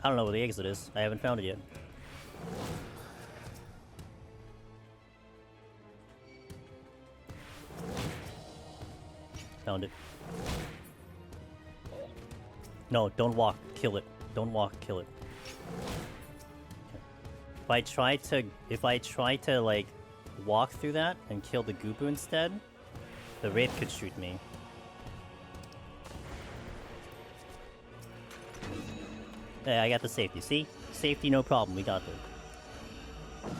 I don't know where the exit is. I haven't found it yet. Found it. No, don't walk. Kill it. Don't walk. Kill it. Okay. If I try to like walk through that and kill the Goobboo instead, the Wraith could shoot me. Yeah, I got the safety. See? Safety, no problem. We got this.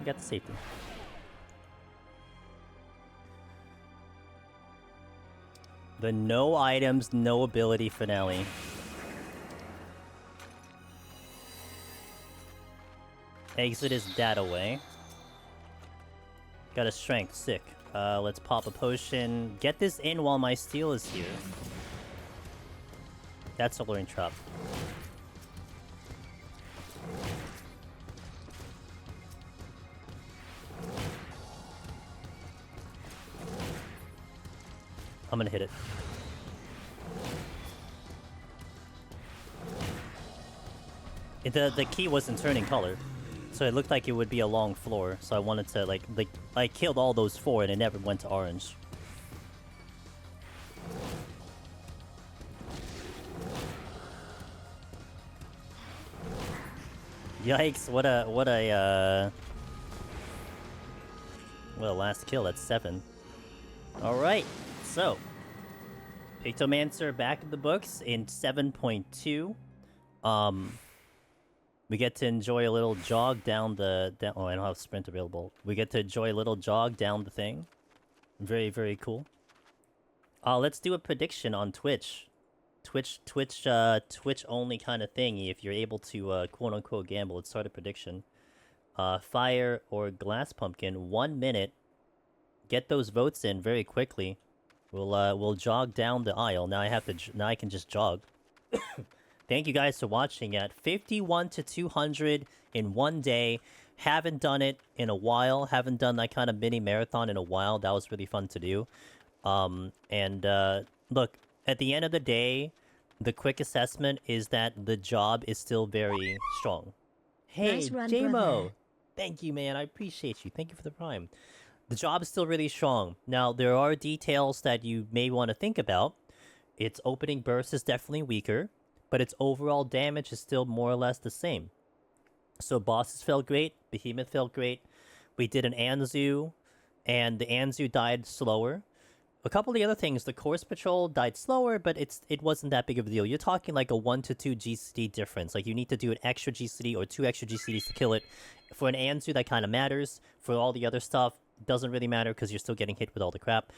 We got the safety. The no items, no ability finale. Exit is that away. Got a strength. Sick. Let's pop a potion. Get this in while my steel is here. That's a luring trap. I'm gonna hit it. The key wasn't turning color, so it looked like it would be a long floor. So I wanted to like I killed all those 4 and it never went to orange. Yikes, what a last kill, that's 7. Alright, so Pictomancer back in the books in 7.2. We get to enjoy a little jog down oh, I don't have sprint available. We get to enjoy a little jog down the thing. Very, very cool. Let's do a prediction on Twitch. Twitch only kind of thingy. If you're able to quote unquote gamble, let's start a prediction. Fire or glass pumpkin, 1 minute. Get those votes in very quickly. We'll jog down the aisle. Now I can just jog. Thank you guys for watching at 51 to 200 in 1 day. Haven't done it in a while. Haven't done that kind of mini marathon in a while. That was really fun to do. Look, at the end of the day, the quick assessment is that the job is still very strong. Hey, Nice run, JMO! brother. Thank you, man. I appreciate you. Thank you for the prime. The job is still really strong. Now, there are details that you may want to think about. Its opening burst is definitely weaker, but its overall damage is still more or less the same. So bosses felt great, Behemoth felt great. We did an Anzu, and the Anzu died slower. A couple of the other things, the Course Patrol died slower, but it wasn't that big of a deal. You're talking like a 1 to 2 GCD difference. Like, you need to do an extra GCD or 2 extra GCDs to kill it. For an Anzu, that kind of matters. For all the other stuff, it doesn't really matter because you're still getting hit with all the crap.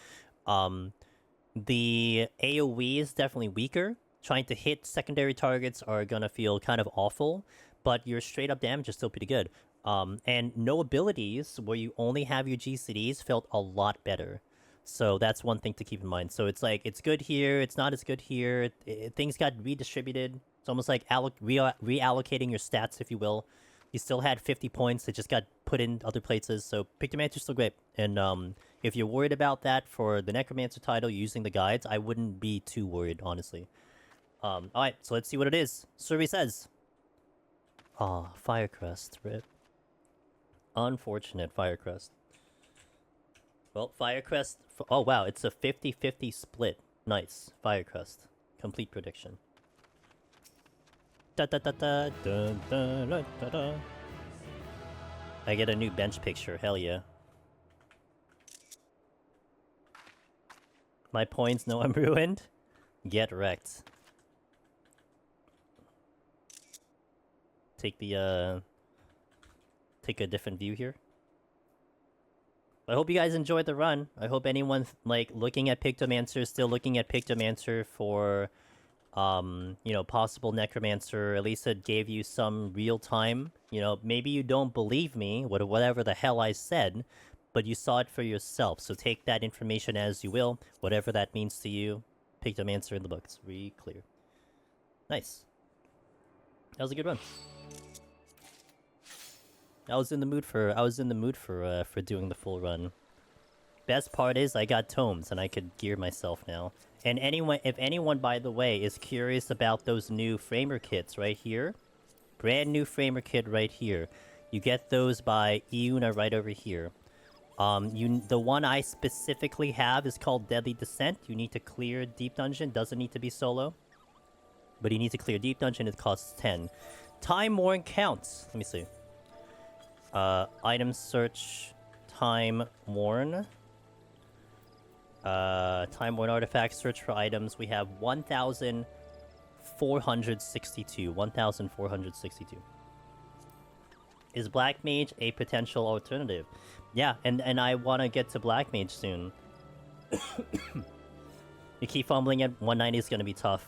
The AoE is definitely weaker. Trying to hit secondary targets are gonna feel kind of awful, but your straight-up damage is still pretty good. And no abilities, where you only have your GCDs, felt a lot better. So that's one thing to keep in mind. So it's like, it's good here, it's not as good here. Things got redistributed. It's almost like reallocating your stats, if you will. You still had 50 points that just got put in other places. So Pictomancer's still great. And if you're worried about that for the Necromancer title using the guides, I wouldn't be too worried, honestly. Alright, so let's see what it is. Survey says. Aw, Firecrest, rip. Unfortunate Firecrest. Well, Firecrest... Oh, wow, it's a 50-50 split. Nice. Firecrest. Complete prediction. Da-da-da-da, I get a new bench picture, hell yeah. My points know I'm ruined? Get wrecked. Take the, take a different view here. I hope you guys enjoyed the run. I hope anyone, like, looking at Pictomancer is still looking at Pictomancer for, you know, possible Necromancer. At least it gave you some real time. You know, maybe you don't believe me, whatever the hell I said, but you saw it for yourself. So take that information as you will, whatever that means to you. Pictomancer in the book. It's really clear. Nice. That was a good run. I was in the mood for doing the full run. Best part is I got tomes and I could gear myself now. And if anyone, by the way, is curious about those new framer kits right here, brand new framer kit right here, you get those by Iuna right over here. The one I specifically have is called Deadly Descent. You need to clear Deep Dungeon. Doesn't need to be solo, but you need to clear Deep Dungeon. It costs 10. Time Worn counts. Let me see. Item search, Time Worn. Time Worn artifact, search for items. We have 1,462. 1,462. Is Black Mage a potential alternative? Yeah, and I want to get to Black Mage soon. You keep fumbling at 190 is going to be tough.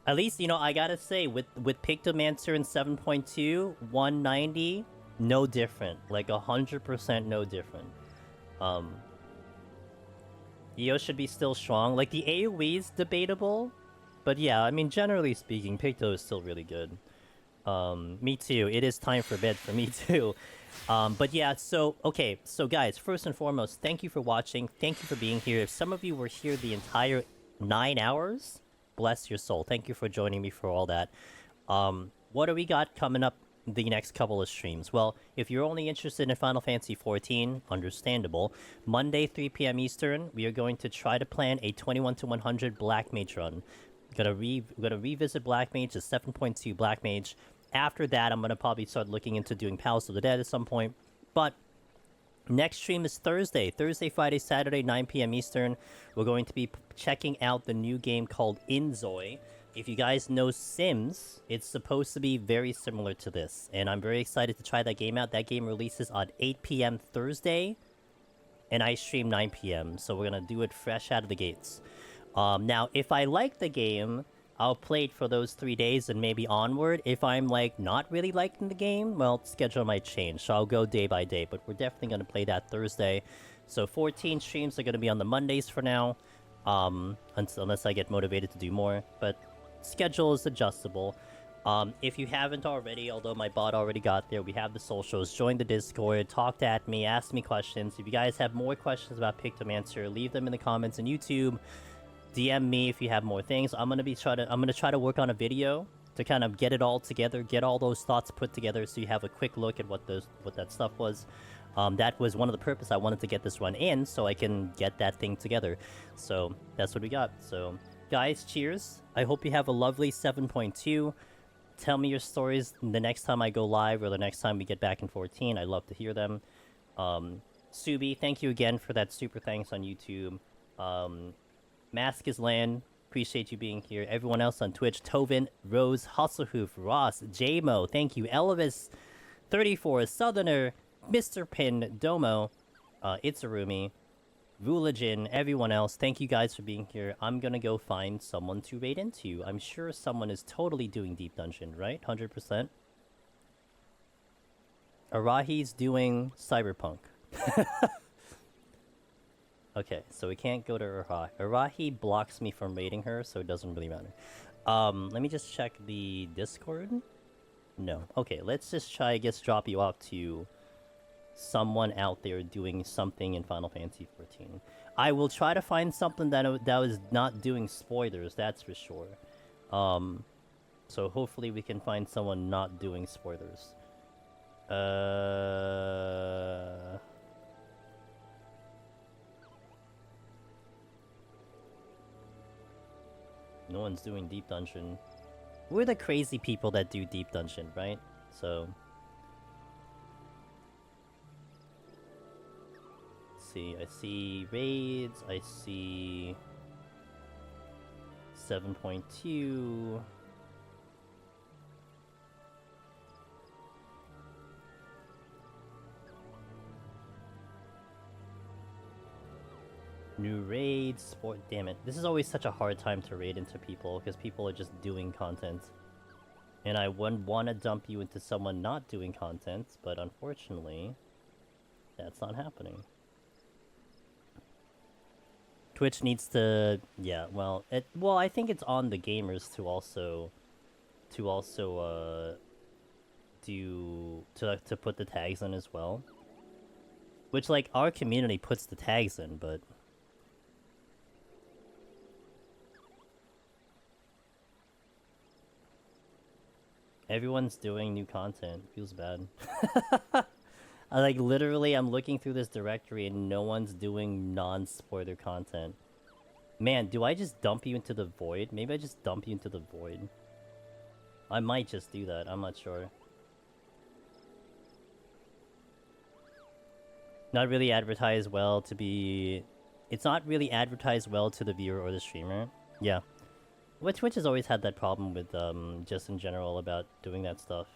At least, you know, I gotta say, with Pictomancer in 7.2, 190... no different. Like 100% no different. EO should be still strong. Like, the AoE is debatable. But yeah, I mean, generally speaking, Picto is still really good. Me too. It is time for bed for me too. But yeah, so, okay. So guys, first and foremost, thank you for watching. Thank you for being here. If some of you were here the entire 9 hours, bless your soul. Thank you for joining me for all that. What do we got coming up the next couple of streams? Well, if you're only interested in Final Fantasy XIV, understandable. Monday, 3 p.m. Eastern, we are going to try to plan a 21-100 Black Mage run. We're gonna revisit Black Mage, the 7.2 Black Mage. After that, I'm gonna probably start looking into doing Palace of the Dead at some point. But next stream is Thursday, Friday, Saturday, 9 p.m. Eastern. We're going to be checking out the new game called Inzoi. If you guys know Sims, it's supposed to be very similar to this, and I'm very excited to try that game out. That game releases on 8 p.m. Thursday, and I stream 9 p.m., so we're gonna do it fresh out of the gates. Now, if I like the game, I'll play it for those 3 days and maybe onward. If I'm, like, not really liking the game, well, schedule might change, so I'll go day by day, but we're definitely gonna play that Thursday. So 14 streams are gonna be on the Mondays for now, unless I get motivated to do more, but schedule is adjustable. If you haven't already, although my bot already got there, we have the socials. Join the Discord, talk at me, ask me questions. If you guys have more questions about Pictomancer, leave them in the comments on YouTube. DM me if you have more things. I'm gonna try to work on a video to kind of get it all together, get all those thoughts put together, so you have a quick look at what that stuff was. That was one of the purpose I wanted to get this run in, so I can get that thing together. So that's what we got. So guys, cheers. I hope you have a lovely 7.2. Tell me your stories the next time I go live or the next time we get back in 14. I'd love to hear them. Subi, thank you again for that super thanks on YouTube. Mask is Lan, appreciate you being here. Everyone else on Twitch, Tovin, Rose, Hustlehoof, Ross, JMO, thank you. Elvis, 34, Southerner, Mr. Pin, Domo, Itsarumi, Rulijin, everyone else, thank you guys for being here. I'm gonna go find someone to raid into. I'm sure someone is totally doing Deep Dungeon, right? 100%. Arahi's doing Cyberpunk. Okay, so we can't go to Arahi. Arahi blocks me from raiding her, so it doesn't really matter. Let me just check the Discord. No. Okay, let's just try, I guess, drop you off to someone out there doing something in Final Fantasy XIV. I will try to find something that was not doing spoilers, that's for sure. So hopefully we can find someone not doing spoilers. No one's doing Deep Dungeon. We're the crazy people that do Deep Dungeon, right? So... see, I see raids, I see 7.2. New raids, sport, damn it. This is always such a hard time to raid into people, because people are just doing content. And I wouldn't want to dump you into someone not doing content, but unfortunately, that's not happening. Twitch needs to, yeah, well, I think it's on the gamers to put the tags in as well. Which, like, our community puts the tags in, but... everyone's doing new content. Feels bad. Literally, I'm looking through this directory and no one's doing non-spoiler content. Man, do I just dump you into the void? Maybe I just dump you into the void. I might just do that, I'm not sure. Not really advertised well to be... it's not really advertised well to the viewer or the streamer. Yeah. Twitch has always had that problem with, just in general about doing that stuff.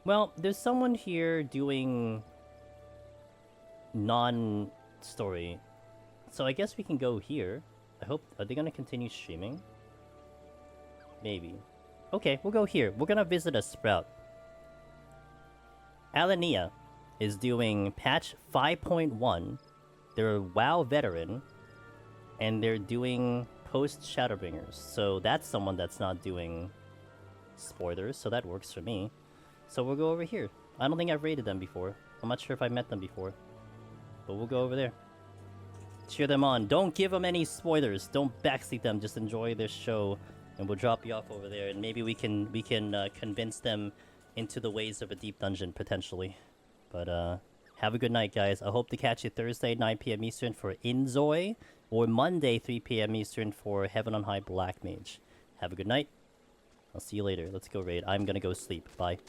Well, there's someone here doing... non-story. So I guess we can go here. I hope... are they gonna continue streaming? Maybe. Okay, we'll go here. We're gonna visit a Sprout. Alania is doing patch 5.1. They're a WoW veteran. And they're doing post Shadowbringers. So that's someone that's not doing spoilers, so that works for me. So we'll go over here. I don't think I've raided them before. I'm not sure if I met them before. But we'll go over there. Cheer them on. Don't give them any spoilers. Don't backseat them. Just enjoy their show. And we'll drop you off over there. And maybe we can convince them into the ways of a deep dungeon, potentially. But, have a good night, guys. I hope to catch you Thursday, 9 p.m. Eastern for Inzoi. Or Monday, 3 p.m. Eastern for Heaven on High Black Mage. Have a good night. I'll see you later. Let's go raid. I'm gonna go sleep. Bye.